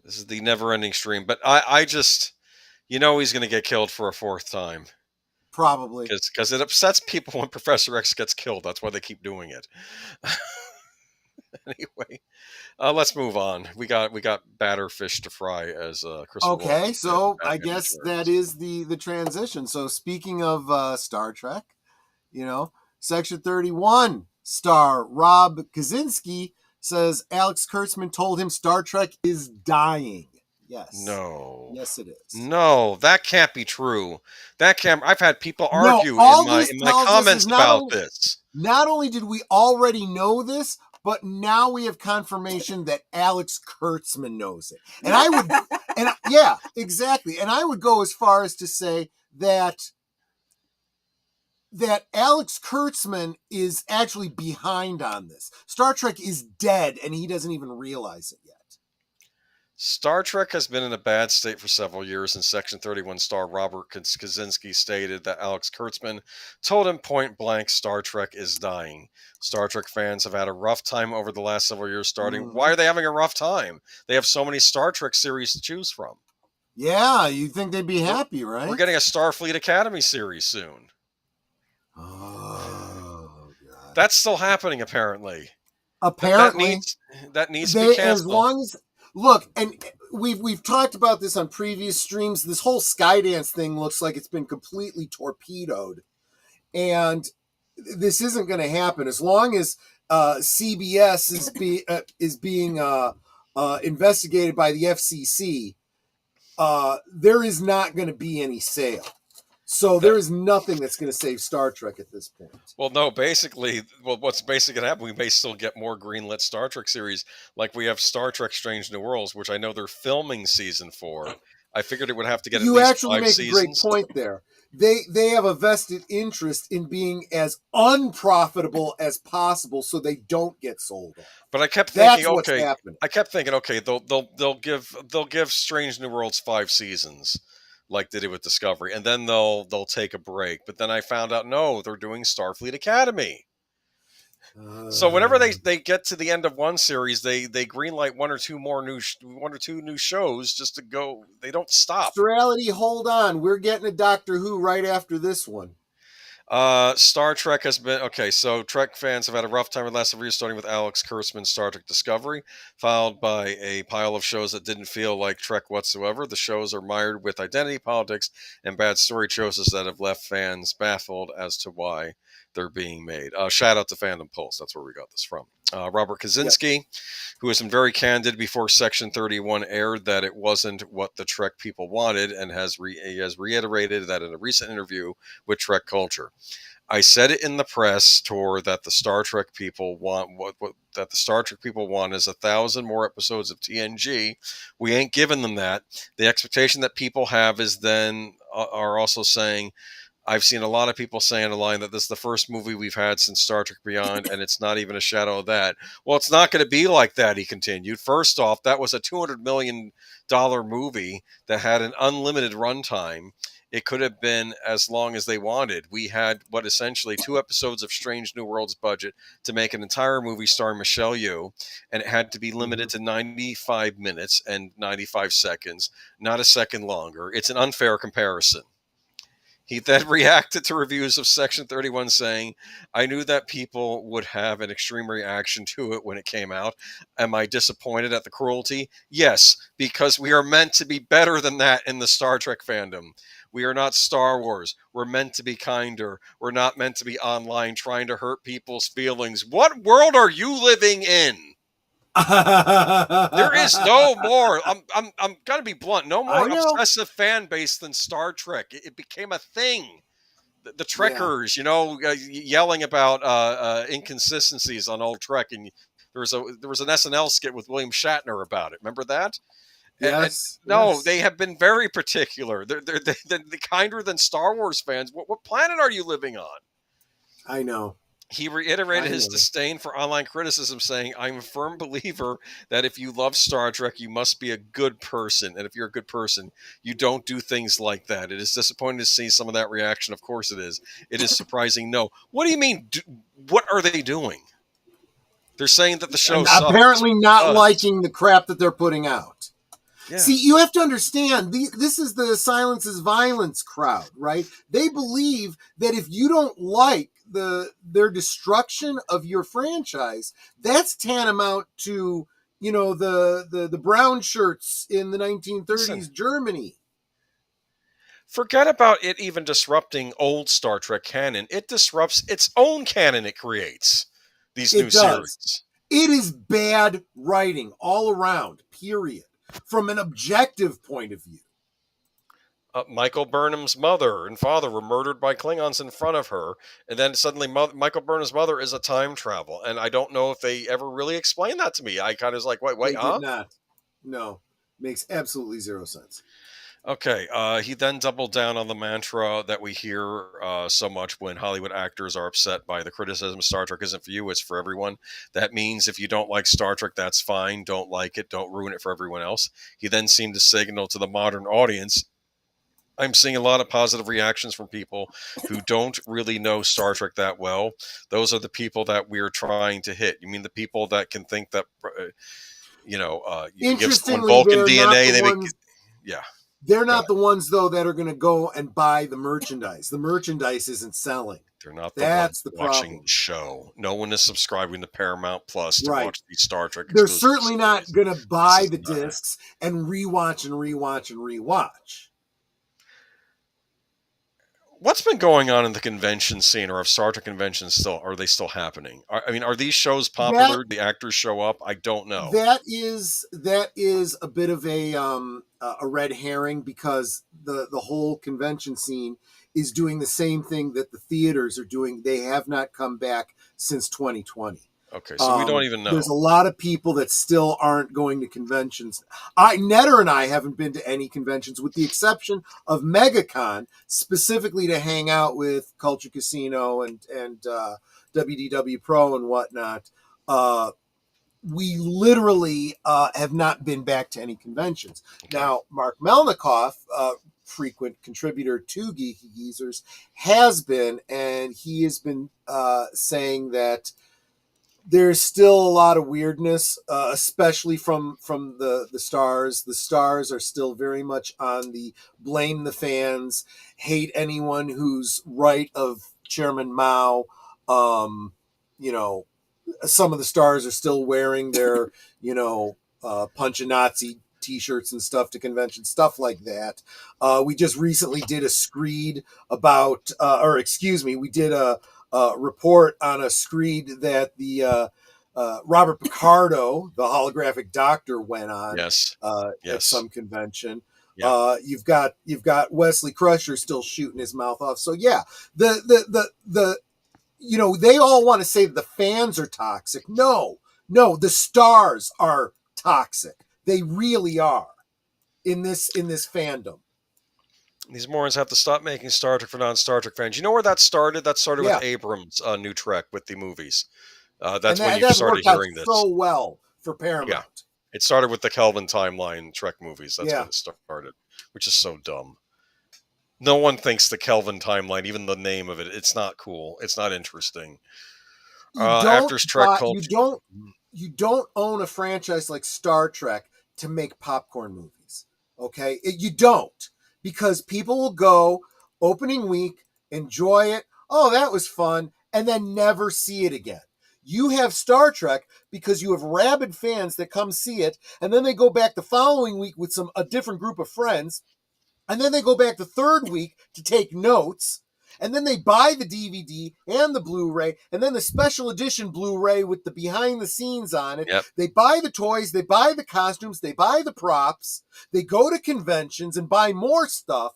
This is the never-ending stream. But I just, he's going to get killed for a fourth time. Probably. Because it upsets people when Professor X gets killed. That's why they keep doing it. Anyway, let's move on. We got batter fish to fry, as Chris. Okay, so I guess that is the transition. So speaking of Star Trek, Section 31 star Rob Kaczynski says Alex Kurtzman told him Star Trek is dying. Yes. No. Yes, it is. No, that can't be true. I've had people argue in my comments about this. Not only did we already know this, but now we have confirmation that Alex Kurtzman knows it. And yeah, exactly. And I would go as far as to say that Alex Kurtzman is actually behind on this. Star Trek is dead, and he doesn't even realize it yet. Star Trek has been in a bad state for several years, and Section 31 star Robert Kaczynski stated that Alex Kurtzman told him point blank Star Trek is dying. Star Trek fans have had a rough time over the last several years starting. Why are they having a rough time? They have so many Star Trek series to choose from. Yeah, you'd think they'd be happy, right? We're getting a Starfleet Academy series soon. Oh, God. That's still happening, apparently. Apparently. That needs to be canceled. As long as... Look, and we've talked about this on previous streams. This whole Skydance thing looks like it's been completely torpedoed. And this isn't going to happen. As long as CBS is being investigated by the FCC, there is not going to be any sale. So there is nothing that's going to save Star Trek at this point. Well, no, basically, what's basically going to happen, we may still get more greenlit Star Trek series, like we have Star Trek Strange New Worlds, which I know they're filming season 4. I figured it would have to get at least 5 seasons. You actually make a great point there. They have a vested interest in being as unprofitable as possible so they don't get sold off. But I kept thinking, okay, they'll give Strange New Worlds 5 seasons. Like they did with Discovery, and then they'll take a break. But then I found out, no, they're doing Starfleet Academy. So whenever they get to the end of one series, they greenlight one or two new shows just to go. They don't stop. Reality, hold on, we're getting a Doctor Who right after this one. Star Trek has been okay. So Trek fans have had a rough time with the last several years, starting with Alex Kurtzman's Star Trek Discovery, followed by a pile of shows that didn't feel like Trek whatsoever. The shows are mired with identity politics and bad story choices that have left fans baffled as to why they're being made. Shout out to Fandom Pulse. That's where we got this from. Robert Kaczynski, who has been very candid before Section 31 aired that it wasn't what the Trek people wanted, and he has reiterated that in a recent interview with Trek Culture. I said it in the press tour that the Star Trek people want that the Star Trek people want is 1,000 more episodes of TNG. We ain't giving them that. The expectation that people have is then are also saying, I've seen a lot of people saying a line that this is the first movie we've had since Star Trek Beyond, and it's not even a shadow of that. Well, it's not going to be like that, he continued. First off, that was a $200 million movie that had an unlimited runtime. It could have been as long as they wanted. We had, essentially 2 episodes of Strange New Worlds budget to make an entire movie starring Michelle Yeoh, and it had to be limited to 95 minutes and 95 seconds, not a second longer. It's an unfair comparison. He then reacted to reviews of Section 31 saying, I knew that people would have an extreme reaction to it when it came out. Am I disappointed at the cruelty? Yes, because we are meant to be better than that in the Star Trek fandom. We are not Star Wars. We're meant to be kinder. We're not meant to be online trying to hurt people's feelings. What world are you living in? There is no more. I'm gonna be blunt. No more obsessive fan base than Star Trek. It became a thing. The Trekkers, yelling about inconsistencies on old Trek, and there was an SNL skit with William Shatner about it. Remember that? Yes. They have been very particular. They're kinder than Star Wars fans. What planet are you living on? I know. He reiterated his disdain for online criticism, saying, I'm a firm believer that if you love Star Trek, you must be a good person. And if you're a good person, you don't do things like that. It is disappointing to see some of that reaction. Of course it is. It is surprising. No. What do you mean? What are they doing? They're saying that the show sucks. Apparently not liking the crap that they're putting out. Yeah. See, you have to understand, this is the silence is violence crowd, right? They believe that if you don't like their destruction of your franchise, that's tantamount to, the brown shirts in the 1930s Germany. Forget about it even disrupting old Star Trek canon. It disrupts its own canon it creates, these new series. It is bad writing all around, period. From an objective point of view. Michael Burnham's mother and father were murdered by Klingons in front of her, and then suddenly Michael Burnham's mother is a time travel, and I don't know if they ever really explained that to me. I kind of was like, wait, they did not. No, makes absolutely zero sense. Okay, he then doubled down on the mantra that we hear so much when Hollywood actors are upset by the criticism Star Trek isn't for you, it's for everyone. That means if you don't like Star Trek, that's fine. Don't like it. Don't ruin it for everyone else. He then seemed to signal to the modern audience, I'm seeing a lot of positive reactions from people who don't really know Star Trek that well. Those are the people that we're trying to hit. You mean the people that can think that, you can give someone Vulcan DNA, yeah. They're not the ones, though, that are going to go and buy the merchandise. The merchandise isn't selling. They're not the ones watching the show. No one is subscribing to Paramount Plus to watch these Star Trek. They're certainly not going to buy the discs and rewatch and rewatch and rewatch. What's been going on in the convention scene, or of Star Trek conventions are they still happening? Are these shows popular? The actors show up? I don't know. That is a bit of a red herring, because the whole convention scene is doing the same thing that the theaters are doing. They have not come back since 2020. Okay, so we don't even know. There's a lot of people that still aren't going to conventions. Netter and I haven't been to any conventions, with the exception of MegaCon, specifically to hang out with Culture Casino and WDW Pro and whatnot. We literally have not been back to any conventions. Okay. Now, Mark Melnikoff, frequent contributor to Geeky Geezers, has been, and he has been saying that there's still a lot of weirdness, especially from the stars. The stars are still very much on the blame the fans, hate anyone who's right of Chairman Mao. Some of the stars are still wearing their, Punch a Nazi T-shirts and stuff to convention, stuff like that. We just recently did a screed about, we did a report on a screed that the Robert Picardo, the holographic doctor, went on at some convention. Yeah. You've got Wesley Crusher still shooting his mouth off. So yeah, they all want to say that the fans are toxic. No, the stars are toxic. They really are in this fandom. These morons have to stop making Star Trek for non-Star Trek fans. You know where that started? That started with Abrams' New Trek with the movies. That's when you started hearing this. So well for Paramount. Yeah. It started with the Kelvin timeline Trek movies. That's when it started, which is so dumb. No one thinks the Kelvin timeline, even the name of it, it's not cool. It's not interesting. After Trek culture. You don't own a franchise like Star Trek to make popcorn movies. Okay? You don't. Because people will go opening week, enjoy it. Oh, that was fun. And then never see it again. You have Star Trek because you have rabid fans that come see it. And then they go back the following week with a different group of friends. And then they go back the third week to take notes. And then they buy the DVD and the Blu-ray, and then the special edition Blu-ray with the behind the scenes on it. Yep. They buy the toys, they buy the costumes, they buy the props, they go to conventions and buy more stuff.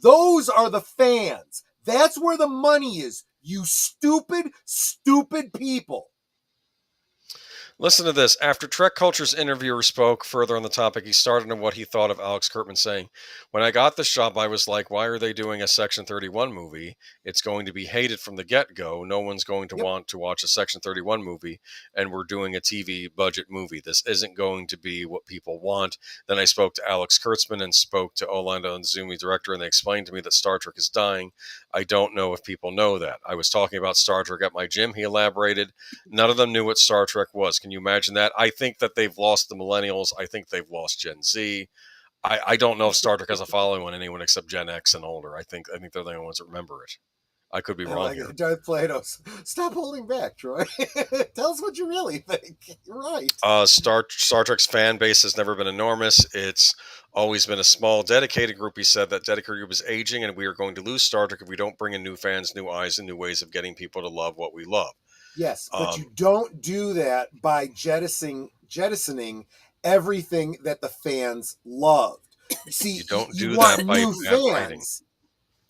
Those are the fans. That's where the money is. You stupid, stupid people. Listen to this. After Trek Culture's interviewer spoke further on the topic, he started on what he thought of Alex Kurtzman saying, "When I got this job, I was like, why are they doing a Section 31 movie? It's going to be hated from the get-go. No one's going to want to watch a Section 31 movie, and we're doing a TV budget movie. This isn't going to be what people want." Then I spoke to Alex Kurtzman and spoke to Orlando and Zumi director, and they explained to me that Star Trek is dying. I don't know if people know that. I was talking about Star Trek at my gym, he elaborated. None of them knew what Star Trek was. Can you imagine that? I think that they've lost the millennials. I think they've lost Gen Z. I don't know if Star Trek has a following on anyone except Gen X and older. I think they're the only ones that remember it. I could be wrong here. Darth Plato, stop holding back, Troy. Tell us what you really think. You're right. Star Trek's fan base has never been enormous. It's always been a small, dedicated group. He said that dedicated group is aging, and we are going to lose Star Trek if we don't bring in new fans, new eyes, and new ways of getting people to love what we love. Yes, but you don't do that by jettisoning everything that the fans loved. See, you don't do want that by new fans.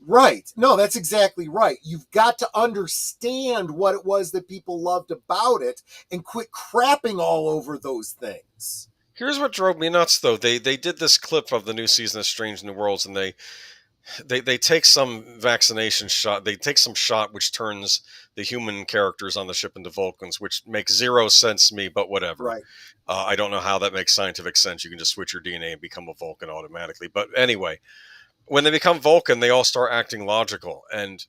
Right. No, that's exactly right. You've got to understand what it was that people loved about it and quit crapping all over those things. Here's what drove me nuts, though. They did this clip of the new season of Strange New Worlds, and they take some vaccination shot. They take some shot which turns the human characters on the ship into Vulcans, which makes zero sense to me, but whatever. Right. I don't know how that makes scientific sense. You can just switch your DNA and become a Vulcan automatically. But anyway, when they become Vulcan, they all start acting logical. And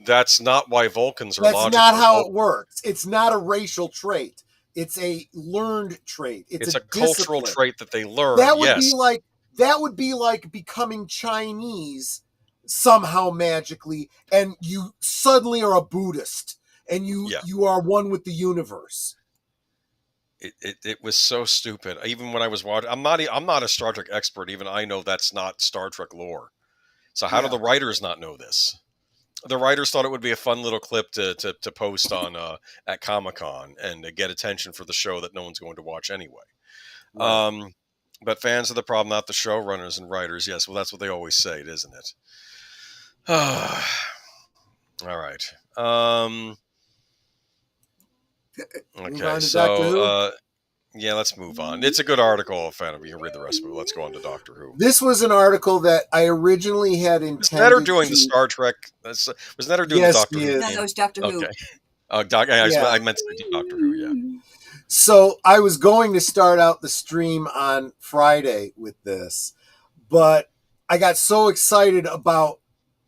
that's not why Vulcans are logical. That's not how it works. It's not a racial trait. It's a learned trait. It's a cultural trait that they learn. That would be like becoming Chinese somehow magically, and you suddenly are a Buddhist, and you are one with the universe. It was so stupid. Even when I was watching, I'm not a Star Trek expert. Even I know that's not Star Trek lore. So how do the writers not know this? The writers thought it would be a fun little clip to post on at Comic-Con and to get attention for the show that no one's going to watch anyway. Right. But fans are the problem, not the showrunners and writers. Yes, well, that's what they always say, isn't it? All right. Okay, so yeah, let's move on. It's a good article, fan. You can read the rest of it. Let's go on to Doctor Who. This was an article that I originally had intended. Was Netter doing the Star Trek? Was Netter doing the Doctor Who? No, that was Doctor Who. Okay. I meant to say Doctor Who, yeah. So I was going to start out the stream on Friday with this, but I got so excited about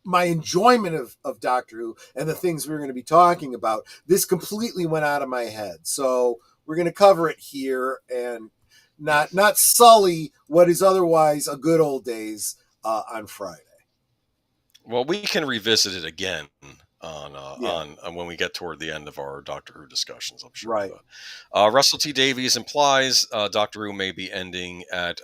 my enjoyment of Doctor Who and the things we were going to be talking about. This completely went out of my head. So we're going to cover it here and not sully what is otherwise a good old days on Friday. Well, we can revisit it again on when we get toward the end of our Doctor Who discussions, I'm sure. Right. Russell T Davies implies Doctor Who may be ending at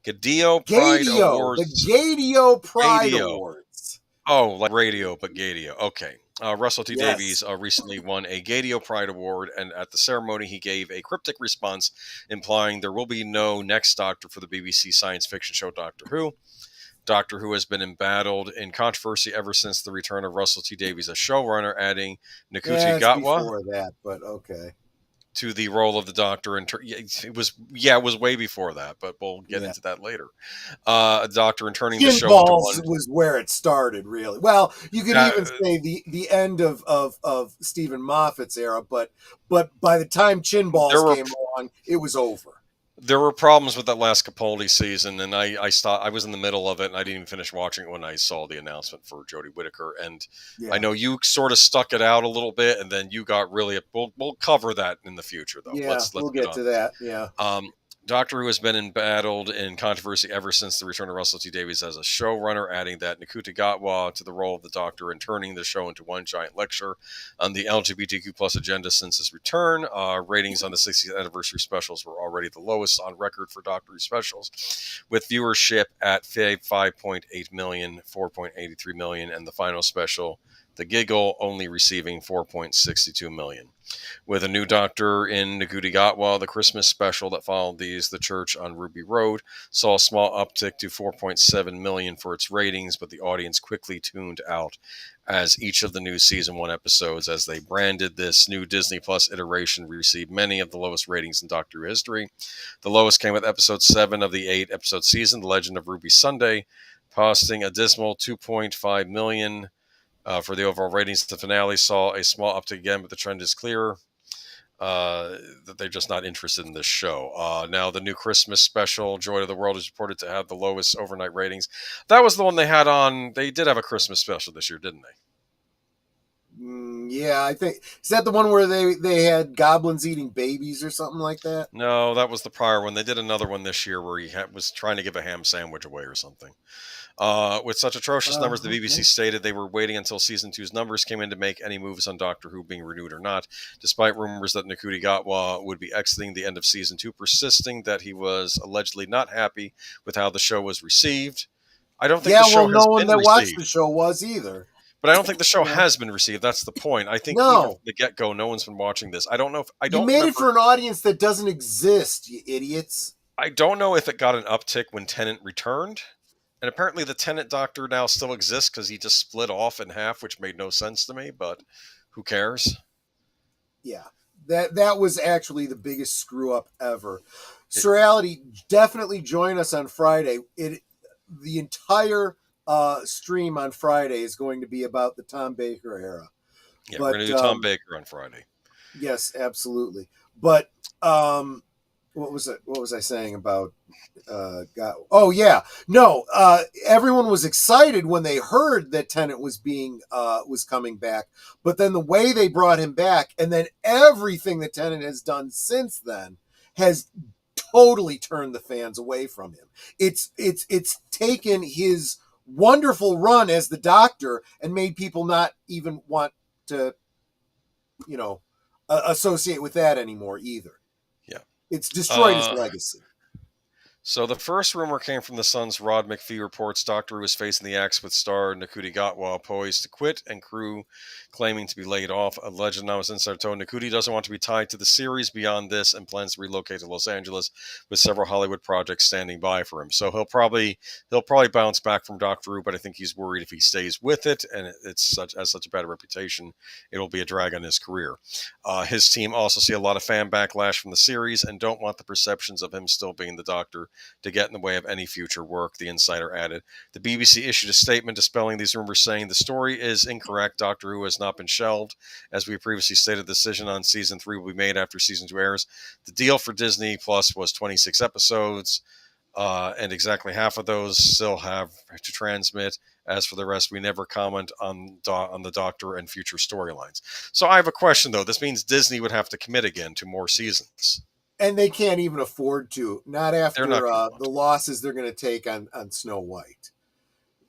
Gadio Pride Awards. The Gadio Pride Awards. Oh, like radio, but Gadio. Okay. Russell T Davies recently won a Gadio Pride Award, and at the ceremony he gave a cryptic response implying there will be no next Doctor for the BBC science fiction show Doctor Who. Doctor Who has been embattled in controversy ever since the return of Russell T Davies as showrunner, adding Ncuti Gatwa before that, but okay, to the role of the Doctor. It was way before that, but we'll get into that later. Doctor and turning the show into one was where it started, really. Well, you could even say the end of Stephen Moffat's era, but by the time Chin Balls came along, it was over. There were problems with that last Capaldi season, and I stopped. I was in the middle of it, and I didn't even finish watching it when I saw the announcement for Jodie Whittaker. And I know you sort of stuck it out a little bit, and then you got really. We'll cover that in the future, though. Yeah, we'll get to that. Yeah. Doctor Who has been embattled in controversy ever since the return of Russell T Davies as a showrunner, adding that Ncuti Gatwa to the role of the Doctor and turning the show into one giant lecture on the LGBTQ plus agenda since his return. Ratings on the 60th anniversary specials were already the lowest on record for Doctor Who specials, with viewership at 5.8 million, 4.83 million, and the final special The Giggle only receiving $4.62 million. With a new doctor in Nagudi Gatwa, the Christmas special that followed these, The Church on Ruby Road, saw a small uptick to $4.7 million for its ratings, but the audience quickly tuned out as each of the new season 1 episodes, as they branded this new Disney Plus iteration, received many of the lowest ratings in Doctor Who history. The lowest came with episode 7 of the 8-episode season, The Legend of Ruby Sunday, costing a dismal $2.5 million. For the overall ratings, the finale saw a small uptick again, but the trend is clear that they're just not interested in this show. Now, the new Christmas special, Joy of the World, is reported to have the lowest overnight ratings. That was the one they had on. They did have a Christmas special this year, didn't they? Yeah, I think. Is that the one where they had goblins eating babies or something like that? No, that was the prior one. They did another one this year where he was trying to give a ham sandwich away or something. With such atrocious numbers, the BBC stated they were waiting until season 2's numbers came in to make any moves on Doctor Who being renewed or not, despite rumors that Nagudi Gatwa would be exiting the end of season 2, persisting that he was allegedly not happy with how the show was received. I don't think the show has no one been that received. Watched the show was either. But I don't think the show has been received. That's the point. I think even from the get-go, no one's been watching this. I don't know if you made it for an audience that doesn't exist, you idiots. I don't know if it got an uptick when Tennant returned. And apparently the Tennant Doctor now still exists because he just split off in half, which made no sense to me, but who cares? Yeah, that was actually the biggest screw-up ever. Surreality, definitely join us on Friday. The entire stream on Friday is going to be about the Tom Baker era. Yeah, we're going to do Tom Baker on Friday. Yes, absolutely. But what was it? What was I saying about everyone was excited when they heard that Tennant was coming back, but then the way they brought him back, and then everything that Tennant has done since then has totally turned the fans away from him. It's taken his wonderful run as the Doctor and made people not even want to associate with that anymore either. It's destroyed his legacy. So the first rumor came from The Sun's Rod McPhee reports Doctor Who is facing the axe with star Nagudi Gatwa poised to quit and crew claiming to be laid off. A legend now is insider told Nagudi doesn't want to be tied to the series beyond this and plans to relocate to Los Angeles with several Hollywood projects standing by for him. So he'll probably bounce back from Doctor Who, but I think he's worried if he stays with it and it's such a bad reputation, it'll be a drag on his career. His team also see a lot of fan backlash from the series and don't want the perceptions of him still being the Doctor to get in the way of any future work, the insider added. The BBC issued a statement dispelling these rumors, saying the story is incorrect. Doctor Who has not been shelved. As we previously stated, the decision on season 3 will be made after season 2 airs. The deal for Disney Plus was 26 episodes, and exactly half of those still have to transmit. As for the rest, we never comment on the Doctor and future storylines. So I have a question, though. This means Disney would have to commit again to more seasons. And they can't even afford to, not after the losses they're going to take on Snow White.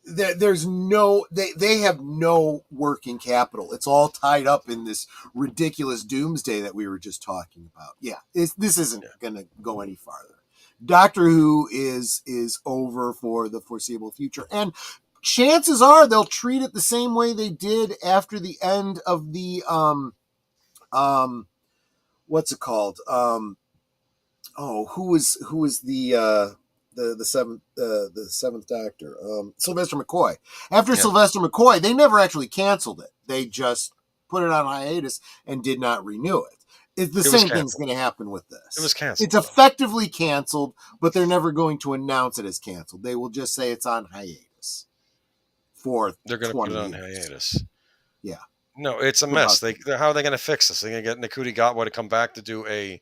There's no, they have no working capital. It's all tied up in this ridiculous doomsday that we were just talking about. Yeah, this isn't going to go any farther. Doctor Who is over for the foreseeable future. And chances are they'll treat it the same way they did after the end of the, what's it called? Who was the seventh Doctor? Sylvester McCoy. After Sylvester McCoy, they never actually canceled it. They just put it on hiatus and did not renew it. The same thing's going to happen with this. It was canceled. It's effectively canceled, but they're never going to announce it as canceled. They will just say it's on hiatus for they're going to put it on hiatus. Yeah. No, it's a mess. How are they going to fix this? They're going to get Nagudi Gatwa to come back to do a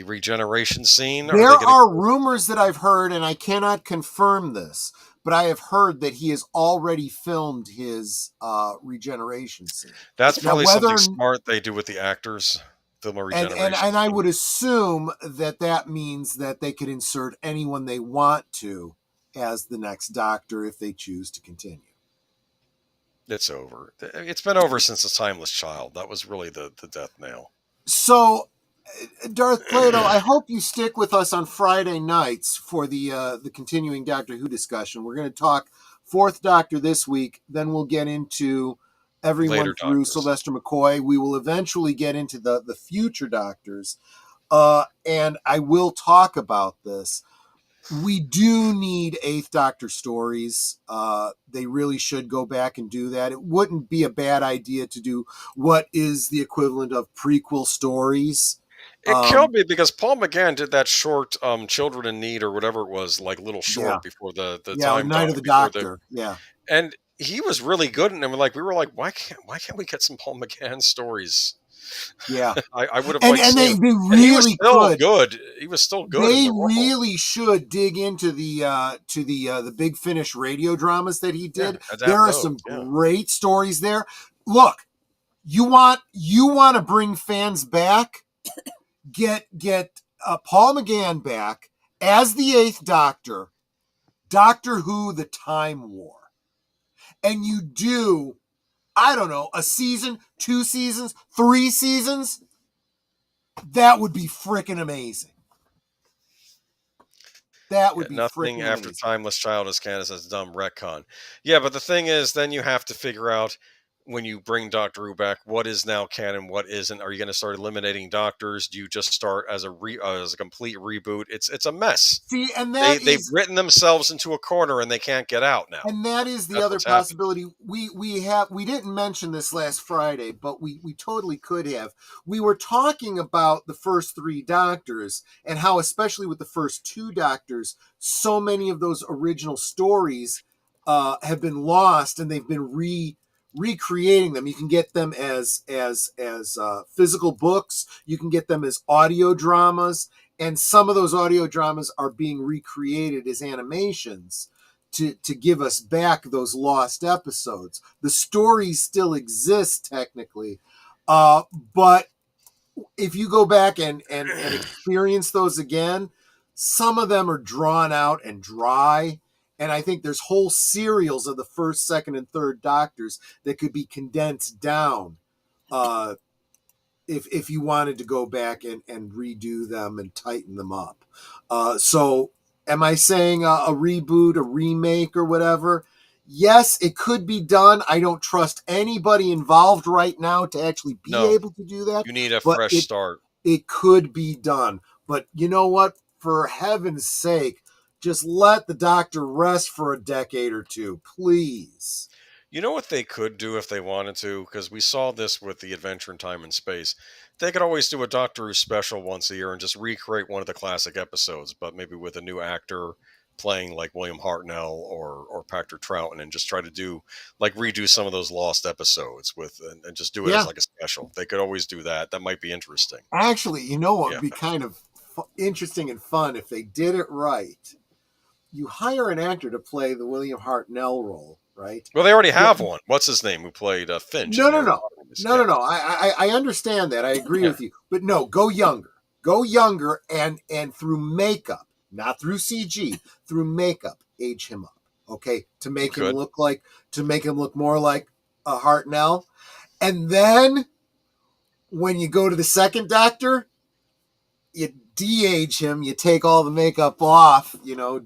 regeneration scene? There are rumors that I've heard, and I cannot confirm this, but I have heard that he has already filmed his regeneration scene. That's probably something smart they do with the actors. Film a regeneration and I would assume that means that they could insert anyone they want to as the next Doctor if they choose to continue. It's over. It's been over since The Timeless Child. That was really the death nail. So, Darth Plato, I hope you stick with us on Friday nights for the continuing Doctor Who discussion. We're going to talk Fourth Doctor this week. Then we'll get into everyone Later through Doctors. Sylvester McCoy. We will eventually get into the future Doctors. And I will talk about this. We do need Eighth Doctor stories. They really should go back and do that. It wouldn't be a bad idea to do what is the equivalent of prequel stories. It killed me because Paul McGann did that short Children in Need or whatever it was, like little short before the time Night of the before Doctor. and he was really good in them. Like we were like, why can't we get some Paul McGann stories? Yeah, I would have and, liked and they really and he was still could. good. He was still good. They in the really should dig into the Big Finish radio dramas that he did. There are some great stories there. Look, you want to bring fans back? Get Paul McGann back as the Eighth Doctor, Doctor Who: The Time War, and you do, I don't know, a season, 2 seasons, 3 seasons. That would be freaking amazing. That would be nothing after amazing. Timeless Childless Candace as dumb retcon. Yeah, but the thing is, then you have to figure out when you bring Doctor Who back, what is now canon, what isn't. Are you going to start eliminating doctors? Do you just start as a complete reboot? It's a mess. See, and they've written themselves into a corner and they can't get out now. And that is the other possibility. We didn't mention this last Friday, but we totally could have. We were talking about the first 3 Doctors and how, especially with the first 2 Doctors, so many of those original stories have been lost, and they've been recreating them. You can get them as physical books. You can get them as audio dramas, and some of those audio dramas are being recreated as animations to give us back those lost episodes. The stories still exist technically, but if you go back and experience those again, some of them are drawn out and dry. And I think there's whole serials of the first, second, and third Doctors that could be condensed down if you wanted to go back and redo them and tighten them up. So am I saying a reboot, a remake, or whatever? Yes, it could be done. I don't trust anybody involved right now to actually be able to do that. You need a fresh start. It could be done. But you know what? For heaven's sake, just let the Doctor rest for a decade or 2, please. You know what they could do if they wanted to? Because we saw this with the Adventure in Time and Space. They could always do a Doctor Who special once a year and just recreate one of the classic episodes, but maybe with a new actor playing like William Hartnell or Patrick Troughton, and just try to do redo some of those lost episodes and just do it as like a special. They could always do that. That might be interesting. Actually, you know what would be kind of interesting and fun if they did it right? You hire an actor to play the William Hartnell role, right? Well, they already have one. What's his name? Who played Finch? No. I understand that. I agree with you. But no, go younger. Go younger and through makeup, not through CG, through makeup, age him up. Okay, to make him look more like a Hartnell. And then when you go to the second Doctor, you de-age him, you take all the makeup off,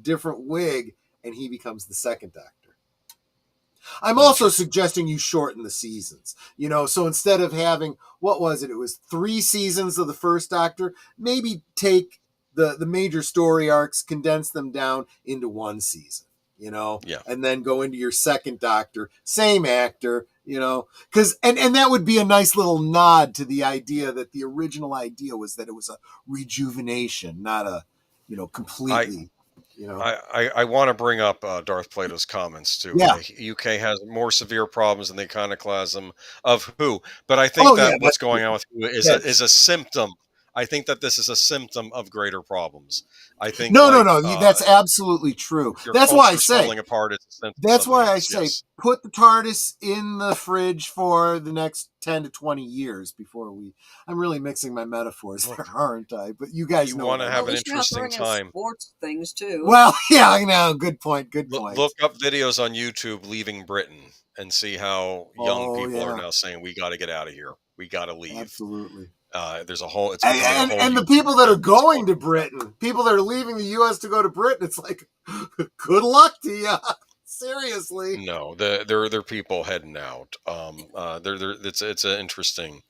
different wig, and he becomes the second Doctor. I'm also suggesting you shorten the seasons, so instead of having, what was it? It was 3 seasons of the first Doctor, maybe take the major story arcs, condense them down into 1 season, and then go into your second Doctor, same actor, because and that would be a nice little nod to the idea that the original idea was that it was a rejuvenation, not a completely. I want to bring up Darth Plato's comments too. Yeah. The UK has more severe problems in the iconoclasm of Who, but I think what's going on with Who is a symptom. I think that this is a symptom of greater problems. I think no. That's absolutely true. That's why I say falling apart. That's why I say put the TARDIS in the fridge for the next 10 to 20 years before we. I'm really mixing my metaphors there, aren't I? But you guys want to have an interesting time. Sports things too. Well, yeah, I know. Good point. Look up videos on YouTube leaving Britain and see how young people are now saying we got to get out of here. We got to leave. Absolutely. There's a whole, and the people that are going to Britain, people that are leaving the U.S. to go to Britain, it's like, good luck to you. Seriously. No, there are people heading out. It's an interesting.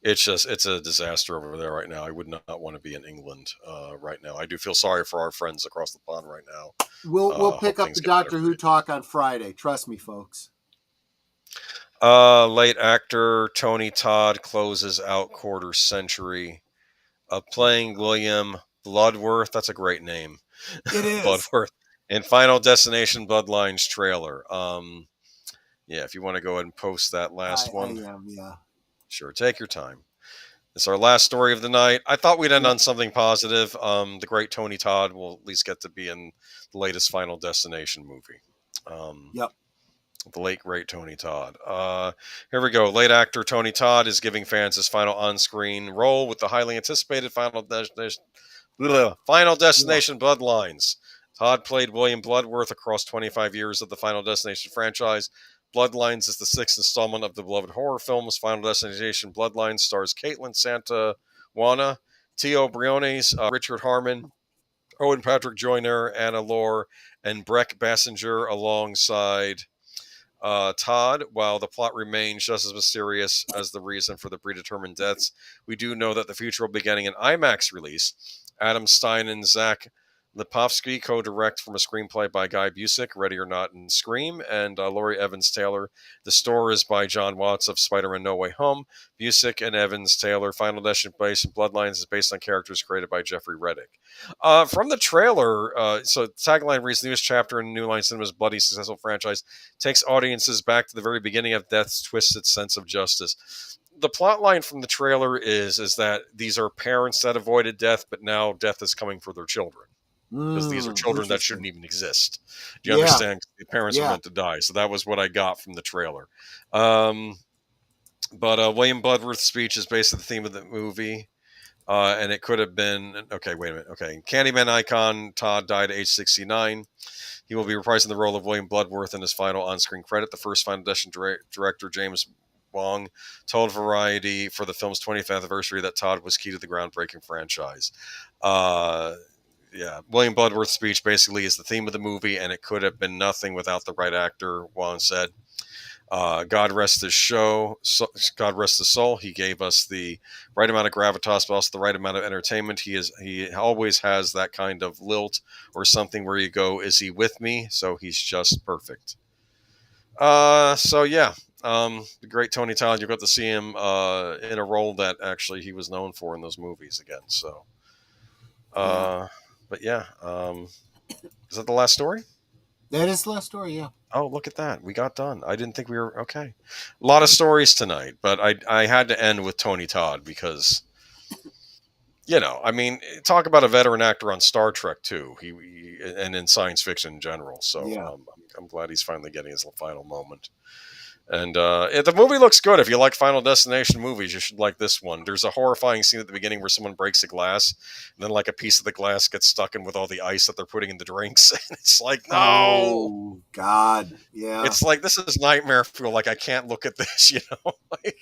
It's a disaster over there right now. I would not want to be in England right now. I do feel sorry for our friends across the pond right now. We'll pick hope up things the get better Doctor for Who you. talk on Friday. Trust me, folks. Late actor Tony Todd closes out quarter century of playing William Bloodworth. That's a great name. It is. Bloodworth. In Final Destination Bloodlines trailer. Yeah, if you want to go ahead and post that last one. I am, yeah. Sure, take your time. It's our last story of the night. I thought we'd end on something positive. The great Tony Todd will at least get to be in the latest Final Destination movie. Yep. The late, great Tony Todd. Here we go. Late actor Tony Todd is giving fans his final on-screen role with the highly anticipated Final Destination Bloodlines. Todd played William Bloodworth across 25 years of the Final Destination franchise. Bloodlines is the sixth installment of the beloved horror films. Final Destination Bloodlines stars Caitlin Santawana, Tio Briones, Richard Harmon, Owen Patrick Joyner, Anna Lore, and Breck Bassinger alongside Todd. While the plot remains just as mysterious as the reason for the predetermined deaths, we do know that the future will be getting an IMAX release. Adam Stein and Zach Lipovsky co-direct from a screenplay by Guy Busick, Ready or Not and Scream, and Laurie Evans-Taylor. The story is by John Watts of Spider-Man No Way Home. Busick and Evans-Taylor. Final Destination Bloodlines is based on characters created by Jeffrey Reddick. From the trailer, so tagline reads, the newest chapter in New Line Cinema's bloody successful franchise takes audiences back to the very beginning of death's twisted sense of justice. The plot line from the trailer is that these are parents that avoided death, but now death is coming for their children. Because these are children that shouldn't even exist. Do you understand? The parents are meant to die. So that was what I got from the trailer. But William Bloodworth's speech is based on the theme of the movie. And it could have been... Okay, wait a minute. Okay. Candyman icon Todd died at age 69. He will be reprising the role of William Bloodworth in his final on-screen credit. The first Final Destination director, James Wong, told Variety for the film's 20th anniversary that Todd was key to the groundbreaking franchise. Yeah, William Bloodworth's speech basically is the theme of the movie, and it could have been nothing without the right actor. Wong said, God rest his show. God rest his soul. He gave us the right amount of gravitas, but also the right amount of entertainment. He always has that kind of lilt or something where you go, is he with me? So he's just perfect. The great Tony Todd, you got to see him in a role that actually he was known for in those movies again. So, But yeah, is that the last story? That is the last story, yeah. Oh, look at that. We got done. I didn't think we were... Okay. A lot of stories tonight, but I had to end with Tony Todd because, I mean, talk about a veteran actor on Star Trek, too, he and in science fiction in general. So I'm glad he's finally getting his final moment. And the movie looks good. If you like Final Destination movies, you should like this one. There's a horrifying scene at the beginning where someone breaks a glass, and then like a piece of the glass gets stuck in with all the ice that they're putting in the drinks. And it's like, no! Oh, God. Yeah. It's like, this is nightmare fuel. Like, I can't look at this, like...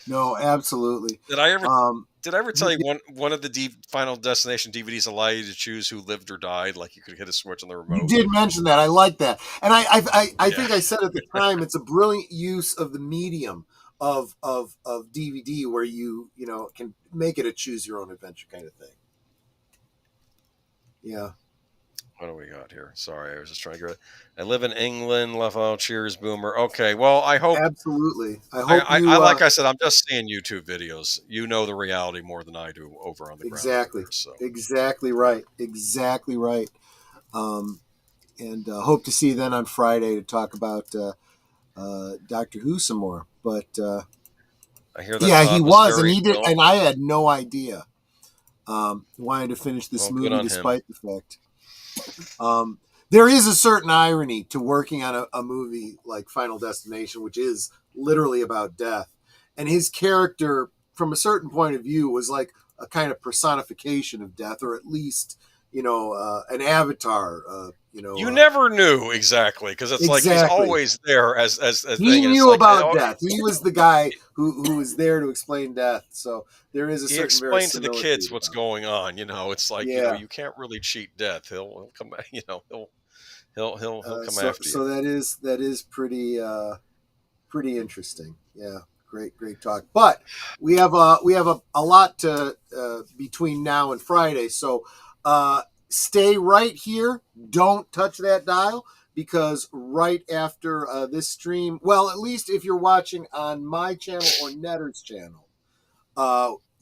No, absolutely. Did I ever tell you one of the Final Destination DVDs allow you to choose who lived or died? Like you could hit a switch on the remote. You did mention that. I like that, and I think I said at the time it's a brilliant use of the medium of DVD where you can make it a choose your own adventure kind of thing. Yeah. What do we got here? Sorry, I was just trying to get it. I live in England. Love all. Cheers, Boomer. Okay, well, I hope... Absolutely. I hope like I said, I'm just seeing YouTube videos. You know the reality more than I do over on the ground. Exactly. There, so. Exactly right. Exactly right. And hope to see you then on Friday to talk about Doctor Who some more. But I hear that he was, and he did, and I had no idea. Wanted to finish this movie despite the fact. There is a certain irony to working on a movie like Final Destination, which is literally about death. And his character, from a certain point of view, was like a kind of personification of death, or at least, an avatar. You never knew exactly, because it's like he's always there as he knew about death. He was the guy who was there to explain death. So there is a certain... He explained to the kids what's going on. It's like you can't really cheat death. He'll come back. He'll come after you. So that is pretty interesting. Yeah, great talk. But we have a lot to between now and Friday. So stay right here. Don't touch that dial, because right after this stream, well, at least if you're watching on my channel or Netter's channel,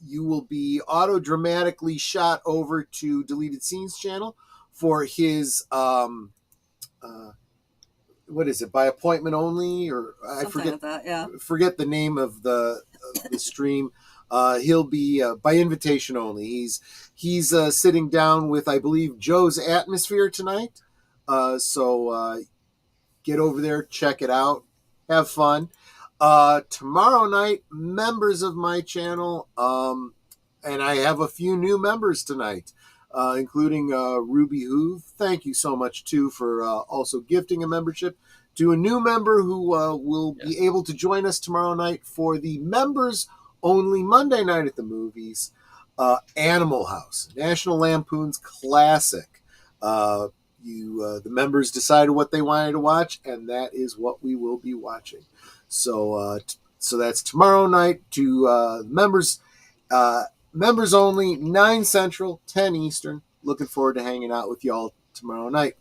you will be auto-dramatically shot over to Deleted Scenes channel for his what is it, by appointment only, or I forget like that, yeah. Forget the name of the stream. He'll be by invitation only. He's sitting down with, I believe, Joe's Atmosphere tonight. So get over there, check it out, have fun. Tomorrow night, members of my channel, and I have a few new members tonight, including Ruby Hoove. Thank you so much, too, for also gifting a membership to a new member who will be able to join us tomorrow night for the members-only Monday Night at the Movies, Animal House, National Lampoon's classic. The members decided what they wanted to watch, and that is what we will be watching. So that's tomorrow night to members only, 9 Central, 10 Eastern. Looking forward to hanging out with y'all tomorrow night.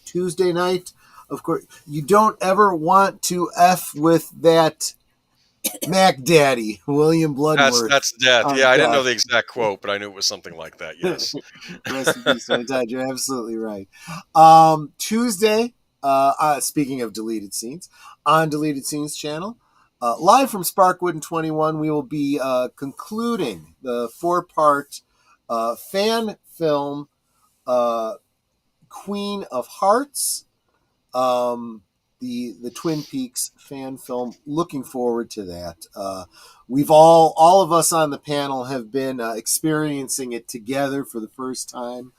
Tuesday night, of course, you don't ever want to F with that Mac Daddy, William Bloodworth. That's death. Yeah, I didn't know the exact quote, but I knew it was something like that. Yes. Rest in peace, my dad. You're absolutely right. Tuesday, speaking of Deleted Scenes, on Deleted Scenes channel, live from Sparkwood and 21, we will be concluding the 4-part fan film Queen of Hearts, the Twin Peaks fan film. Looking forward to that. We've all of us on the panel have been experiencing it together for the first time,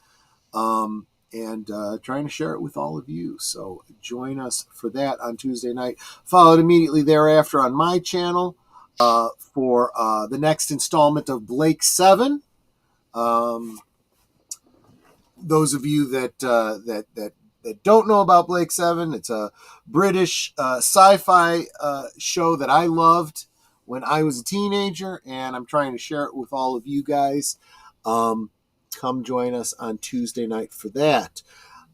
and trying to share it with all of you. So join us for that on Tuesday night. Followed immediately thereafter on my channel for the next installment of Blake 7. Those of you that don't know about Blake 7, it's a British sci-fi show that I loved when I was a teenager, and I'm trying to share it with all of you guys. Come join us on Tuesday night for that.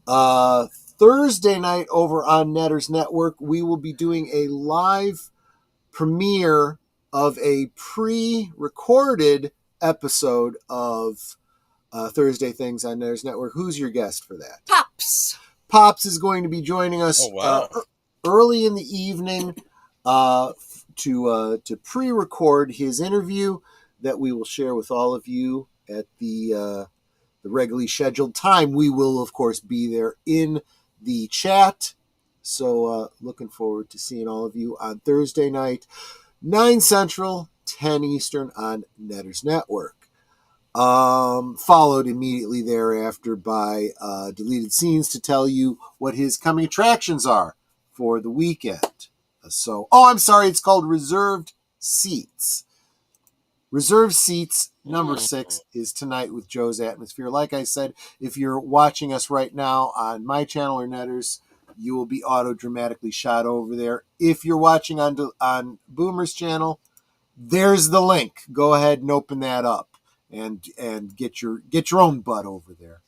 Thursday night over on Netter's Network, we will be doing a live premiere of a pre-recorded episode of Thursday Things on Netter's Network. Who's your guest for that? Pops is going to be joining us early in the evening to pre-record his interview that we will share with all of you at the regularly scheduled time. We will, of course, be there in the chat. So looking forward to seeing all of you on Thursday night, 9 Central, 10 Eastern on Netter's Network. Followed immediately thereafter by Deleted Scenes to tell you what his coming attractions are for the weekend. I'm sorry, it's called Reserved Seats. Reserved Seats number 6 is tonight with Joe's Atmosphere. Like I said, if you're watching us right now on my channel or Netter's, you will be auto-dramatically shot over there. If you're watching on Boomer's channel, there's the link. Go ahead and open that up and get your own butt over there.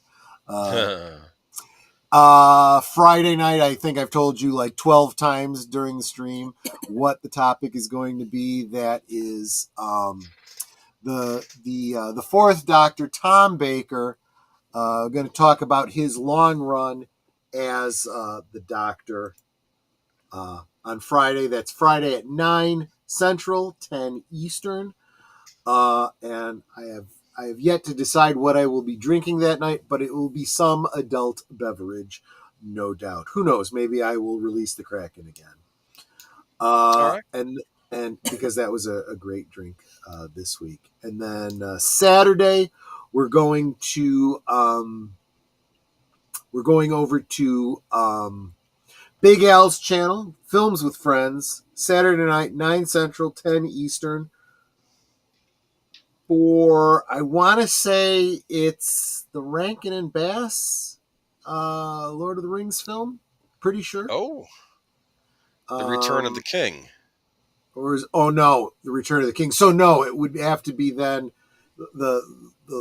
Friday night, I think I've told you like 12 times during the stream what the topic is going to be. That is the fourth Doctor, Tom Baker, going to talk about his long run as the Doctor on Friday. That's Friday at 9 Central, 10 Eastern. And I have yet to decide what I will be drinking that night, but it will be some adult beverage, no doubt. Who knows? Maybe I will release the Kraken again. All right. And because that was a great drink this week. And then Saturday, we're going over to Big Al's channel, Films with Friends, Saturday night, 9 Central, 10 Eastern. For, I want to say it's the Rankin and Bass Lord of the Rings film. Pretty sure. Oh, The Return of the King. The Return of the King. So no, it would have to be then. The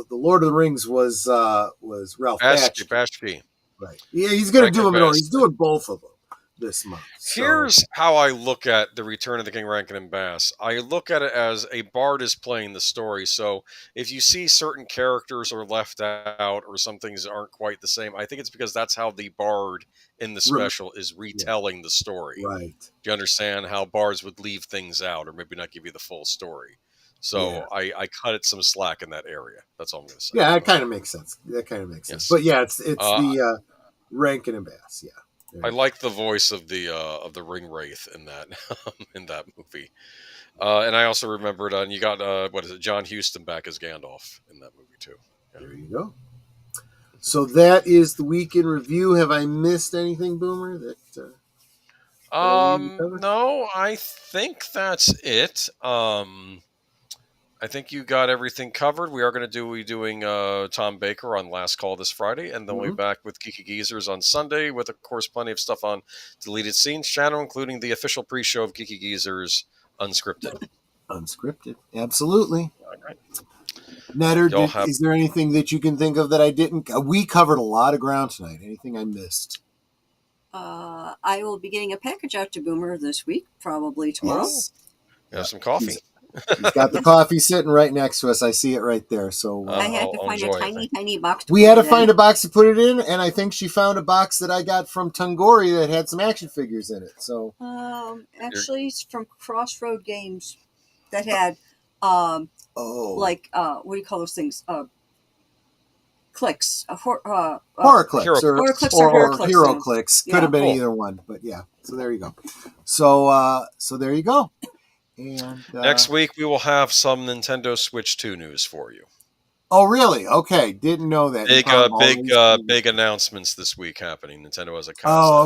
Lord of the Rings was Ralph Bakshi. Right. Yeah, he's going to do them in order. He's doing both of them this month. So. Here's how I look at The Return of the King, Rankin and Bass. I look at it as a bard is playing the story. So if you see certain characters are left out or some things aren't quite the same, I think it's because that's how the bard in the special is retelling the story. Right. Do you understand how bards would leave things out or maybe not give you the full story? So I cut it some slack in that area. That's all I'm going to say. Yeah, that kind of makes sense. Yes. But yeah, it's the Rankin and Bass. Yeah, I like the voice of the ring wraith in that in that movie, and I also remembered you got John Huston back as Gandalf in that movie too. Yeah. There you go. So that is the week in review. Have I missed anything, Boomer? No, I think that's it. I think you got everything covered. We are going to be doing Tom Baker on Last Call this Friday, and then we'll be back with Geeky Geezers on Sunday with, of course, plenty of stuff on Deleted Scenes channel, including the official pre-show of Geeky Geezers Unscripted. Unscripted, absolutely. All right. Netter, is there anything that you can think of that I didn't? We covered a lot of ground tonight. Anything I missed? I will be getting a package out to Boomer this week, probably tomorrow. Yes. Have some coffee. He's got the coffee sitting right next to us. I see it right there. So I had to find a tiny box. We had to find a box to put it in, and I think she found a box that I got from Tungori that had some action figures in it. So actually, it's from Crossroad Games that had what do you call those things? Clicks, horror clicks, or hero clicks. Could have been either one, but yeah. So there you go. So there you go. And next week we will have some Nintendo Switch 2 news for you. Oh, really? Okay, didn't know that. Big announcements this week happening. Nintendo has a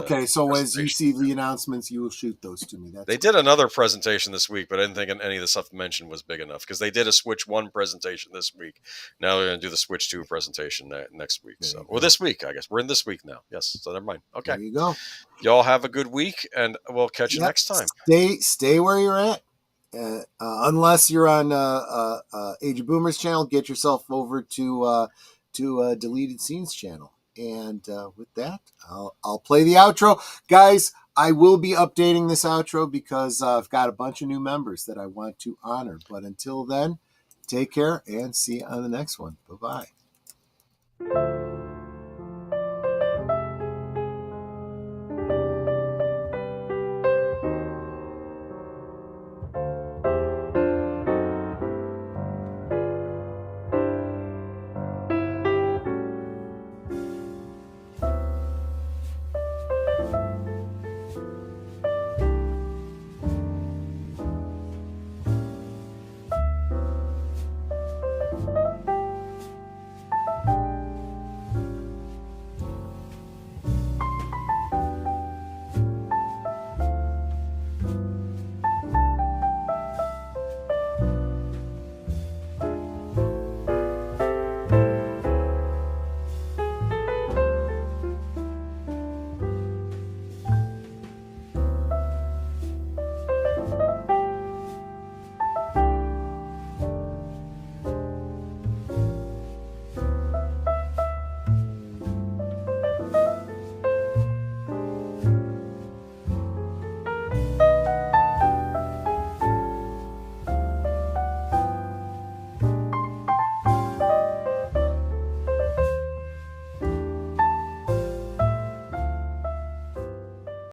okay. So as you see the announcements, you will shoot those to me. They did another presentation this week, but I didn't think any of the stuff mentioned was big enough because they did a Switch 1 presentation this week. Now they're going to do the Switch 2 presentation next week. This week, I guess. We're in this week now. Yes, so never mind. Okay. There you go. Y'all have a good week, and we'll catch you next time. Stay where you're at. Unless you're on Age of Boomers channel, get yourself over to Deleted Scenes channel. And with that, I'll play the outro, guys. I will be updating this outro because I've got a bunch of new members that I want to honor. But until then, take care and see you on the next one. Bye bye.